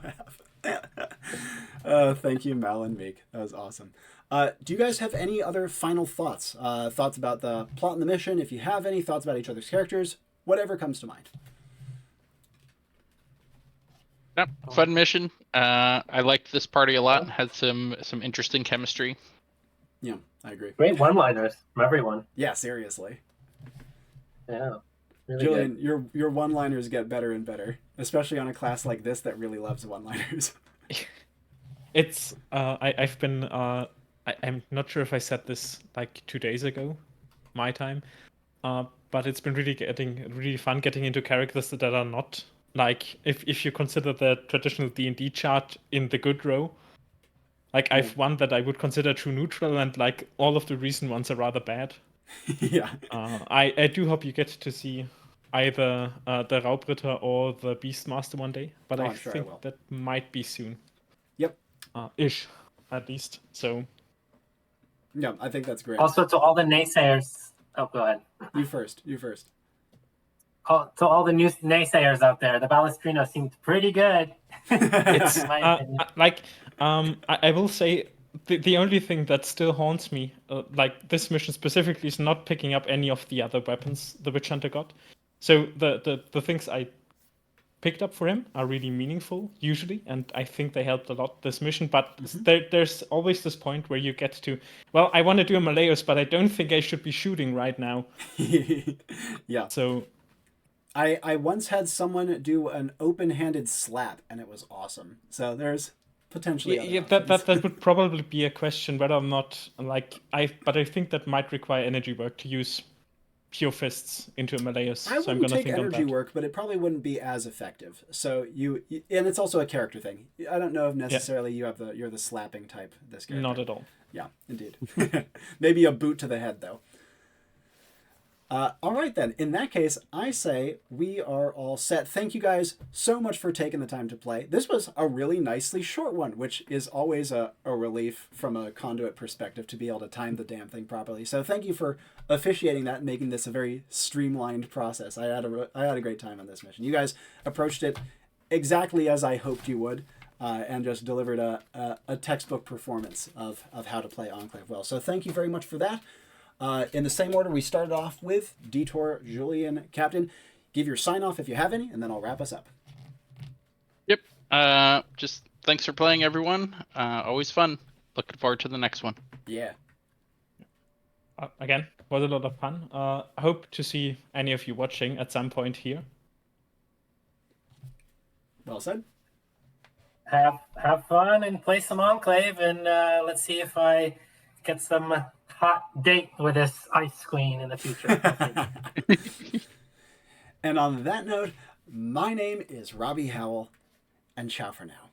have. Thank you, Mal and Meek. That was awesome. Do you guys have any other final thoughts? Thoughts about the plot and the mission? If you have any thoughts about each other's characters, whatever comes to mind. Yep, fun mission. I liked this party a lot. Had some interesting chemistry. Yeah, I agree. Great one-liners from everyone. Yeah, seriously. Yeah. Really Julian, good. your one-liners get better and better, especially on a class like this that really loves one-liners. It's I've been I'm not sure if I said this like 2 days ago, my time, but it's been really fun getting into characters that are not like if you consider the traditional D&D chart in the good row. Like I've one that I would consider true neutral, and like all of the recent ones are rather bad. Yeah. I do hope you get to see either the Raubritter or the Beastmaster one day, but Oh, I I'm sure I think will. that might be soon. Yep. Ish, at least. So Yeah, I think that's great. Also, to all the naysayers. Oh, go ahead. You first. To all the new naysayers out there, the Balestrino seemed pretty good. it's In my opinion. I will say the only thing that still haunts me, like this mission specifically, is not picking up any of the other weapons the Witch Hunter got. So the things I picked up for him are really meaningful usually, and I think they helped a lot this mission. But there's always this point where you get to, well, I want to do a Malleus, but I don't think I should be shooting right now. Yeah. So I once had someone do an open-handed slap, and it was awesome. So there's potentially other options. that would probably be a question whether or not but I think that might require energy work to use pure fists into a Malleus. I So I'm wouldn't gonna take think on energy that. work, but it probably wouldn't be as effective. So and it's also a character thing. I don't know if necessarily you're the slapping type. This character. Not at all. Yeah, indeed. Maybe a boot to the head though. All right then. In that case, I say we are all set. Thank you guys so much for taking the time to play. This was a really nicely short one, which is always a relief from a conduit perspective to be able to time the damn thing properly. So thank you for officiating that and making this a very streamlined process. I had a great time on this mission. You guys approached it exactly as I hoped you would. And just delivered a textbook performance of how to play Enclave well. So thank you very much for that. In the same order we started off with, Detour, Julian, Captain. Give your sign-off if you have any, and then I'll wrap us up. Yep. Just thanks for playing, everyone. Always fun. Looking forward to the next one. Yeah. Again, was a lot of fun. I hope to see any of you watching at some point here. Well said. Have fun and play some Enclave, and let's see if I get some hot date with this Ice Queen in the future. And on that note, my name is Robbie Howell, and ciao for now.